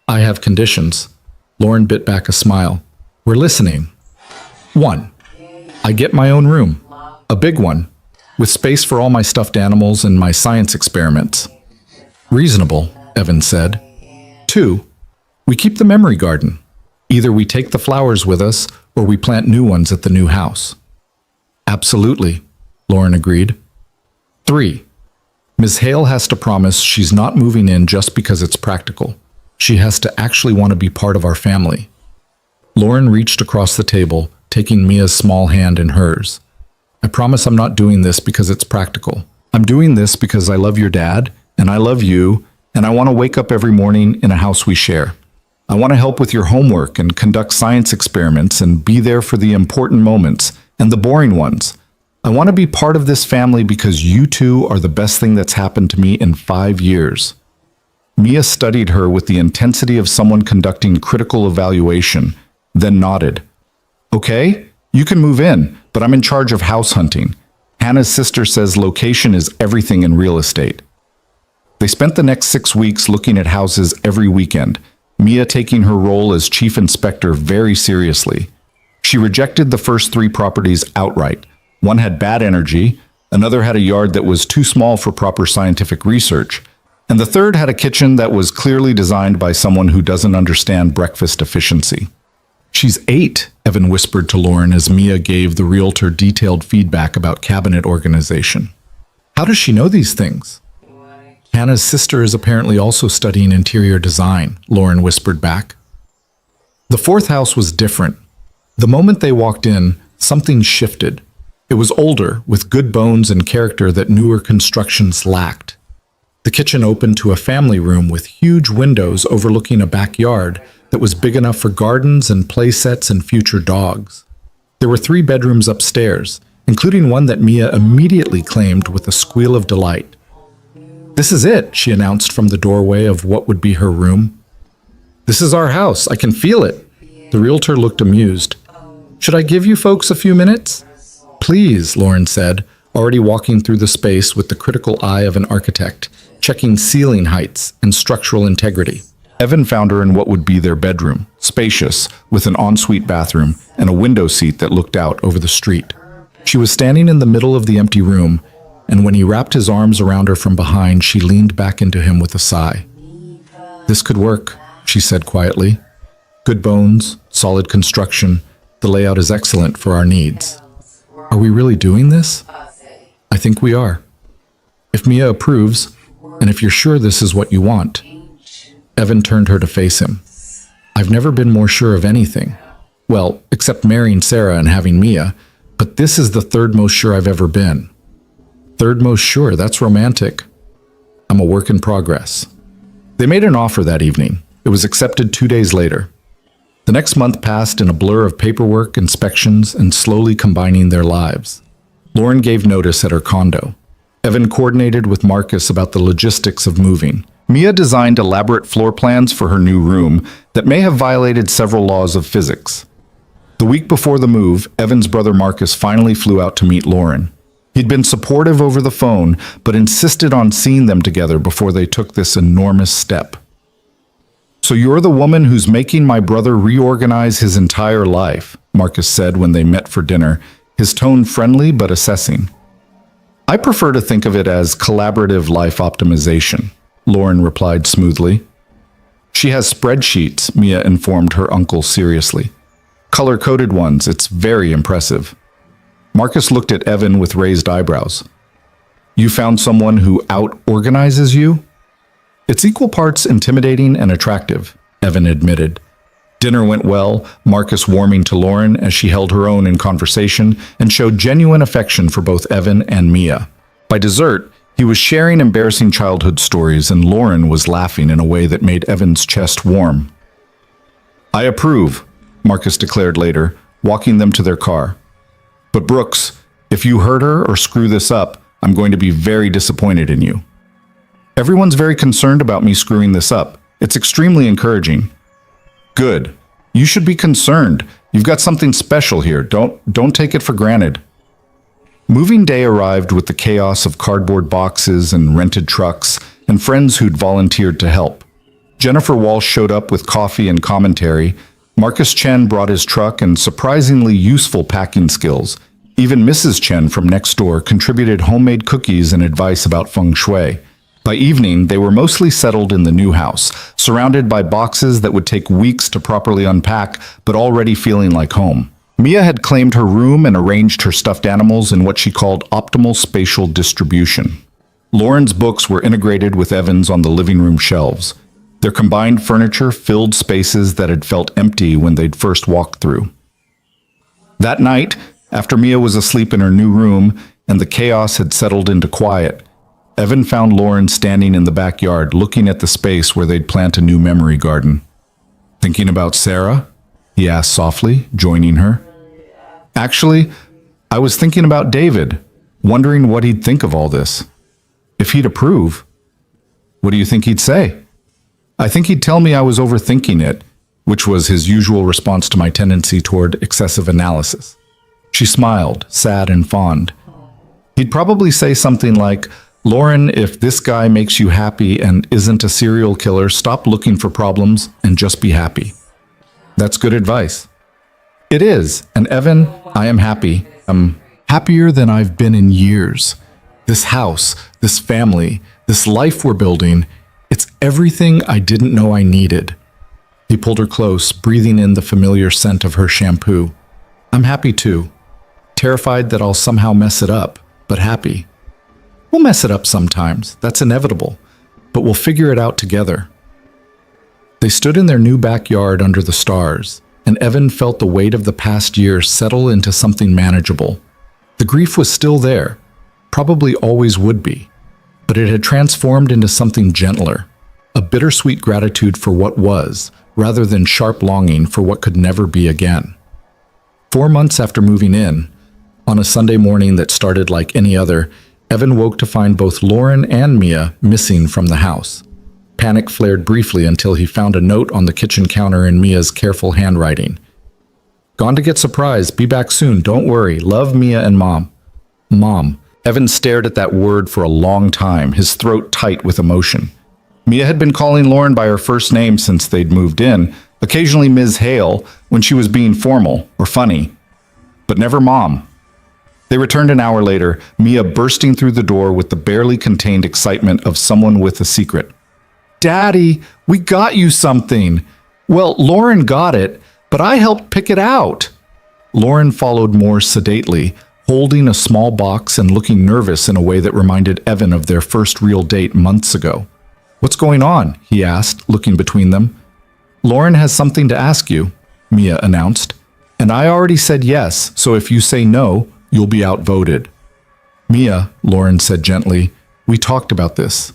I have conditions. Lauren bit back a smile. We're listening. 1. I get my own room. A big one, with space for all my stuffed animals and my science experiments. Reasonable, Evan said. 2. We keep the memory garden. Either we take the flowers with us or we plant new ones at the new house. Absolutely, Lauren agreed. 3. Ms. Hale has to promise she's not moving in just because it's practical. She has to actually want to be part of our family. Lauren reached across the table, taking Mia's small hand in hers. I promise I'm not doing this because it's practical. I'm doing this because I love your dad, and I love you, and I want to wake up every morning in a house we share. I want to help with your homework and conduct science experiments and be there for the important moments and the boring ones. I want to be part of this family because you two are the best thing that's happened to me in 5 years. Mia studied her with the intensity of someone conducting critical evaluation, then nodded. Okay, you can move in, but I'm in charge of house hunting. Hannah's sister says location is everything in real estate. They spent the next 6 weeks looking at houses every weekend, Mia taking her role as chief inspector very seriously. She rejected the first 3 properties outright. One had bad energy, another had a yard that was too small for proper scientific research, and the third had a kitchen that was clearly designed by someone who doesn't understand breakfast efficiency. She's 8, Evan whispered to Lauren as Mia gave the realtor detailed feedback about cabinet organization. How does she know these things? Hannah's sister is apparently also studying interior design, Lauren whispered back. The 4th house was different. The moment they walked in, something shifted. It was older, with good bones and character that newer constructions lacked. The kitchen opened to a family room with huge windows overlooking a backyard that was big enough for gardens and play sets and future dogs. There were 3 bedrooms upstairs, including one that Mia immediately claimed with a squeal of delight. This is it, she announced from the doorway of what would be her room. This is our house, I can feel it. The realtor looked amused. Should I give you folks a few minutes? Please, Lauren said, already walking through the space with the critical eye of an architect, checking ceiling heights and structural integrity. Evan found her in what would be their bedroom, spacious, with an ensuite bathroom and a window seat that looked out over the street. She was standing in the middle of the empty room, and when he wrapped his arms around her from behind, she leaned back into him with a sigh. This could work, she said quietly. Good bones, solid construction, the layout is excellent for our needs. Are we really doing this? I think we are. If Mia approves, and if you're sure this is what you want. Evan turned her to face him. I've never been more sure of anything. Well, except marrying Sarah and having Mia, but this is the 3rd most sure I've ever been. 3rd most sure, that's romantic. I'm a work in progress. They made an offer that evening. It was accepted 2 days later. The next month passed in a blur of paperwork, inspections, and slowly combining their lives. Lauren gave notice at her condo. Evan coordinated with Marcus about the logistics of moving. Mia designed elaborate floor plans for her new room that may have violated several laws of physics. The week before the move, Evan's brother Marcus finally flew out to meet Lauren. He'd been supportive over the phone, but insisted on seeing them together before they took this enormous step. So you're the woman who's making my brother reorganize his entire life, Marcus said when they met for dinner, his tone friendly but assessing. I prefer to think of it as collaborative life optimization, Lauren replied smoothly. She has spreadsheets, Mia informed her uncle seriously. Color-coded ones, it's very impressive. Marcus looked at Evan with raised eyebrows. You found someone who out-organizes you? It's equal parts intimidating and attractive, Evan admitted. Dinner went well, Marcus warming to Lauren as she held her own in conversation and showed genuine affection for both Evan and Mia. By dessert, he was sharing embarrassing childhood stories and Lauren was laughing in a way that made Evan's chest warm. I approve, Marcus declared later, walking them to their car. But Brooks, if you hurt her or screw this up, I'm going to be very disappointed in you. Everyone's very concerned about me screwing this up. It's extremely encouraging. Good. You should be concerned. You've got something special here. Don't take it for granted. Moving day arrived with the chaos of cardboard boxes and rented trucks and friends who'd volunteered to help. Jennifer Walsh showed up with coffee and commentary. Marcus Chen brought his truck and surprisingly useful packing skills. Even Mrs. Chen from next door contributed homemade cookies and advice about feng shui. By evening, they were mostly settled in the new house, surrounded by boxes that would take weeks to properly unpack, but already feeling like home. Mia had claimed her room and arranged her stuffed animals in what she called optimal spatial distribution. Lauren's books were integrated with Evan's on the living room shelves. Their combined furniture filled spaces that had felt empty when they'd first walked through. That night, after Mia was asleep in her new room and the chaos had settled into quiet, Evan found Lauren standing in the backyard looking at the space where they'd plant a new memory garden. "Thinking about Sarah?" he asked softly, joining her. "Actually, I was thinking about David, wondering what he'd think of all this. If he'd approve." "What do you think he'd say?" "I think he'd tell me I was overthinking it," which was his usual response to my tendency toward excessive analysis. She smiled, sad and fond. "He'd probably say something like, 'Lauren, if this guy makes you happy and isn't a serial killer, stop looking for problems and just be happy.'" That's good advice. It is, and Evan, I am happy. I'm happier than I've been in years. This house, this family, this life we're building, it's everything I didn't know I needed. He pulled her close, breathing in the familiar scent of her shampoo. I'm happy too. Terrified that I'll somehow mess it up, but happy. We'll mess it up sometimes, that's inevitable, but we'll figure it out together. They stood in their new backyard under the stars, and Evan felt the weight of the past year settle into something manageable. The grief was still there, probably always would be, but it had transformed into something gentler, a bittersweet gratitude for what was, rather than sharp longing for what could never be again. 4 months after moving in, on a Sunday morning that started like any other, Evan woke to find both Lauren and Mia missing from the house. Panic flared briefly until he found a note on the kitchen counter in Mia's careful handwriting. "Gone to get surprised. Be back soon. Don't worry. Love, Mia and Mom." Mom. Evan stared at that word for a long time, his throat tight with emotion. Mia had been calling Lauren by her first name since they'd moved in, occasionally Ms. Hale when she was being formal or funny, but never Mom. They returned an hour later, Mia bursting through the door with the barely contained excitement of someone with a secret. "Daddy, we got you something." "Well, Lauren got it, but I helped pick it out." Lauren followed more sedately, holding a small box and looking nervous in a way that reminded Evan of their first real date months ago. "What's going on?" he asked, looking between them. "Lauren has something to ask you," Mia announced. "And I already said yes, so if you say no, you'll be outvoted." "Mia," Lauren said gently, "we talked about this.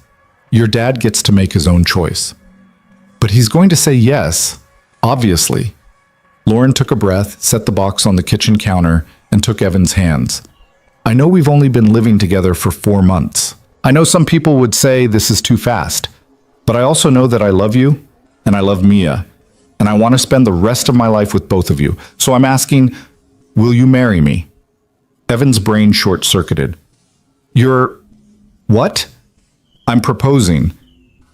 Your dad gets to make his own choice." "But he's going to say yes, obviously." Lauren took a breath, set the box on the kitchen counter, and took Evan's hands. "I know we've only been living together for 4 months. I know some people would say this is too fast, but I also know that I love you, and I love Mia, and I want to spend the rest of my life with both of you. So I'm asking, will you marry me?" Evan's brain short-circuited. "You're... what?" "I'm proposing.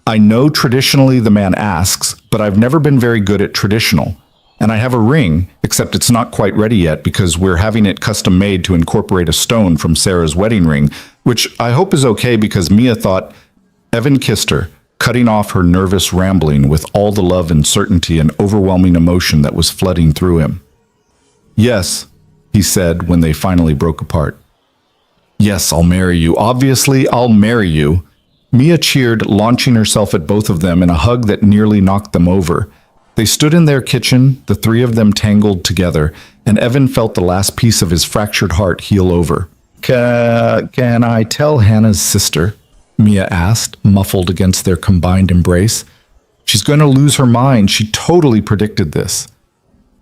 I know traditionally the man asks, but I've never been very good at traditional. And I have a ring, except it's not quite ready yet because we're having it custom made to incorporate a stone from Sarah's wedding ring, which I hope is okay because Mia thought..." Evan kissed her, cutting off her nervous rambling with all the love and certainty and overwhelming emotion that was flooding through him. "Yes," he said when they finally broke apart. "Yes, I'll marry you. Obviously, I'll marry you." Mia cheered, launching herself at both of them in a hug that nearly knocked them over. They stood in their kitchen, the three of them tangled together, and Evan felt the last piece of his fractured heart heal over. Can I tell Hannah's sister?" Mia asked, muffled against their combined embrace. "She's going to lose her mind. She totally predicted this."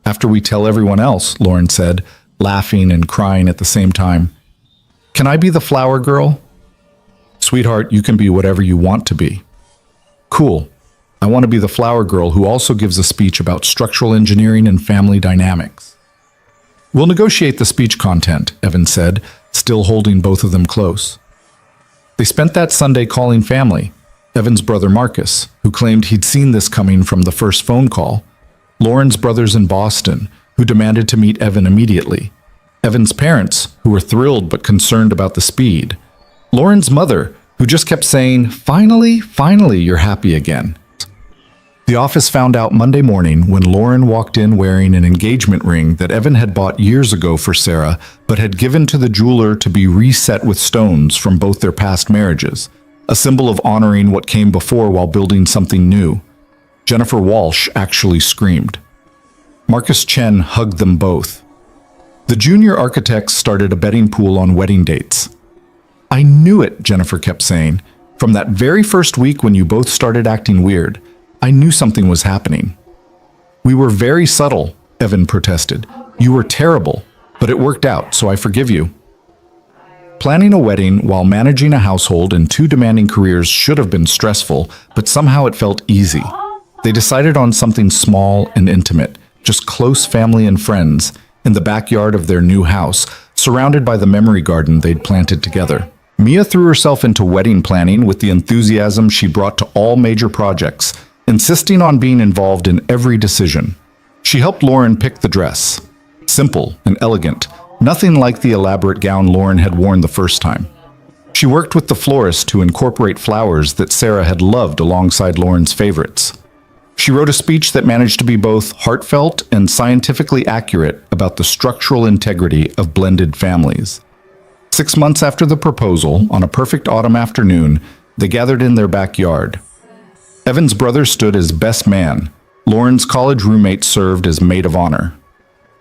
"After we tell everyone else," Lauren said, laughing and crying at the same time. "Can I be the flower girl?" "Sweetheart, you can be whatever you want to be." "Cool. I want to be the flower girl who also gives a speech about structural engineering and family dynamics." "We'll negotiate the speech content," Evan said, still holding both of them close. They spent that Sunday calling family, Evan's brother Marcus, who claimed he'd seen this coming from the first phone call, Lauren's brothers in Boston, who demanded to meet Evan immediately, Evan's parents, who were thrilled but concerned about the speed, Lauren's mother, who just kept saying, "Finally, finally, you're happy again." The office found out Monday morning when Lauren walked in wearing an engagement ring that Evan had bought years ago for Sarah, but had given to the jeweler to be reset with stones from both their past marriages, a symbol of honoring what came before while building something new. Jennifer Walsh actually screamed. Marcus Chen hugged them both. The junior architects started a betting pool on wedding dates. "I knew it," Jennifer kept saying. "From that very first week when you both started acting weird, I knew something was happening." "We were very subtle," Evan protested. "You were terrible, but it worked out, so I forgive you." Planning a wedding while managing a household and two demanding careers should have been stressful, but somehow it felt easy. They decided on something small and intimate, just close family and friends, in the backyard of their new house, surrounded by the memory garden they'd planted together. Mia threw herself into wedding planning with the enthusiasm she brought to all major projects, insisting on being involved in every decision. She helped Lauren pick the dress. Simple and elegant, nothing like the elaborate gown Lauren had worn the first time. She worked with the florist to incorporate flowers that Sarah had loved alongside Lauren's favorites. She wrote a speech that managed to be both heartfelt and scientifically accurate about the structural integrity of blended families. 6 months after the proposal, on a perfect autumn afternoon, they gathered in their backyard. Evan's brother stood as best man. Lauren's college roommate served as maid of honor.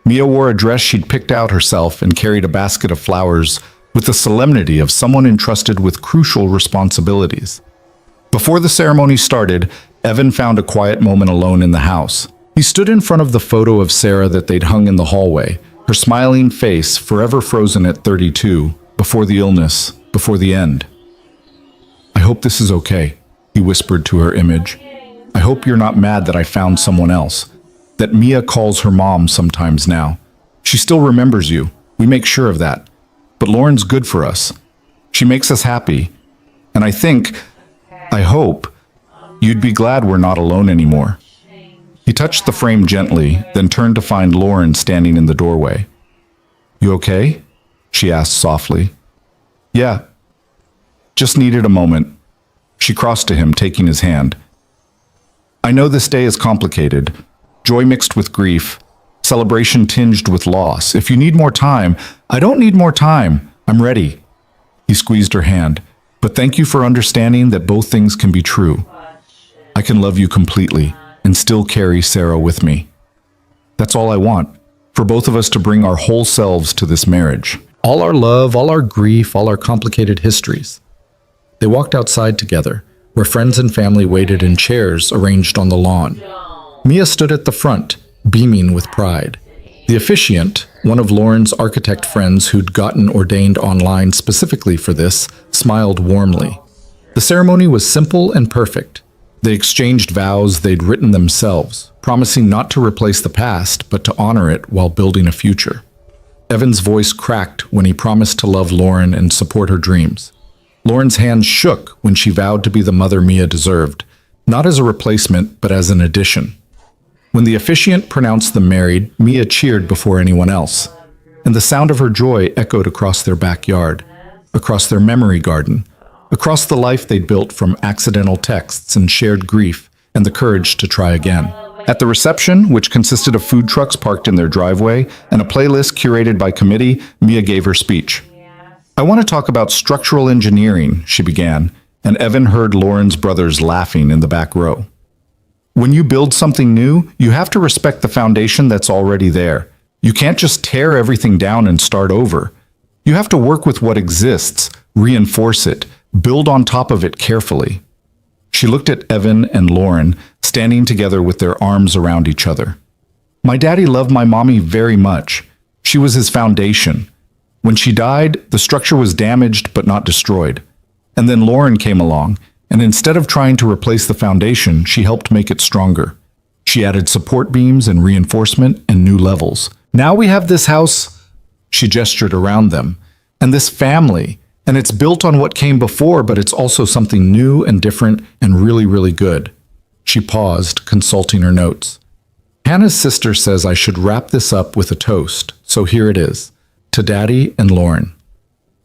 Mia wore a dress she'd picked out herself and carried a basket of flowers with the solemnity of someone entrusted with crucial responsibilities. Before the ceremony started, Evan found a quiet moment alone in the house. He stood in front of the photo of Sarah that they'd hung in the hallway, her smiling face forever frozen at 32, before the illness, before the end. "I hope this is okay," he whispered to her image. "I hope you're not mad that I found someone else, that Mia calls her mom sometimes now. She still remembers you. We make sure of that. But Lauren's good for us. She makes us happy. And I hope, you'd be glad we're not alone anymore." He touched the frame gently, then turned to find Lauren standing in the doorway. "You okay?" she asked softly. "Yeah. Just needed a moment." She crossed to him, taking his hand. "I know this day is complicated. Joy mixed with grief, celebration tinged with loss. If you need more time—" "I don't need more time. I'm ready." He squeezed her hand. "But thank you for understanding that both things can be true. I can love you completely and still carry Sarah with me. That's all I want, for both of us to bring our whole selves to this marriage. All our love, all our grief, all our complicated histories." They walked outside together, where friends and family waited in chairs arranged on the lawn. Mia stood at the front, beaming with pride. The officiant, one of Lauren's architect friends who'd gotten ordained online specifically for this, smiled warmly. The ceremony was simple and perfect. They exchanged vows they'd written themselves, promising not to replace the past, but to honor it while building a future. Evan's voice cracked when he promised to love Lauren and support her dreams. Lauren's hands shook when she vowed to be the mother Mia deserved, not as a replacement, but as an addition. When the officiant pronounced them married, Mia cheered before anyone else, and the sound of her joy echoed across their backyard, across their memory garden, across the life they'd built from accidental texts and shared grief and the courage to try again. At the reception, which consisted of food trucks parked in their driveway and a playlist curated by committee, Mia gave her speech. "I want to talk about structural engineering," she began, and Evan heard Lauren's brothers laughing in the back row. "When you build something new, you have to respect the foundation that's already there. You can't just tear everything down and start over. You have to work with what exists, reinforce it, build on top of it carefully." She looked at Evan and Lauren, standing together with their arms around each other. "My daddy loved my mommy very much. She was his foundation. When she died, the structure was damaged but not destroyed. And then Lauren came along, and instead of trying to replace the foundation, she helped make it stronger. She added support beams and reinforcement and new levels. Now we have this house." She gestured around them. And this family, and it's built on what came before, but it's also something new and different and really, really good. She paused, consulting her notes. Hannah's sister says I should wrap this up with a toast, so here it is. To Daddy and Lauren.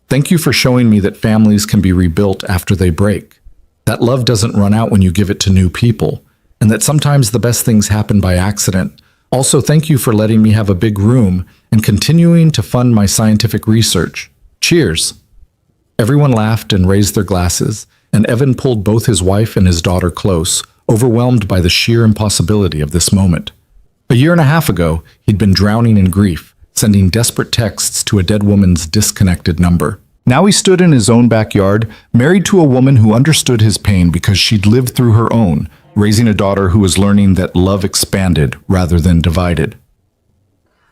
Thank you for showing me that families can be rebuilt after they break. That love doesn't run out when you give it to new people, and that sometimes the best things happen by accident. Also, thank you for letting me have a big room and continuing to fund my scientific research. Cheers. Everyone laughed and raised their glasses, and Evan pulled both his wife and his daughter close, overwhelmed by the sheer impossibility of this moment. A year and a half ago, he'd been drowning in grief, sending desperate texts to a dead woman's disconnected number. Now he stood in his own backyard, married to a woman who understood his pain because she'd lived through her own, raising a daughter who was learning that love expanded rather than divided.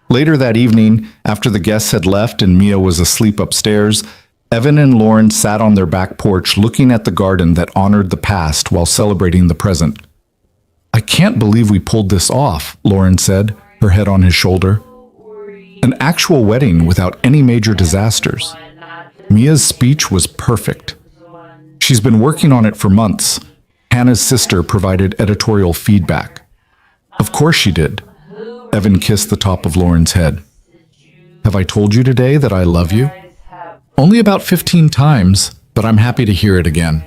Later that evening, after the guests had left and Mia was asleep upstairs, Evan and Lauren sat on their back porch looking at the garden that honored the past while celebrating the present. I can't believe we pulled this off, Lauren said, her head on his shoulder. An actual wedding without any major disasters. Mia's speech was perfect. She's been working on it for months. Hannah's sister provided editorial feedback. Of course she did. Evan kissed the top of Lauren's head. Have I told you today that I love you? Only about 15 times, but I'm happy to hear it again.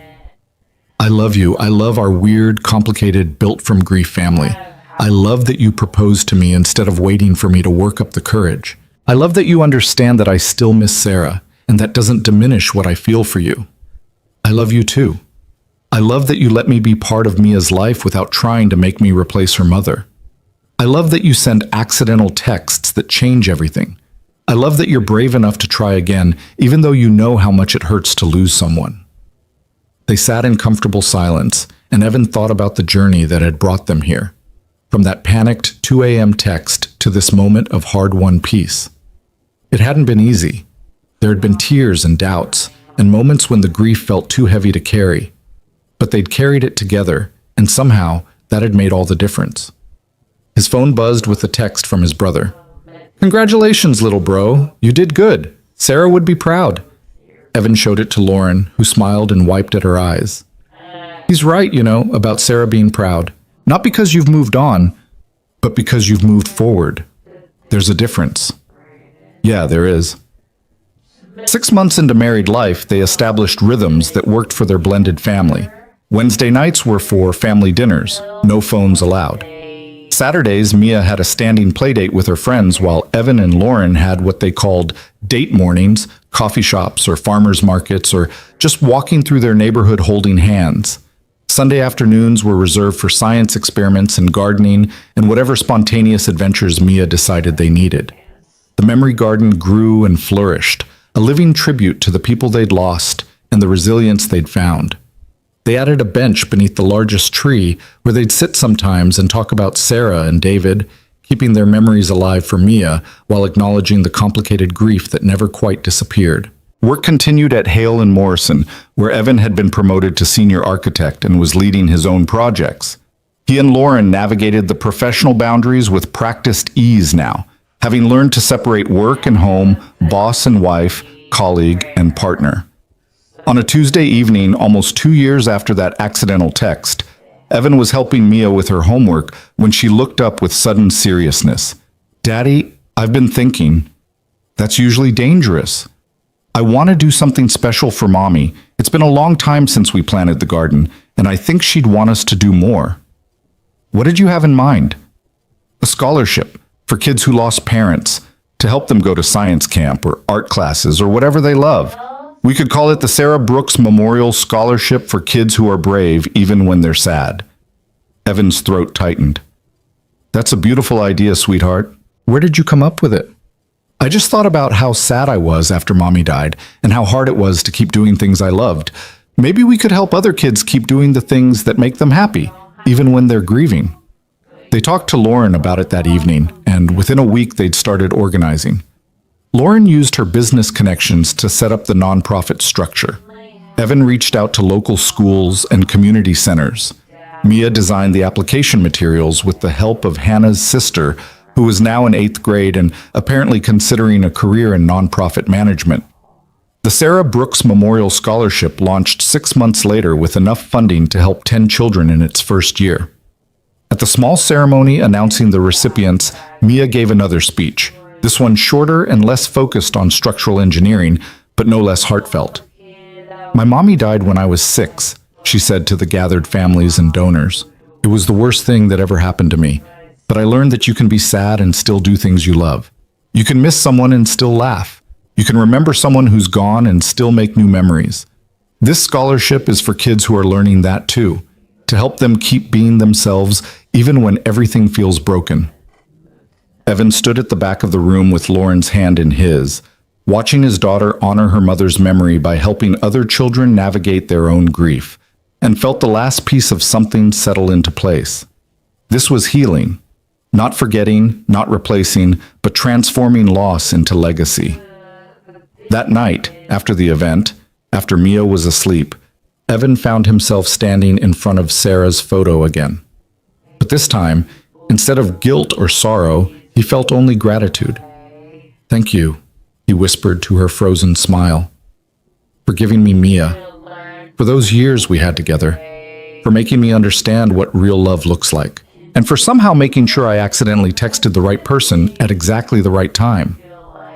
I love you. I love our weird, complicated, built-from-grief family. I love that you proposed to me instead of waiting for me to work up the courage. I love that you understand that I still miss Sarah, and that doesn't diminish what I feel for you. I love you too. I love that you let me be part of Mia's life without trying to make me replace her mother. I love that you send accidental texts that change everything. I love that you're brave enough to try again, even though you know how much it hurts to lose someone. They sat in comfortable silence, and Evan thought about the journey that had brought them here. From that panicked 2 a.m. text to this moment of hard-won peace. It hadn't been easy. There had been tears and doubts, and moments when the grief felt too heavy to carry. But they'd carried it together, and somehow that had made all the difference. His phone buzzed with a text from his brother. Congratulations, little bro. You did good. Sarah would be proud. Evan showed it to Lauren, who smiled and wiped at her eyes. He's right, about Sarah being proud. Not because you've moved on, but because you've moved forward. There's a difference. Yeah, there is. 6 months into married life, they established rhythms that worked for their blended family. Wednesday nights were for family dinners, no phones allowed. Saturdays, Mia had a standing playdate with her friends while Evan and Lauren had what they called date mornings, coffee shops or farmers markets, or just walking through their neighborhood holding hands. Sunday afternoons were reserved for science experiments and gardening and whatever spontaneous adventures Mia decided they needed. The memory garden grew and flourished, a living tribute to the people they'd lost and the resilience they'd found. They added a bench beneath the largest tree where they'd sit sometimes and talk about Sarah and David, keeping their memories alive for Mia while acknowledging the complicated grief that never quite disappeared. Work continued at Hale and Morrison, where Evan had been promoted to senior architect and was leading his own projects. He and Lauren navigated the professional boundaries with practiced ease now, having learned to separate work and home, boss and wife, colleague and partner. On a Tuesday evening, almost 2 years after that accidental text, Evan was helping Mia with her homework when she looked up with sudden seriousness. Daddy, I've been thinking. That's usually dangerous. I want to do something special for Mommy. It's been a long time since we planted the garden, and I think she'd want us to do more. What did you have in mind? A scholarship for kids who lost parents, to help them go to science camp or art classes or whatever they love. We could call it the Sarah Brooks Memorial Scholarship for kids who are brave even when they're sad. Evan's throat tightened. That's a beautiful idea, sweetheart. Where did you come up with it? I just thought about how sad I was after Mommy died and how hard it was to keep doing things I loved. Maybe we could help other kids keep doing the things that make them happy, even when they're grieving. They talked to Lauren about it that evening, and within a week they'd started organizing. Lauren used her business connections to set up the nonprofit structure. Evan reached out to local schools and community centers. Mia designed the application materials with the help of Hannah's sister, who was now in 8th grade and apparently considering a career in nonprofit management. The Sarah Brooks Memorial Scholarship launched 6 months later with enough funding to help 10 children in its first year. At the small ceremony announcing the recipients, Mia gave another speech, this one shorter and less focused on structural engineering, but no less heartfelt. "My mommy died when I was 6, she said to the gathered families and donors. "It was the worst thing that ever happened to me, but I learned that you can be sad and still do things you love. You can miss someone and still laugh. You can remember someone who's gone and still make new memories. This scholarship is for kids who are learning that too, to help them keep being themselves even when everything feels broken." Evan stood at the back of the room with Lauren's hand in his, watching his daughter honor her mother's memory by helping other children navigate their own grief, and felt the last piece of something settle into place. This was healing, not forgetting, not replacing, but transforming loss into legacy. That night, after the event, after Mia was asleep, Evan found himself standing in front of Sarah's photo again. But this time, instead of guilt or sorrow, he felt only gratitude. "Thank you," he whispered to her frozen smile, "for giving me Mia, for those years we had together, for making me understand what real love looks like, and for somehow making sure I accidentally texted the right person at exactly the right time."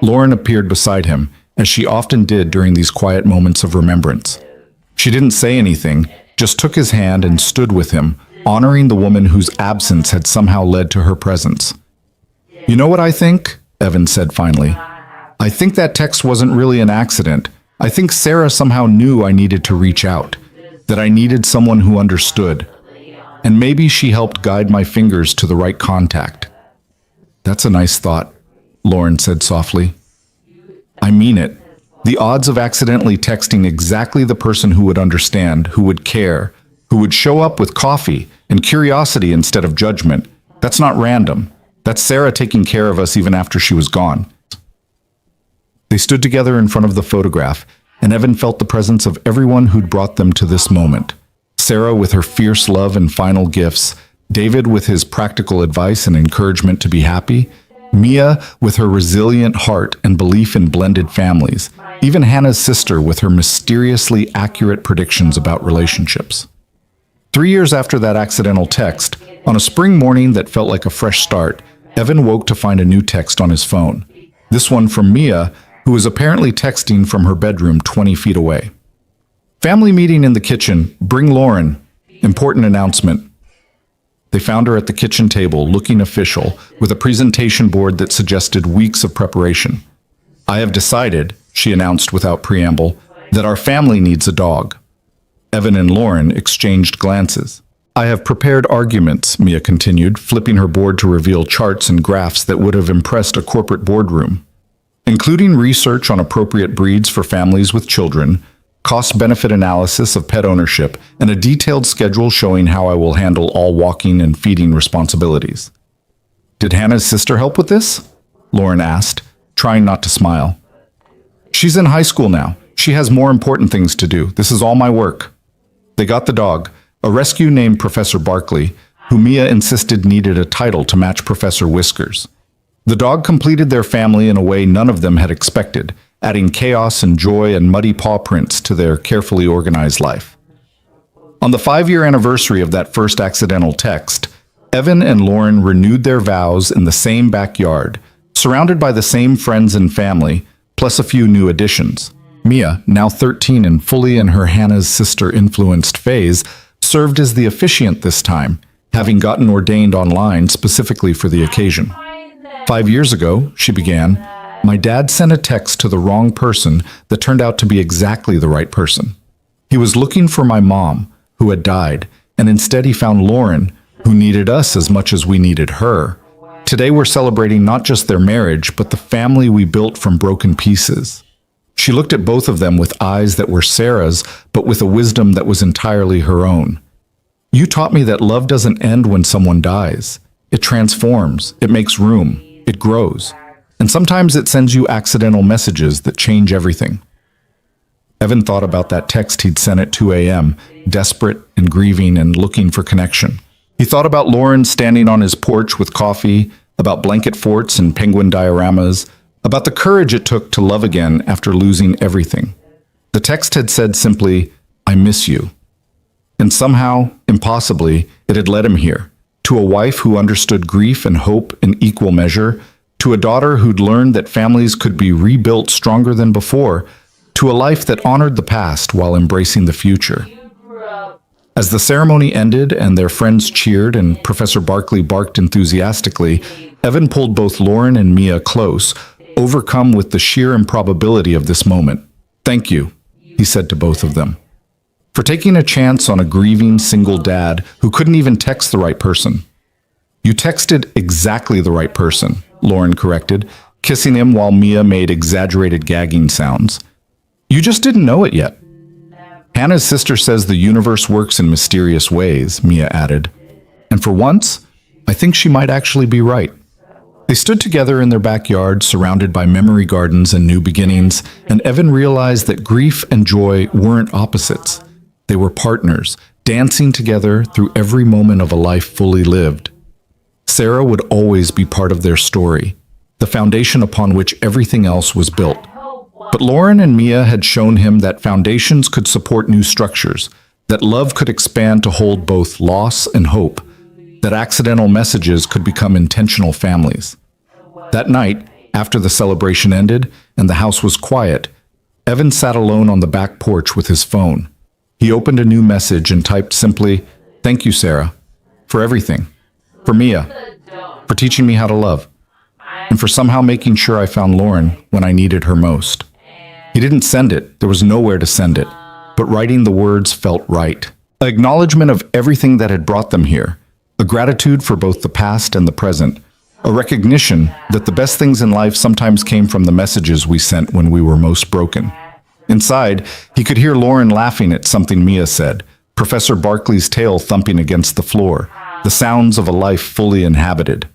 Lauren appeared beside him, as she often did during these quiet moments of remembrance. She didn't say anything, just took his hand and stood with him, honoring the woman whose absence had somehow led to her presence. "You know what I think?" Evan said finally. "I think that text wasn't really an accident. I think Sarah somehow knew I needed to reach out, that I needed someone who understood. And maybe she helped guide my fingers to the right contact." "That's a nice thought," Lauren said softly. "I mean it. The odds of accidentally texting exactly the person who would understand, who would care, who would show up with coffee and curiosity instead of judgment, that's not random. That's Sarah taking care of us even after she was gone." They stood together in front of the photograph, and Evan felt the presence of everyone who'd brought them to this moment. Sarah with her fierce love and final gifts, David with his practical advice and encouragement to be happy, Mia with her resilient heart and belief in blended families, even Hannah's sister with her mysteriously accurate predictions about relationships. 3 years after that accidental text, on a spring morning that felt like a fresh start, Evan woke to find a new text on his phone. This one from Mia, who was apparently texting from her bedroom 20 feet away. "Family meeting in the kitchen. Bring Lauren. Important announcement." They found her at the kitchen table, looking official, with a presentation board that suggested weeks of preparation. "I have decided," she announced without preamble, "that our family needs a dog." Evan and Lauren exchanged glances. "I have prepared arguments," Mia continued, flipping her board to reveal charts and graphs that would have impressed a corporate boardroom, including research on appropriate breeds for families with children, cost-benefit analysis of pet ownership, and a detailed schedule showing how I will handle all walking and feeding responsibilities. "Did Hannah's sister help with this?" Lauren asked, trying not to smile. "She's in high school now. She has more important things to do. This is all my work." They got the dog, a rescue named Professor Barkley, who Mia insisted needed a title to match Professor Whiskers. The dog completed their family in a way none of them had expected, adding chaos and joy and muddy paw prints to their carefully organized life. On the 5-year anniversary of that first accidental text, Evan and Lauren renewed their vows in the same backyard, surrounded by the same friends and family, plus a few new additions. Mia, now 13 and fully in her Hannah's sister-influenced phase, served as the officiant this time, having gotten ordained online specifically for the occasion. 5 years ago, she began, my dad sent a text to the wrong person that turned out to be exactly the right person. He was looking for my mom, who had died, and instead he found Lauren, who needed us as much as we needed her. Today we're celebrating not just their marriage, but the family we built from broken pieces. She looked at both of them with eyes that were Sarah's, but with a wisdom that was entirely her own. You taught me that love doesn't end when someone dies. It transforms, it makes room, it grows. And sometimes it sends you accidental messages that change everything. Evan thought about that text he'd sent at 2 a.m., desperate and grieving and looking for connection. He thought about Lauren standing on his porch with coffee, about blanket forts and penguin dioramas, about the courage it took to love again after losing everything. The text had said simply, "I miss you." And somehow, impossibly, it had led him here, to a wife who understood grief and hope in equal measure, to a daughter who'd learned that families could be rebuilt stronger than before, to a life that honored the past while embracing the future. As the ceremony ended and their friends cheered and Professor Barkley barked enthusiastically, Evan pulled both Lauren and Mia close, overcome with the sheer improbability of this moment. "Thank you," he said to both of them, "for taking a chance on a grieving single dad who couldn't even text the right person." "You texted exactly the right person," Lauren corrected, kissing him while Mia made exaggerated gagging sounds. "You just didn't know it yet." "Hannah's sister says the universe works in mysterious ways," Mia added. "And for once, I think she might actually be right." They stood together in their backyard, surrounded by memory gardens and new beginnings, and Evan realized that grief and joy weren't opposites. They were partners, dancing together through every moment of a life fully lived. Sarah would always be part of their story, the foundation upon which everything else was built. But Lauren and Mia had shown him that foundations could support new structures, that love could expand to hold both loss and hope, that accidental messages could become intentional families. That night, after the celebration ended and the house was quiet, Evan sat alone on the back porch with his phone. He opened a new message and typed simply, "Thank you, Sarah, for everything. For Mia, for teaching me how to love, and for somehow making sure I found Lauren when I needed her most." He didn't send it, there was nowhere to send it, but writing the words felt right. An acknowledgement of everything that had brought them here, a gratitude for both the past and the present, a recognition that the best things in life sometimes came from the messages we sent when we were most broken. Inside, he could hear Lauren laughing at something Mia said, Professor Barkley's tail thumping against the floor, the sounds of a life fully inhabited.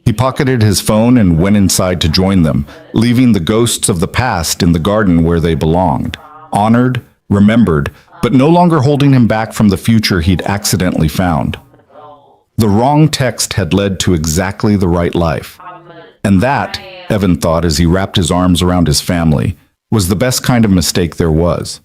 He pocketed his phone and went inside to join them, leaving the ghosts of the past in the garden where they belonged, honored, remembered, but no longer holding him back from the future he'd accidentally found. The wrong text had led to exactly the right life. And that, Evan thought as he wrapped his arms around his family, was the best kind of mistake there was.